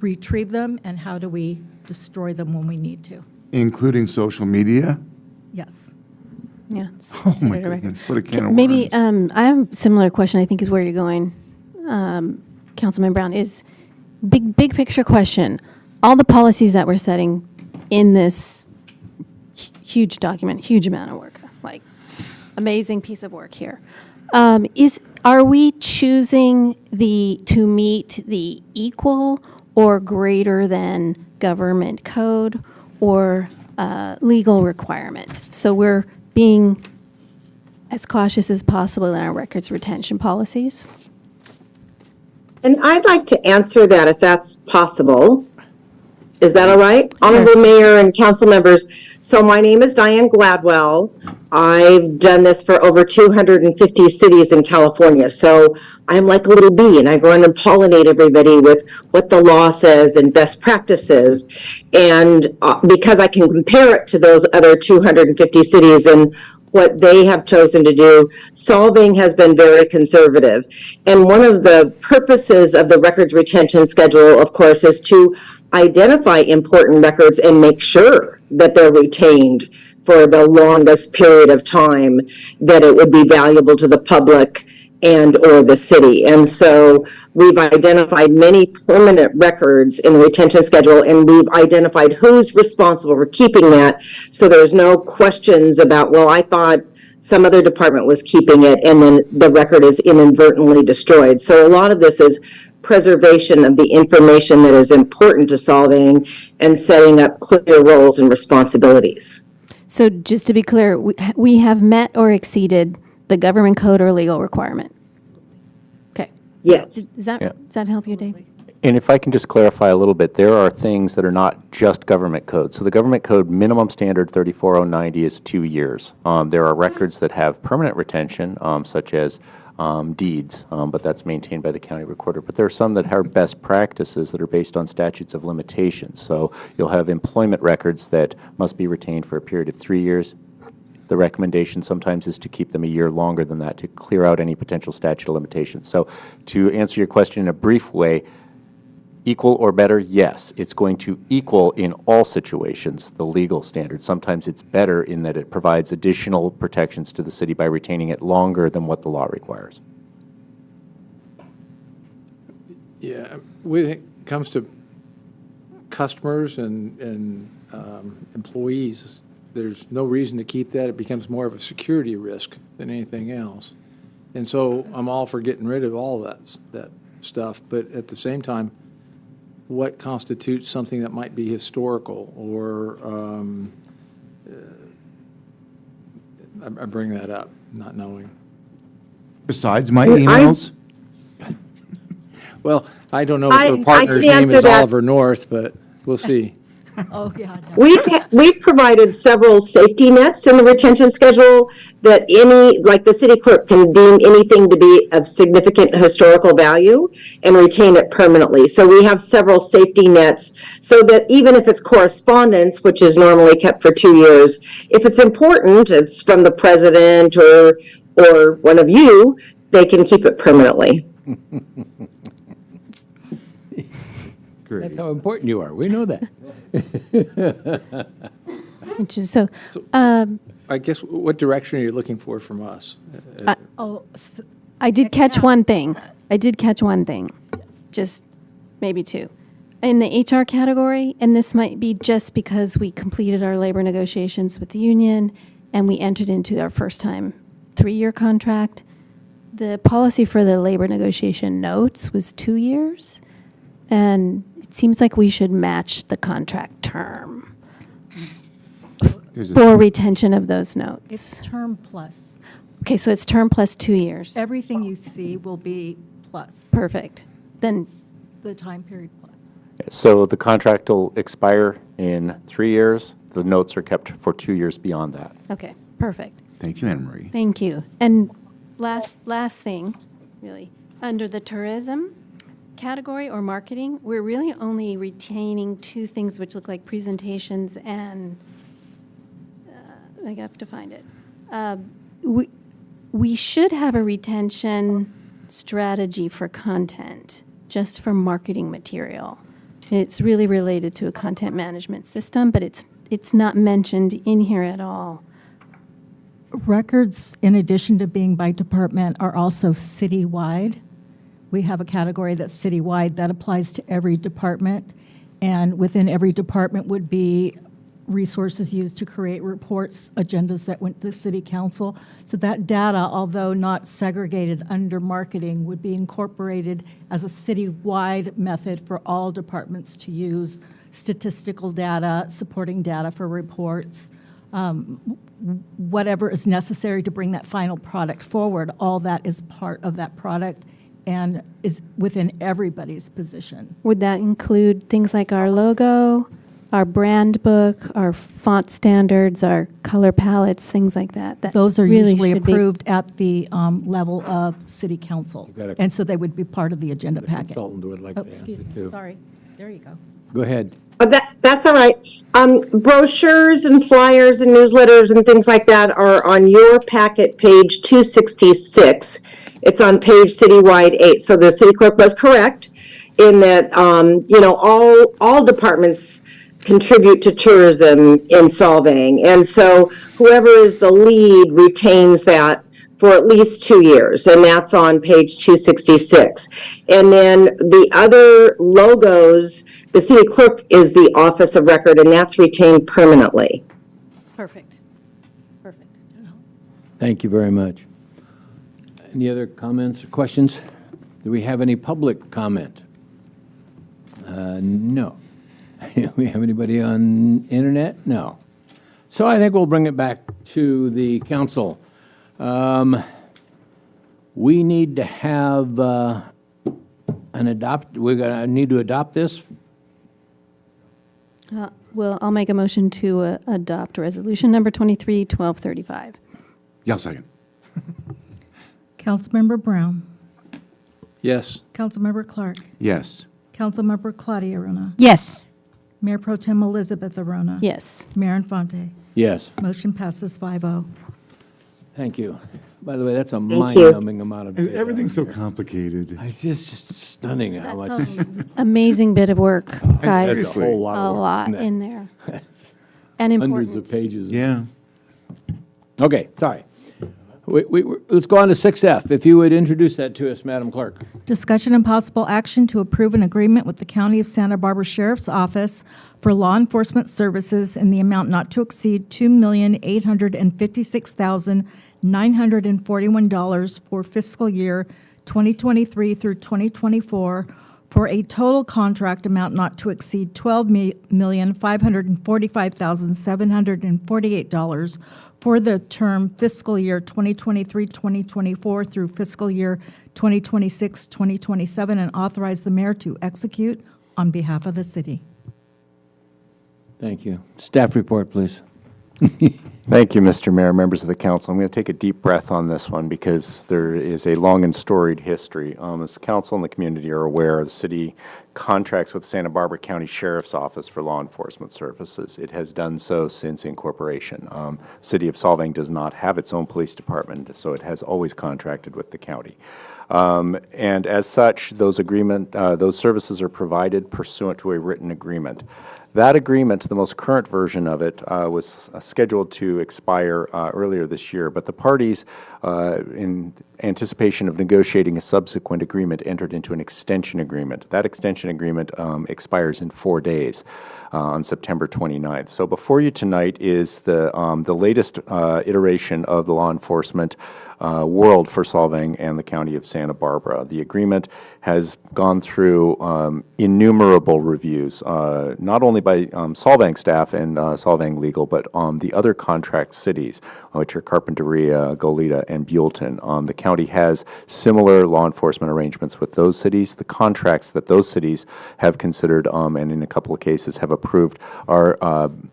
retrieve them, and how do we destroy them when we need to? Including social media? Yes. Yeah. Oh, my goodness, what a can of Maybe worms. I have a similar question, I think is where you're going, Councilman Brown, is big picture question. All the policies that we're setting in this huge document, huge amount of work, like amazing piece of work here. Are we choosing to meet the equal or greater than government code or legal requirement? So we're being as cautious as possible in our records retention policies. And I'd like to answer that if that's possible. Is that all right? Honorable Mayor and council members, so my name is Diane Gladwell. I've done this for over 250 cities in California. So I'm like a little bee and I go in and pollinate everybody with what the law says and best practices. And because I can compare it to those other 250 cities and what they have chosen to do, Solvang has been very conservative. And one of the purposes of the records retention schedule, of course, is to identify important records and make sure that they're retained for the longest period of time that it would be valuable to the public and or the city. And so we've identified many permanent records in the retention schedule, and we've identified who's responsible for keeping that. So there's no questions about, well, I thought some other department was keeping it, and then the record is inadvertently destroyed. So a lot of this is preservation of the information that is important to Solvang and setting up clear roles and responsibilities. So just to be clear, we have met or exceeded the government code or legal requirements. Okay. Yes. Does that help you, Dave? And if I can just clarify a little bit, there are things that are not just government code. So the government code minimum standard 34090 is 2 years. There are records that have permanent retention, such as deeds, but that's maintained by the county recorder. But there are some that have best practices that are based on statutes of limitations. So you'll have employment records that must be retained for a period of 3 years. The recommendation sometimes is to keep them a year longer than that to clear out any potential statute of limitations. So to answer your question in a brief way, equal or better, yes. It's going to equal in all situations the legal standard. Sometimes it's better in that it provides additional protections to the city by retaining it longer than what the law requires. Yeah, when it comes to customers and employees, there's no reason to keep that. It becomes more of a security risk than anything else. And so I'm all for getting rid of all that stuff, but at the same time, what constitutes something that might be historical or I bring that up, not knowing. Besides my emails? Well, I don't know if the partner's can name answer is that. Oliver North, but we'll see. Oh, yeah. We've provided several safety nets in the retention schedule that like the city clerk can deem anything to be of significant historical value and retain it permanently. So we have several safety nets so that even if it's correspondence, which is normally kept for 2 years, if it's important, it's from the president or one of you, they can keep it permanently. That's how important you are. We know that. Which is so, I guess, what direction are you looking for from us? I did catch one thing. Just maybe two. In the HR category, and this might be just because we completed our labor negotiations with the union and we entered into our first time 3-year contract, the policy for the labor negotiation notes was 2 years. And it seems like we should match the contract term for retention of those notes. It's term plus. Okay, so it's term plus 2 years. Everything you see will be plus. Perfect. Then, The time period plus. So the contract will expire in 3 years. The notes are kept for 2 years beyond that. okay, perfect. Thank you, Anna Marie. Thank you. And last thing, really, under the tourism category or marketing, we're really only retaining 2 things which look like presentations and, I have to find it. We should have a retention strategy for content, just for marketing material. It's really related to a content management system, but it's not mentioned in here at all. Records, in addition to being by department, are also citywide. We have a category that's citywide that applies to every department, and within every department would be resources used to create reports, agendas that went to city council. So that data, although not segregated under marketing, would be incorporated as a citywide method for all departments to use statistical data, supporting data for reports, whatever is necessary to bring that final product forward. All that is part of that product and is within everybody's position. Would that include things like our logo, our brand book, our font standards, our color palettes, things like that? That Those are really usually should be- approved at the level of city council. You got a- And so they would be part of the agenda packet. Consultant would like Oh, to answer excuse me, too. sorry. There you go. Go ahead. That's all right. Brochures and flyers and newsletters and things like that are on your packet, page 266. It's on page citywide 8. So the city clerk was correct in that, all departments contribute to tourism in Solvang. And so whoever is the lead retains that for at least 2 years, and that's on page 266. And then the other logos, the city clerk is the office of record, and that's retained permanently. Perfect. Perfect. Thank you very much. Any other comments or questions? Do we have any public comment? No. We have anybody on internet? No. So I think we'll bring it back to the council. We need to have we're going to need to adopt this. Well, I'll make a motion to adopt resolution number 23-1235. Yeah, second. Councilmember Brown. Yes. Councilmember Clark. Yes. Councilmember Claudia Aruna. Yes. Mayor Pro Tem Elizabeth Aruna. Yes. Mayor Infante. Yes. Motion passes 5-0. Thank you. By the way, that's a Thank you. mind-numbing amount of data. Everything's so complicated. It's just stunning how That's much. an amazing bit of work, guys. That's a whole lot of A work, lot isn't it? in there. And Hundreds important. of pages. Yeah. Okay, sorry. Let's go on to 6F. If you would introduce that to us, Madam Clerk. Discussion and possible action to approve an agreement with the County of Santa Barbara Sheriff's Office for law enforcement services in the amount not to exceed $2,856,941 for fiscal year 2023 through 2024, for a total contract amount not to exceed $12,545,748 for the term fiscal year 2023-2024 through fiscal year 2026-2027, and authorize the mayor to execute on behalf of the city. Thank you. Staff report, please. Thank you, Mr. Mayor, members of the council. I'm going to take a deep breath on this one because there is a long and storied history. As the council and the community are aware, the city contracts with Santa Barbara County Sheriff's Office for law enforcement services. It has done so since incorporation. City of Solvang does not have its own police department, so it has always contracted with the county. And as such, those services are provided pursuant to a written agreement. That agreement, the most current version of it, was scheduled to expire earlier this year, but the parties, in anticipation of negotiating a subsequent agreement, entered into an extension agreement. That extension agreement expires in 4 days on September 29th. So before you tonight is the latest iteration of the law enforcement world for Solvang and the County of Santa Barbara. The agreement has gone through innumerable reviews, not only by Solvang staff and Solvang Legal, but the other contract cities, which are Carpinteria, Goleta, and Buellton. The county has similar law enforcement arrangements with those cities. The contracts that those cities have considered and in a couple of cases have approved are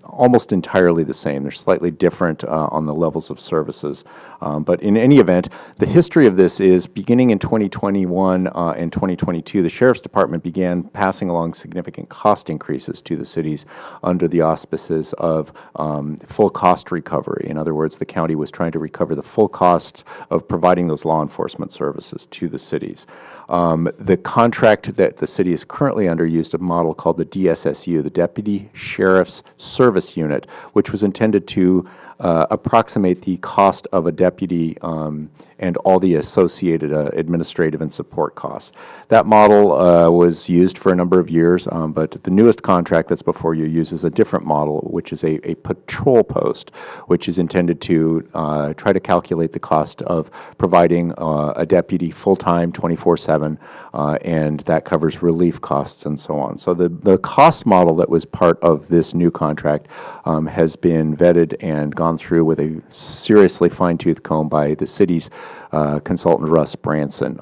almost entirely the same. They're slightly different on the levels of services. But in any event, the history of this is beginning in 2021 and 2022, the Sheriff's Department began passing along significant cost increases to the cities under the auspices of full cost recovery. In other words, the county was trying to recover the full costs of providing those law enforcement services to the cities. The contract that the city is currently under used a model called the DSSU, the Deputy Sheriff's Service Unit, which was intended to approximate the cost of a deputy and all the associated administrative and support costs. That model was used for a number of years, but the newest contract that's before you uses a different model, which is a patrol post, which is intended to try to calculate the cost of providing a deputy full-time, 24/7, and that covers relief costs and so on. So the cost model that was part of this new contract has been vetted and gone through with a seriously fine-tooth comb by the city's consultant Russ Branson.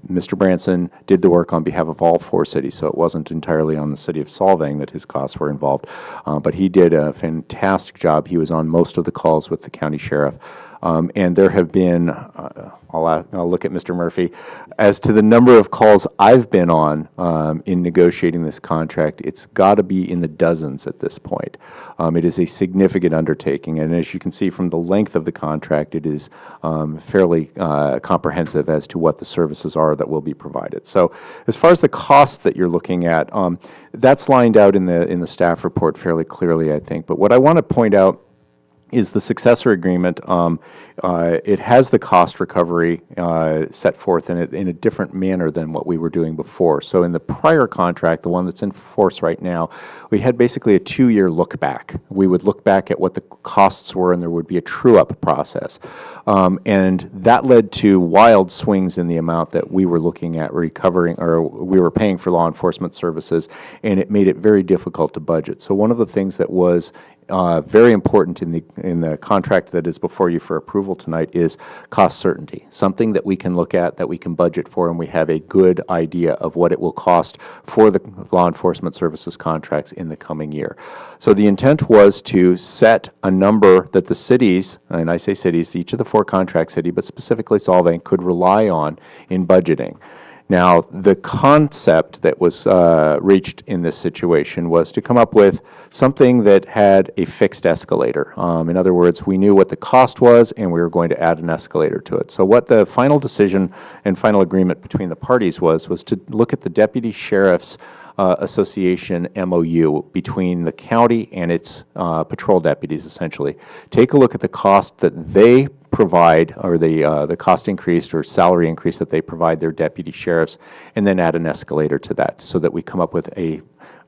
Mr. Branson did the work on behalf of all 4 cities, so it wasn't entirely on the city of Solvang that his costs were involved. But he did a fantastic job. He was on most of the calls with the county sheriff. And there have been, I'll look at Mr. Murphy, as to the number of calls I've been on in negotiating this contract, it's got to be in the dozens at this point. It is a significant undertaking, and as you can see from the length of the contract, it is fairly comprehensive as to what the services are that will be provided. So as far as the costs that you're looking at, that's lined out in the staff report fairly clearly, I think. But what I want to point out is the successor agreement. It has the cost recovery set forth in it in a different manner than what we were doing before. So in the prior contract, the one that's in force right now, we had basically a 2-year look back. We would look back at what the costs were, and there would be a true-up process. And that led to wild swings in the amount that we were looking at recovering, or we were paying for law enforcement services, and it made it very difficult to budget. So one of the things that was very important in the contract that is before you for approval tonight is cost certainty, something that we can look at, that we can budget for, and we have a good idea of what it will cost for the law enforcement services contracts in the coming year. So the intent was to set a number that the cities, and I say cities, each of the 4 contract cities, but specifically Solvang, could rely on in budgeting. Now, the concept that was reached in this situation was to come up with something that had a fixed escalator. In other words, we knew what the cost was, and we were going to add an escalator to it. So what the final decision and final agreement between the parties was to look at the Deputy Sheriff's Association MOU between the county and its patrol deputies, essentially. Take a look at the cost that they provide, or the cost increase or salary increase that they provide their deputy sheriffs, and then add an escalator to that so that we come up with a,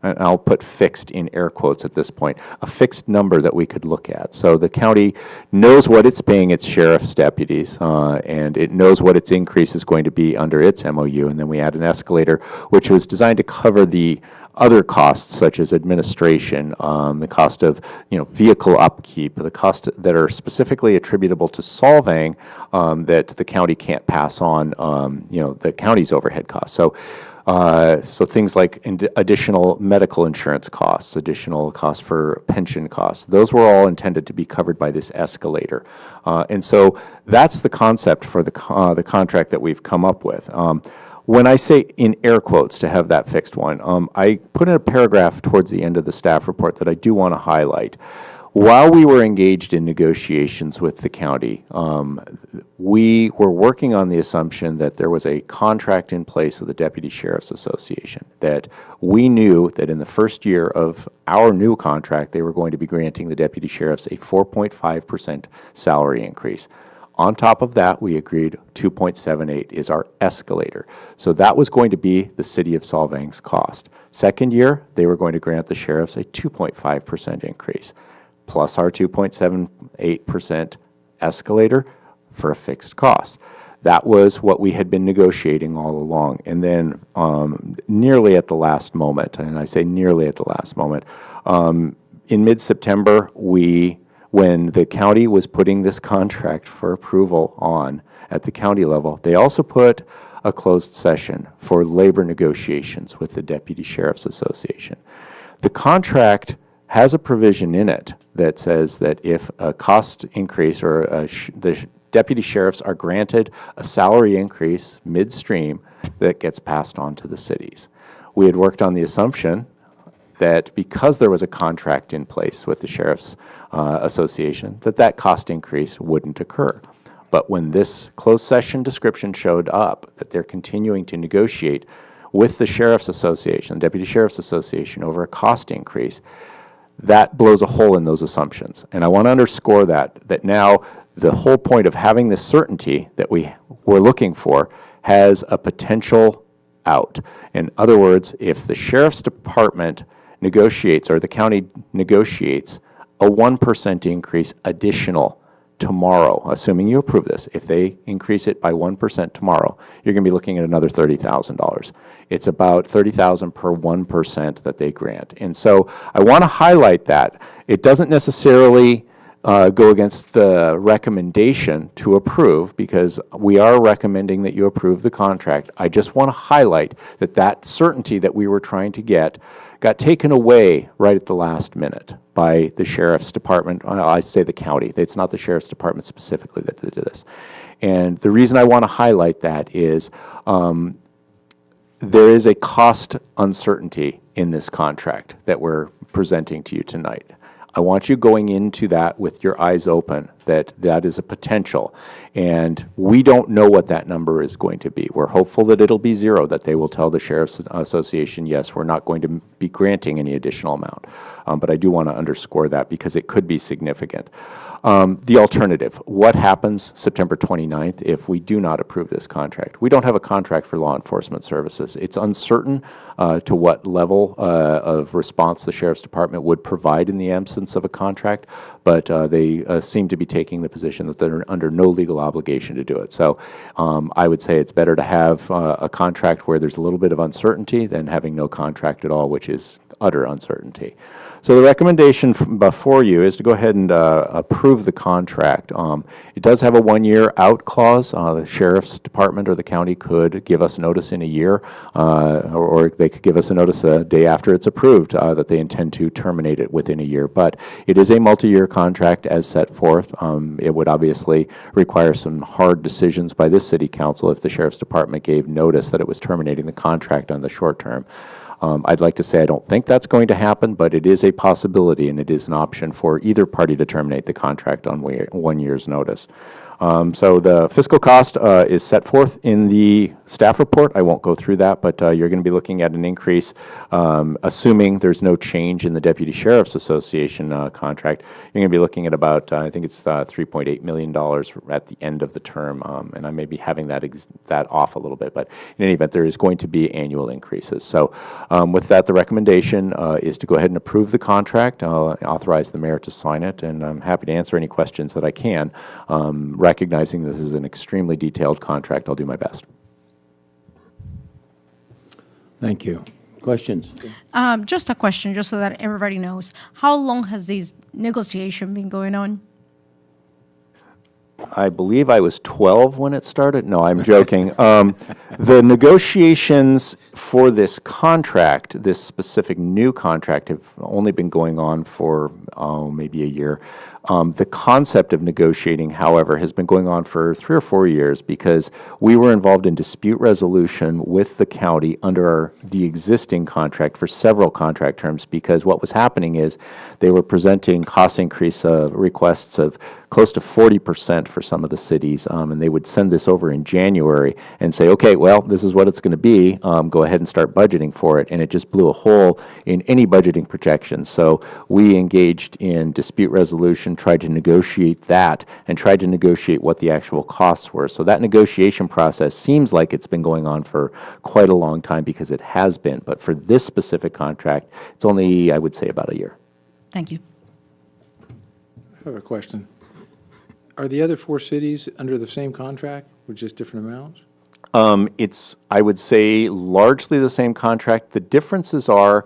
and I'll put fixed in air quotes at this point, a fixed number that we could look at. So the county knows what it's paying its sheriff's deputies, and it knows what its increase is going to be under its MOU, and then we add an escalator, which was designed to cover the other costs such as administration, the cost of vehicle upkeep, the costs that are specifically attributable to Solvang that the county can't pass on, the county's overhead costs. So things like additional medical insurance costs, additional costs for pension costs, those were all intended to be covered by this escalator. And so that's the concept for the contract that we've come up with. When I say in air quotes to have that fixed one, I put in a paragraph towards the end of the staff report that I do want to highlight. While we were engaged in negotiations with the county, we were working on the assumption that there was a contract in place with the Deputy Sheriff's Association, that we knew that in the first year of our new contract, they were going to be granting the deputy sheriffs a 4.5% salary increase. On top of that, we agreed 2.78 is our escalator. So that was going to be the city of Solvang's cost. Second year, they were going to grant the sheriffs a 2.5% increase, plus our 2.78% escalator for a fixed cost. That was what we had been negotiating all along. And then nearly at the last moment, and I say nearly at the last moment, in mid-September, when the county was putting this contract for approval on at the county level, they also put a closed session for labor negotiations with the Deputy Sheriff's Association. The contract has a provision in it that says that if a cost increase or the deputy sheriffs are granted a salary increase midstream, that gets passed on to the cities. We had worked on the assumption that because there was a contract in place with the Sheriff's Association, that cost increase wouldn't occur. But when this closed session description showed up, that they're continuing to negotiate with the Sheriff's Association, Deputy Sheriff's Association, over a cost increase, that blows a hole in those assumptions. And I want to underscore that now the whole point of having this certainty that we were looking for has a potential out. In other words, if the Sheriff's Department negotiates, or the county negotiates, a 1% increase additional tomorrow, assuming you approve this, if they increase it by 1% tomorrow, you're going to be looking at another $30,000. It's about $30,000 per 1% that they grant. And so I want to highlight that. It doesn't necessarily go against the recommendation to approve, because we are recommending that you approve the contract. I just want to highlight that that certainty that we were trying to get got taken away right at the last minute by the sheriff's department. I say the county. It's not the sheriff's department specifically that did this. And the reason I want to highlight that is there is a cost uncertainty in this contract that we're presenting to you tonight. I want you going into that with your eyes open, that that is a potential. And we don't know what that number is going to be. We're hopeful that it'll be zero, that they will tell the Sheriff's Association, yes, we're not going to be granting any additional amount. But I do want to underscore that because it could be significant. The alternative, what happens September 29th if we do not approve this contract? We don't have a contract for law enforcement services. It's uncertain to what level of response the Sheriff's Department would provide in the absence of a contract, but they seem to be taking the position that they're under no legal obligation to do it. So I would say it's better to have a contract where there's a little bit of uncertainty than having no contract at all, which is utter uncertainty. So the recommendation before you is to go ahead and approve the contract. It does have a 1-year out clause. The Sheriff's Department or the county could give us notice in a year, or they could give us a notice a day after it's approved that they intend to terminate it within a year. But it is a multi-year contract as set forth. It would obviously require some hard decisions by this city council if the Sheriff's Department gave notice that it was terminating the contract on the short term. I'd like to say I don't think that's going to happen, but it is a possibility, and it is an option for either party to terminate the contract on 1 year's notice. So the fiscal cost is set forth in the staff report. I won't go through that, but you're going to be looking at an increase, assuming there's no change in the Deputy Sheriff's Association contract. You're going to be looking at about, I think it's $3.8 million at the end of the term, and I may be having that off a little bit, but in any event, there is going to be annual increases. So with that, the recommendation is to go ahead and approve the contract, authorize the mayor to sign it, and I'm happy to answer any questions that I can. Recognizing this is an extremely detailed contract, I'll do my best. Thank you. Questions? Just a question, just so that everybody knows. How long has this negotiation been going on? I believe I was 12 when it started. No, I'm joking. The negotiations for this contract, this specific new contract, have only been going on for maybe a year. The concept of negotiating, however, has been going on for 3 or 4 years because we were involved in dispute resolution with the county under the existing contract for several contract terms, because what was happening is they were presenting cost increase requests of close to 40% for some of the cities, and they would send this over in January and say, okay, well, this is what it's going to be. Go ahead and start budgeting for it. And it just blew a hole in any budgeting projections. So we engaged in dispute resolution, tried to negotiate that, and tried to negotiate what the actual costs were. So that negotiation process seems like it's been going on for quite a long time, because it has been. But for this specific contract, it's only, I would say, about a year. Thank you. I have a question. Are the other 4 cities under the same contract with just different amounts? It's, I would say, largely the same contract. The differences are,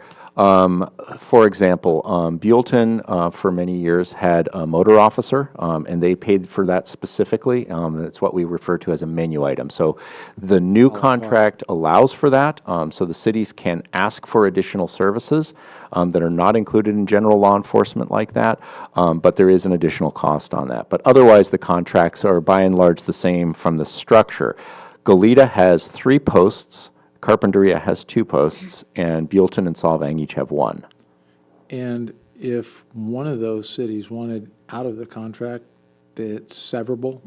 for example, Buellton for many years had a motor officer, and they paid for that specifically. It's what we refer to as a menu item. So the new contract allows for that, so the cities can ask for additional services that are not included in general law enforcement like that, but there is an additional cost on that. But otherwise, the contracts are by and large the same from the structure. Goleta has 3 posts, Carpinteria has 2 posts, and Buellton and Solvang each have 1. And if one of those cities wanted out of the contract, it's severable,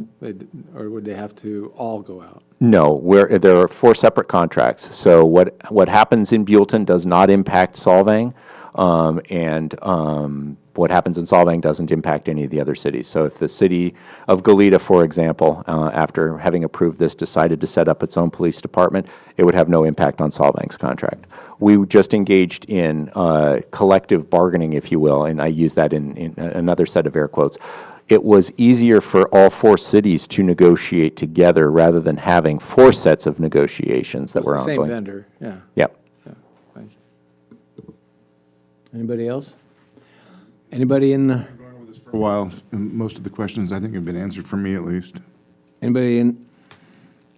or would they have to all go out? No, there are 4 separate contracts. So what happens in Buellton does not impact Solvang, and what happens in Solvang doesn't impact any of the other cities. So if the city of Goleta, for example, after having approved this, decided to set up its own police department, it would have no impact on Solvang's contract. We just engaged in collective bargaining, if you will, and I use that in another set of air quotes. It was easier for all 4 cities to negotiate together rather than having 4 sets of negotiations that were ongoing. Same vendor, yeah. Yep. Yeah, thank you. Anybody else? Anybody in the? a while, and most of the questions I think have been answered for me at least. Anybody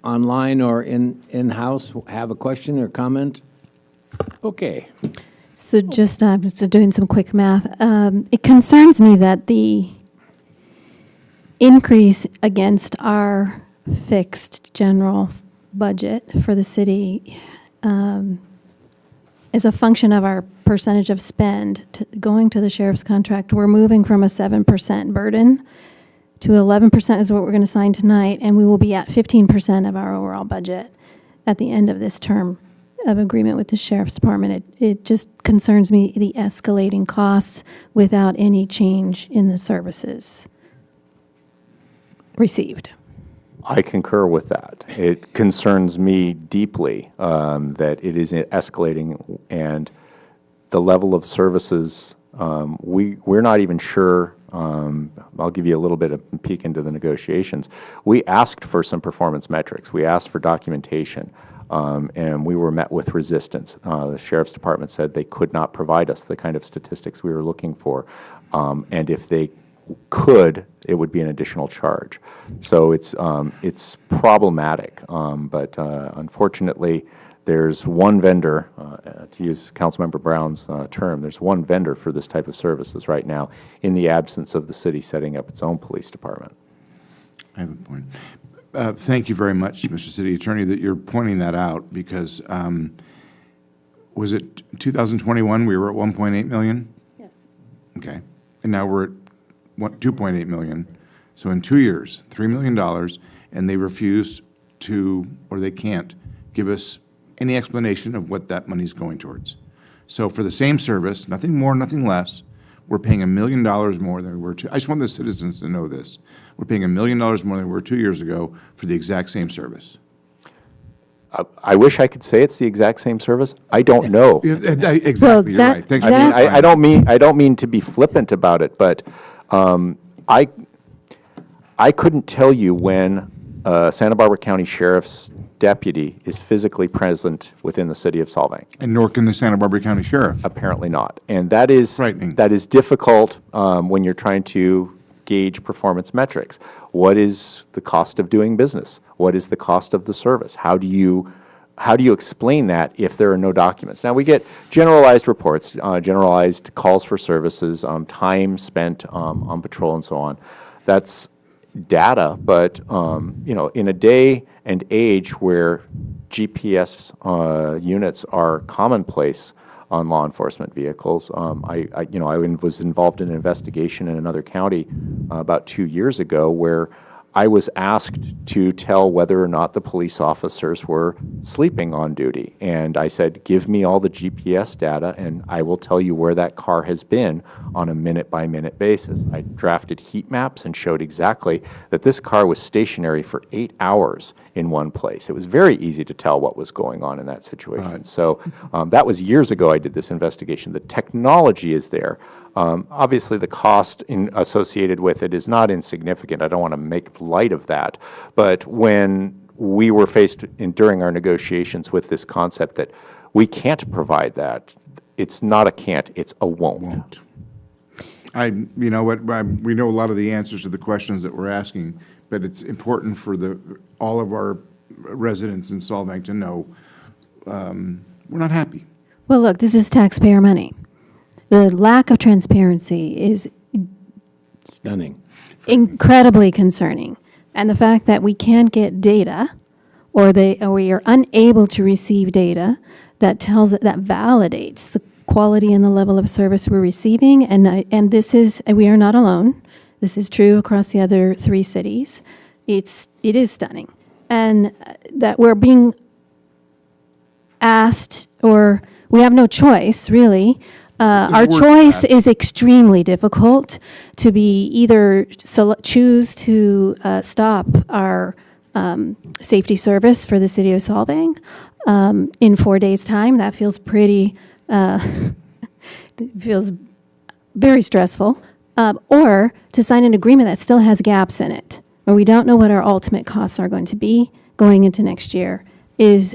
online or in-house have a question or comment? Okay. So just, I was just doing some quick math. It concerns me that the increase against our fixed general budget for the city is a function of our percentage of spend going to the sheriff's contract. We're moving from a 7% burden to 11% is what we're going to sign tonight, and we will be at 15% of our overall budget at the end of this term of agreement with the sheriff's department. It just concerns me, the escalating costs without any change in the services received. I concur with that. It concerns me deeply that it is escalating, and the level of services, we're not even sure. I'll give you a little bit of a peek into the negotiations. We asked for some performance metrics. We asked for documentation, and we were met with resistance. The Sheriff's Department said they could not provide us the kind of statistics we were looking for, and if they could, it would be an additional charge. So it's problematic, but unfortunately, there's one vendor, to use Councilmember Brown's term, there's one vendor for this type of services right now in the absence of the city setting up its own police department. I have a point. Thank you very much, Mr. City Attorney, that you're pointing that out, because was it 2021 we were at 1.8 million? Yes. Okay. And now we're at 2.8 million. So in 2 years, $3 million, and they refuse to, or they can't, give us any explanation of what that money's going towards. So for the same service, nothing more, nothing less, we're paying $1 million more than we were I just want the citizens to know this. We're paying $1 million more than we were 2 years ago for the exact same service. I wish I could say it's the exact same service. I don't know. Exactly, you're right. Thanks. I don't mean to be flippant about it, but I couldn't tell you when Santa Barbara County Sheriff's deputy is physically present within the city of Solvang. And nor can the Santa Barbara County Sheriff. Apparently not. And that is frightening. That is difficult when you're trying to gauge performance metrics. What is the cost of doing business? What is the cost of the service? How do you explain that if there are no documents? Now, we get generalized reports, generalized calls for services, time spent on patrol and so on. That's data, but in a day and age where GPS units are commonplace on law enforcement vehicles, I was involved in an investigation in another county about 2 years ago where I was asked to tell whether or not the police officers were sleeping on duty. And I said, give me all the GPS data and I will tell you where that car has been on a minute-by-minute basis. I drafted heat maps and showed exactly that this car was stationary for 8 hours in one place. It was very easy to tell what was going on in that situation. Right. So that was years ago I did this investigation. The technology is there. Obviously, the cost associated with it is not insignificant. I don't want to make light of that. But when we were faced during our negotiations with this concept that we can't provide that, it's not a can't, it's a won't. You know what, we know a lot of the answers to the questions that we're asking, but it's important for all of our residents in Solvang to know we're not happy. Well, look, this is taxpayer money. The lack of transparency is stunning, incredibly concerning. And the fact that we can't get data or we are unable to receive data that validates the quality and the level of service we're receiving. And we are not alone. This is true across the other 3 cities. It is stunning. And that we're being asked, or we have no choice, really. Our choice is extremely difficult to be either choose to stop our safety service for the city of Solvang in 4 days' time. That feels feels very stressful. Or to sign an agreement that still has gaps in it, where we don't know what our ultimate costs are going to be going into next year, is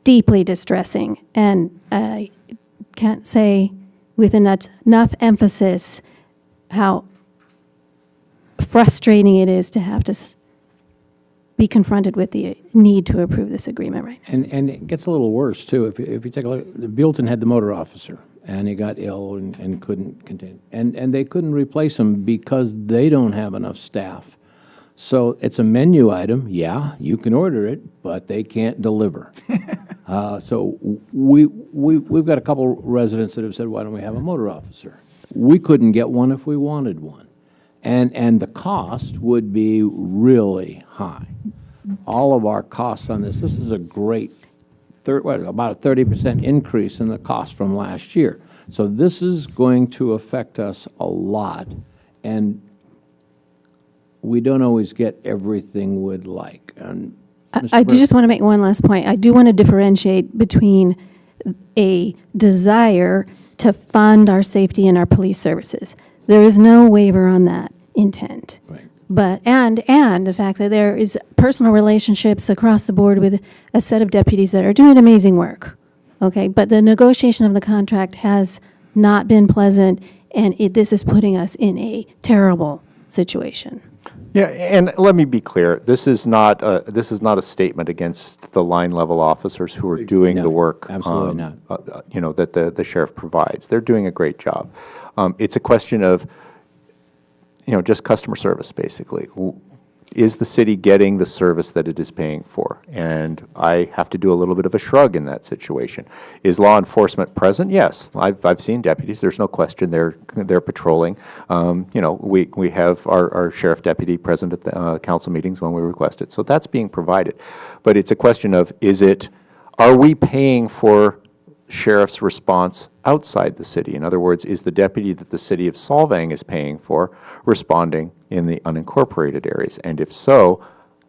deeply distressing. And can't say with enough emphasis how frustrating it is to have to be confronted with the need to approve this agreement right now. And it gets a little worse, too. If you take a look, Buellton had the motor officer, and he got ill and couldn't continue. And they couldn't replace him because they don't have enough staff. So it's a menu item, yeah, you can order it, but they can't deliver. So we've got a couple residents that have said, why don't we have a motor officer? We couldn't get one if we wanted one. And the cost would be really high. All of our costs on this is a great, about a 30% increase in the cost from last year. So this is going to affect us a lot, and we don't always get everything we'd like. And I do just want to make one last point. I do want to differentiate between a desire to fund our safety and our police services. There is no waiver on that intent. Right. But, and the fact that there is personal relationships across the board with a set of deputies that are doing amazing work, okay? But the negotiation of the contract has not been pleasant, and this is putting us in a terrible situation. Yeah, and let me be clear, this is not a statement against the line level officers who are doing the work. Absolutely not. That the sheriff provides. They're doing a great job. It's a question of, just customer service, basically. Is the city getting the service that it is paying for? And I have to do a little bit of a shrug in that situation. Is law enforcement present? Yes, I've seen deputies. There's no question they're patrolling. We have our sheriff deputy present at the council meetings when we request it. So that's being provided. But it's a question of, are we paying for sheriff's response outside the city? In other words, is the deputy that the city of Solvang is paying for responding in the unincorporated areas? And if so,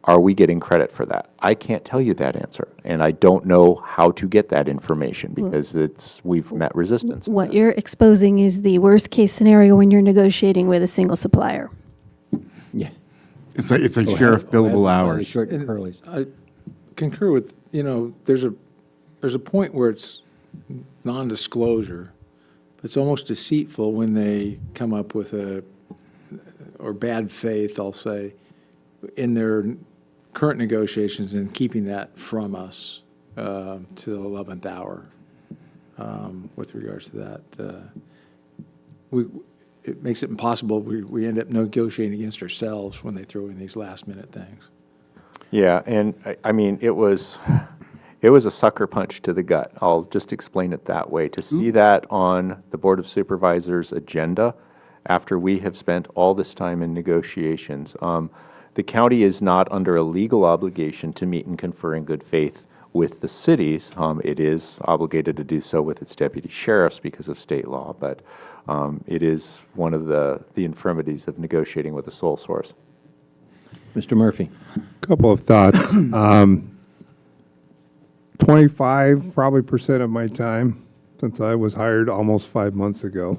are we getting credit for that? I can't tell you that answer, and I don't know how to get that information because we've met resistance. What you're exposing is the worst-case scenario when you're negotiating with a single supplier. Yeah. It's like sheriff billable hours. Short curlies. I concur with, there's a point where it's non-disclosure, but it's almost deceitful when they come up with or bad faith, I'll say, in their current negotiations and keeping that from us to the 11th hour with regards to that. It makes it impossible. We end up negotiating against ourselves when they throw in these last-minute things. Yeah, and I mean, it was a sucker punch to the gut. I'll just explain it that way. To see that on the Board of Supervisors' agenda after we have spent all this time in negotiations, the county is not under a legal obligation to meet and confer in good faith with the cities. It is obligated to do so with its deputy sheriffs because of state law, but it is one of the infirmities of negotiating with a sole source. Mr. Murphy. Couple of thoughts. 25% probably of my time since I was hired almost 5 months ago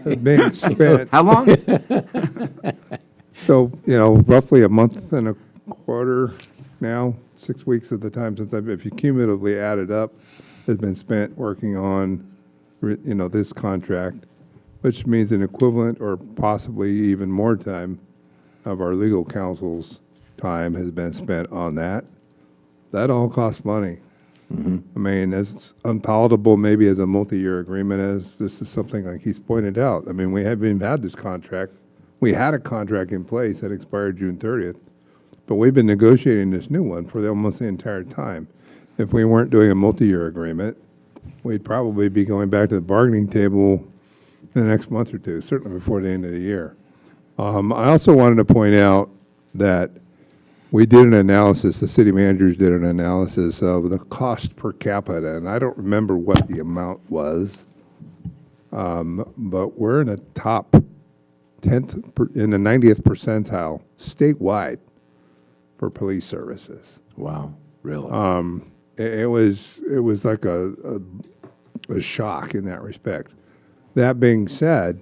has been spent. How long? So, roughly a month and a quarter now, 6 weeks of the time since if you cumulatively add it up, has been spent working on, this contract, which means an equivalent or possibly even more time of our legal counsel's time has been spent on that. That all costs money. I mean, as unpalatable maybe as a multi-year agreement as this is something like he's pointed out. I mean, we haven't even had this contract. We had a contract in place that expired June 30th, but we've been negotiating this new one for almost the entire time. If we weren't doing a multi-year agreement, we'd probably be going back to the bargaining table in the next month or two, certainly before the end of the year. I also wanted to point out that we did an analysis, the city managers did an analysis of the cost per capita, and I don't remember what the amount was, but we're in the top 10th, in the 90th percentile statewide for police services. Wow, really? It was like a shock in that respect. That being said,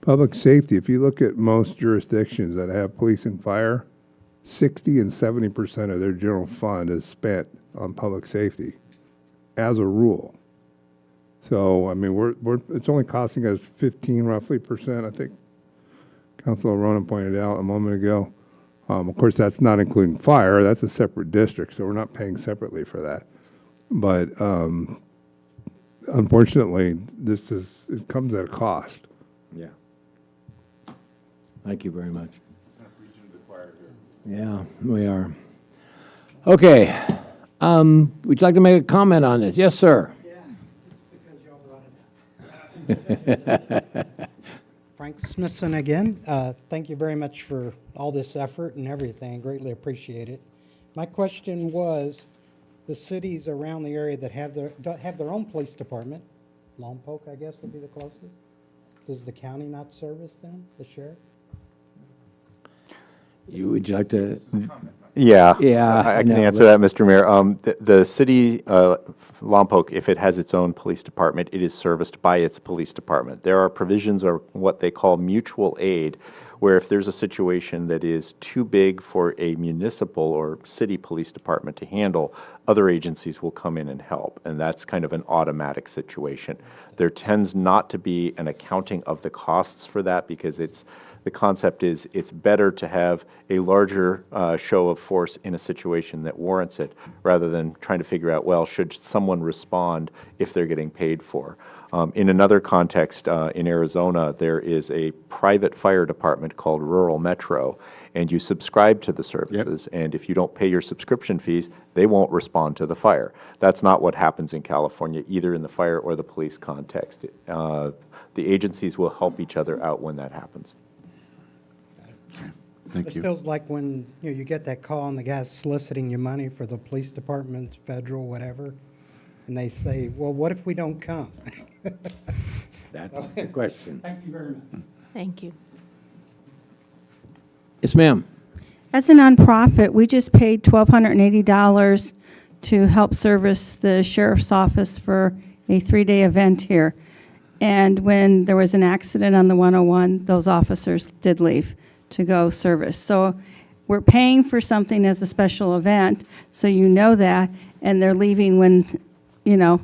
public safety, if you look at most jurisdictions that have police and fire, 60 and 70% of their general fund is spent on public safety, as a rule. So, I mean, it's only costing us 15 roughly percent, I think, Councilor Ronan pointed out a moment ago. Of course, that's not including fire. That's a separate district, so we're not paying separately for that. But unfortunately, it comes at a cost. Yeah. Thank you very much. Yeah, we are. Okay. Would you like to make a comment on this? Yes, sir. Frank Smithson again. Thank you very much for all this effort and everything. Greatly appreciate it. My question was, the cities around the area that have their own police department, Lompoc, I guess, would be the closest. Does the county not service them, the sheriff? Would you like to? Yeah. Yeah. I can no, answer that, Mr. Mayor. The city, Lompoc, if it has its own police department, it is serviced by its police department. There are provisions of what they call mutual aid, where if there's a situation that is too big for a municipal or city police department to handle, other agencies will come in and help, and that's kind of an automatic situation. There tends not to be an accounting of the costs for that because the concept is it's better to have a larger show of force in a situation that warrants it rather than trying to figure out, well, should someone respond if they're getting paid for? In another context, in Arizona, there is a private fire department called Rural Metro, and you subscribe to the services, and if you don't pay your subscription fees, they won't respond to the fire. That's not what happens in California, either in the fire or the police context. The agencies will help each other out when that happens. This feels like when you get that call and the guy's soliciting you money for the police department, federal, whatever, and they say, well, what if we don't come? That's the question. Thank you very much. Thank you. Yes, ma'am. As a nonprofit, we just paid $1,280 to help service the sheriff's office for a 3-day event here. And when there was an accident on the 101, those officers did leave to go service. So we're paying for something as a special event, so you know that, and they're leaving when,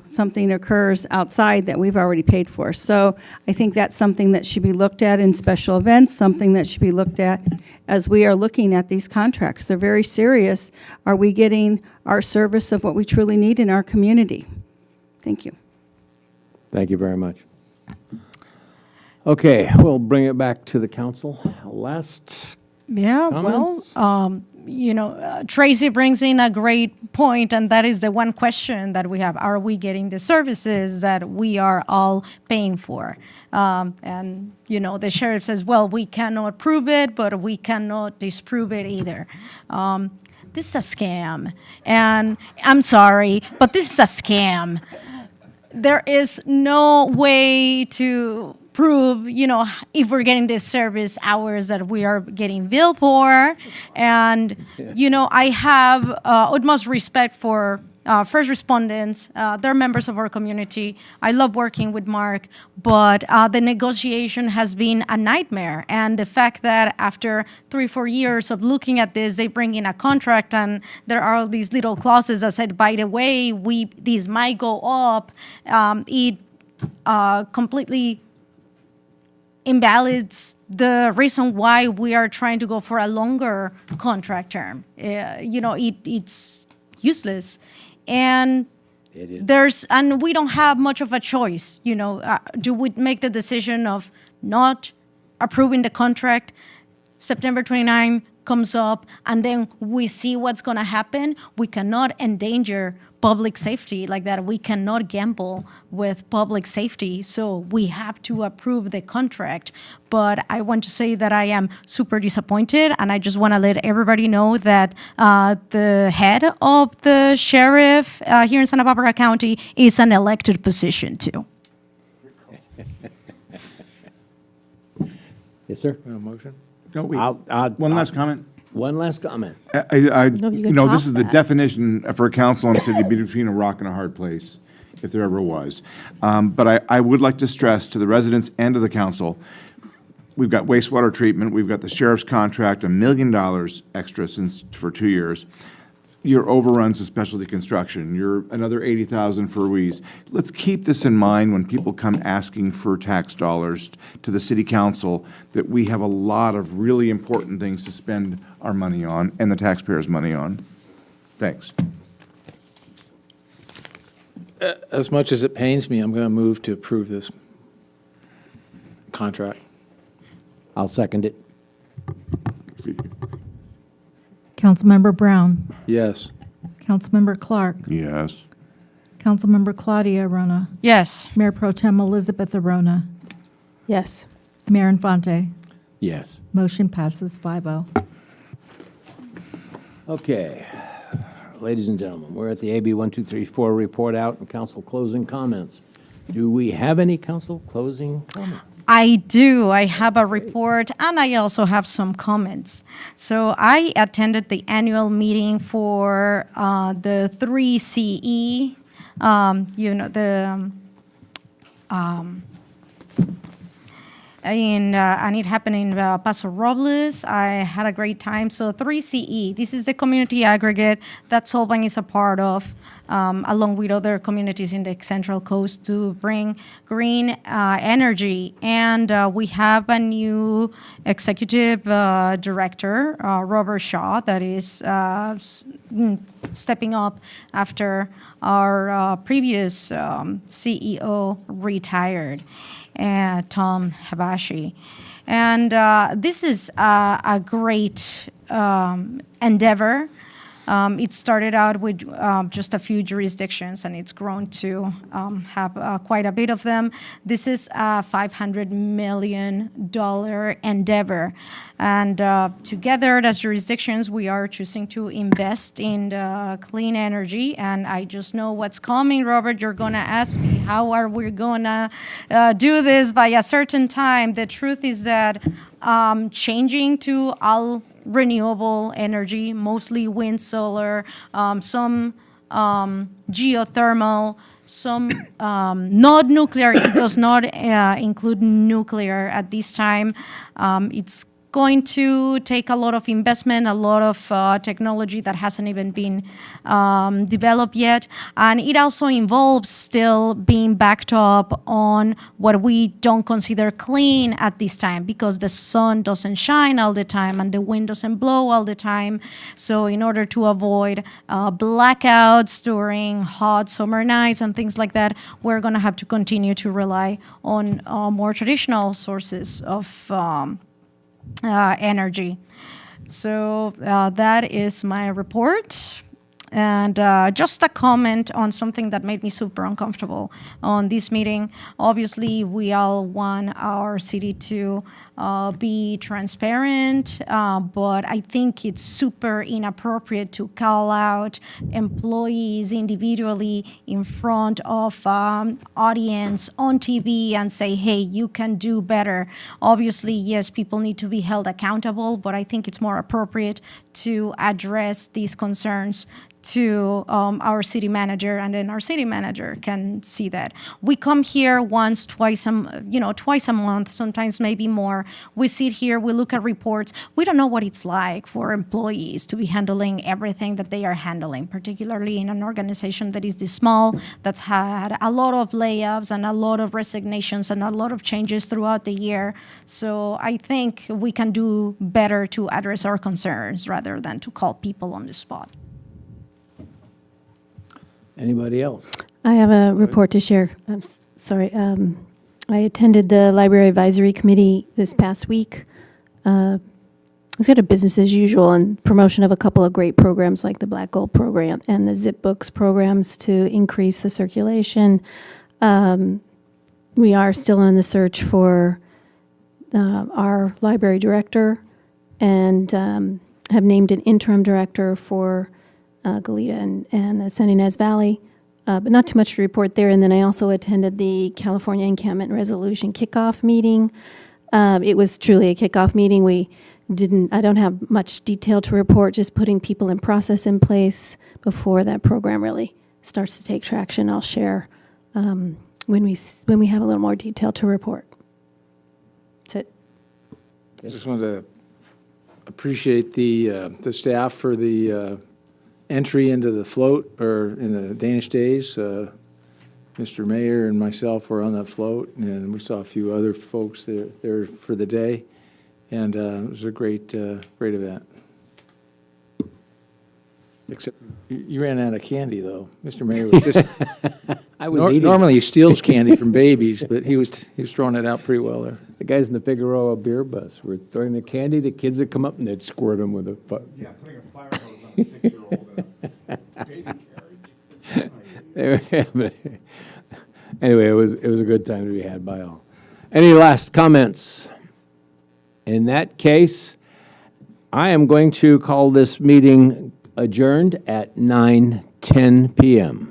something occurs outside that we've already paid for. So I think that's something that should be looked at in special events, something that should be looked at as we are looking at these contracts. They're very serious. Are we getting our service of what we truly need in our community? Thank you. Thank you very much. Okay, we'll bring it back to the council. Last Yeah, comments? well, Tracy brings in a great point, and that is the one question that we have. Are we getting the services that we are all paying for? And the sheriff says, well, we cannot prove it, but we cannot disprove it either. This is a scam. And I'm sorry, but this is a scam. There is no way to prove, if we're getting this service hours that we are getting billed for. And, I have utmost respect for first respondents. They're members of our community. I love working with Mark, but the negotiation has been a nightmare. And the fact that after 3-4 years of looking at this, they bring in a contract and there are all these little clauses that said, by the way, these might go up. It completely invalidates the reason why we are trying to go for a longer contract term. It's useless. And and we don't have much of a choice. Do we make the decision of not approving the contract? September 29 comes up, and then we see what's going to happen. We cannot endanger public safety like that. We cannot gamble with public safety, so we have to approve the contract. But I want to say that I am super disappointed, and I just want to let everybody know that the head of the sheriff here in Santa Barbara County is an elected position too. Yes, sir. Motion? No, wait. One last comment. One last comment. This is the definition for a council and city between a rock and a hard place, if there ever was. But I would like to stress to the residents and to the council, we've got wastewater treatment, we've got the sheriff's contract, $1 million extra for 2 years. your overruns of specialty construction, your another 80,000 for Ruiz. Let's keep this in mind when people come asking for tax dollars to the city council, that we have a lot of really important things to spend our money on and the taxpayers' money on. Thanks. As much as it pains me, I'm going to move to approve this contract. I'll second it. Councilmember Brown, Yes. Councilmember Clark, Yes. Councilmember Claudia Arona, Yes. Mayor Pro Tem Elizabeth Arona, Yes. Mayor Infante. Yes. Motion passes 5-0. Okay. Ladies and gentlemen, we're at the AB 1234 report out and council closing comments. Do we have any council closing comments? I do. I have a report and I also have some comments. So I attended the annual meeting for the 3CE, and it happened in Paso Robles. I had a great time. So 3CE, this is the community aggregate that Solvang is a part of, along with other communities in the Central Coast, to bring green energy. And we have a new executive director, Robert Shaw, that is stepping up after our previous CEO retired, Tom Habashi. And this is a great endeavor. It started out with just a few jurisdictions, and it's grown to have quite a bit of them. This is a $500 million endeavor. And together, as jurisdictions, we are choosing to invest in clean energy. And I just know what's coming, Robert. You're going to ask me, how are we going to do this by a certain time? The truth is that changing to all renewable energy, mostly wind, solar, some geothermal, some not nuclear. It does not include nuclear at this time. It's going to take a lot of investment, a lot of technology that hasn't even been developed yet. And it also involves still being backed up on what we don't consider clean at this time, because the sun doesn't shine all the time and the wind doesn't blow all the time. So in order to avoid blackouts during hot summer nights and things like that, we're going to have to continue to rely on more traditional sources of energy. So that is my report. And just a comment on something that made me super uncomfortable on this meeting. Obviously, we all want our city to be transparent, but I think it's super inappropriate to call out employees individually in front of audience on TV and say, hey, you can do better. Obviously, yes, people need to be held accountable, but I think it's more appropriate to address these concerns to our city manager, and then our city manager can see that. We come here twice a month, sometimes maybe more. We sit here, we look at reports. We don't know what it's like for employees to be handling everything that they are handling, particularly in an organization that is this small, that's had a lot of layoffs and a lot of resignations and a lot of changes throughout the year. So I think we can do better to address our concerns rather than to call people on the spot. Anybody else? I have a report to share. I'm sorry. I attended the Library Advisory Committee this past week. It's got a business as usual and promotion of a couple of great programs like the Black Gold program and the Zip Books programs to increase the circulation. We are still on the search for our library director, and have named an interim director for Goleta and the San Ynez Valley, but not too much to report there. And then I also attended the California Encampment Resolution kickoff meeting. It was truly a kickoff meeting. I don't have much detail to report, just putting people in process in place before that program really starts to take traction. I'll share when we have a little more detail to report. That's it. I just wanted to appreciate the staff for the entry into the float, or in the Danish Days. Mr. Mayor and myself were on that float, and we saw a few other folks there for the day, and it was a great event. Except you ran out of candy, though. Mr. Mayor was just, I was eating. normally he steals candy from babies, but he was throwing it out pretty well there. The guys in the Figueroa beer bus were throwing the candy. The kids would come up and they'd squirt them with a. Yeah, putting a fire hose on a 6-year-old in a baby carriage. Anyway, it was a good time to be had by all. Any last comments? In that case, I am going to call this meeting adjourned at 9:10 p.m.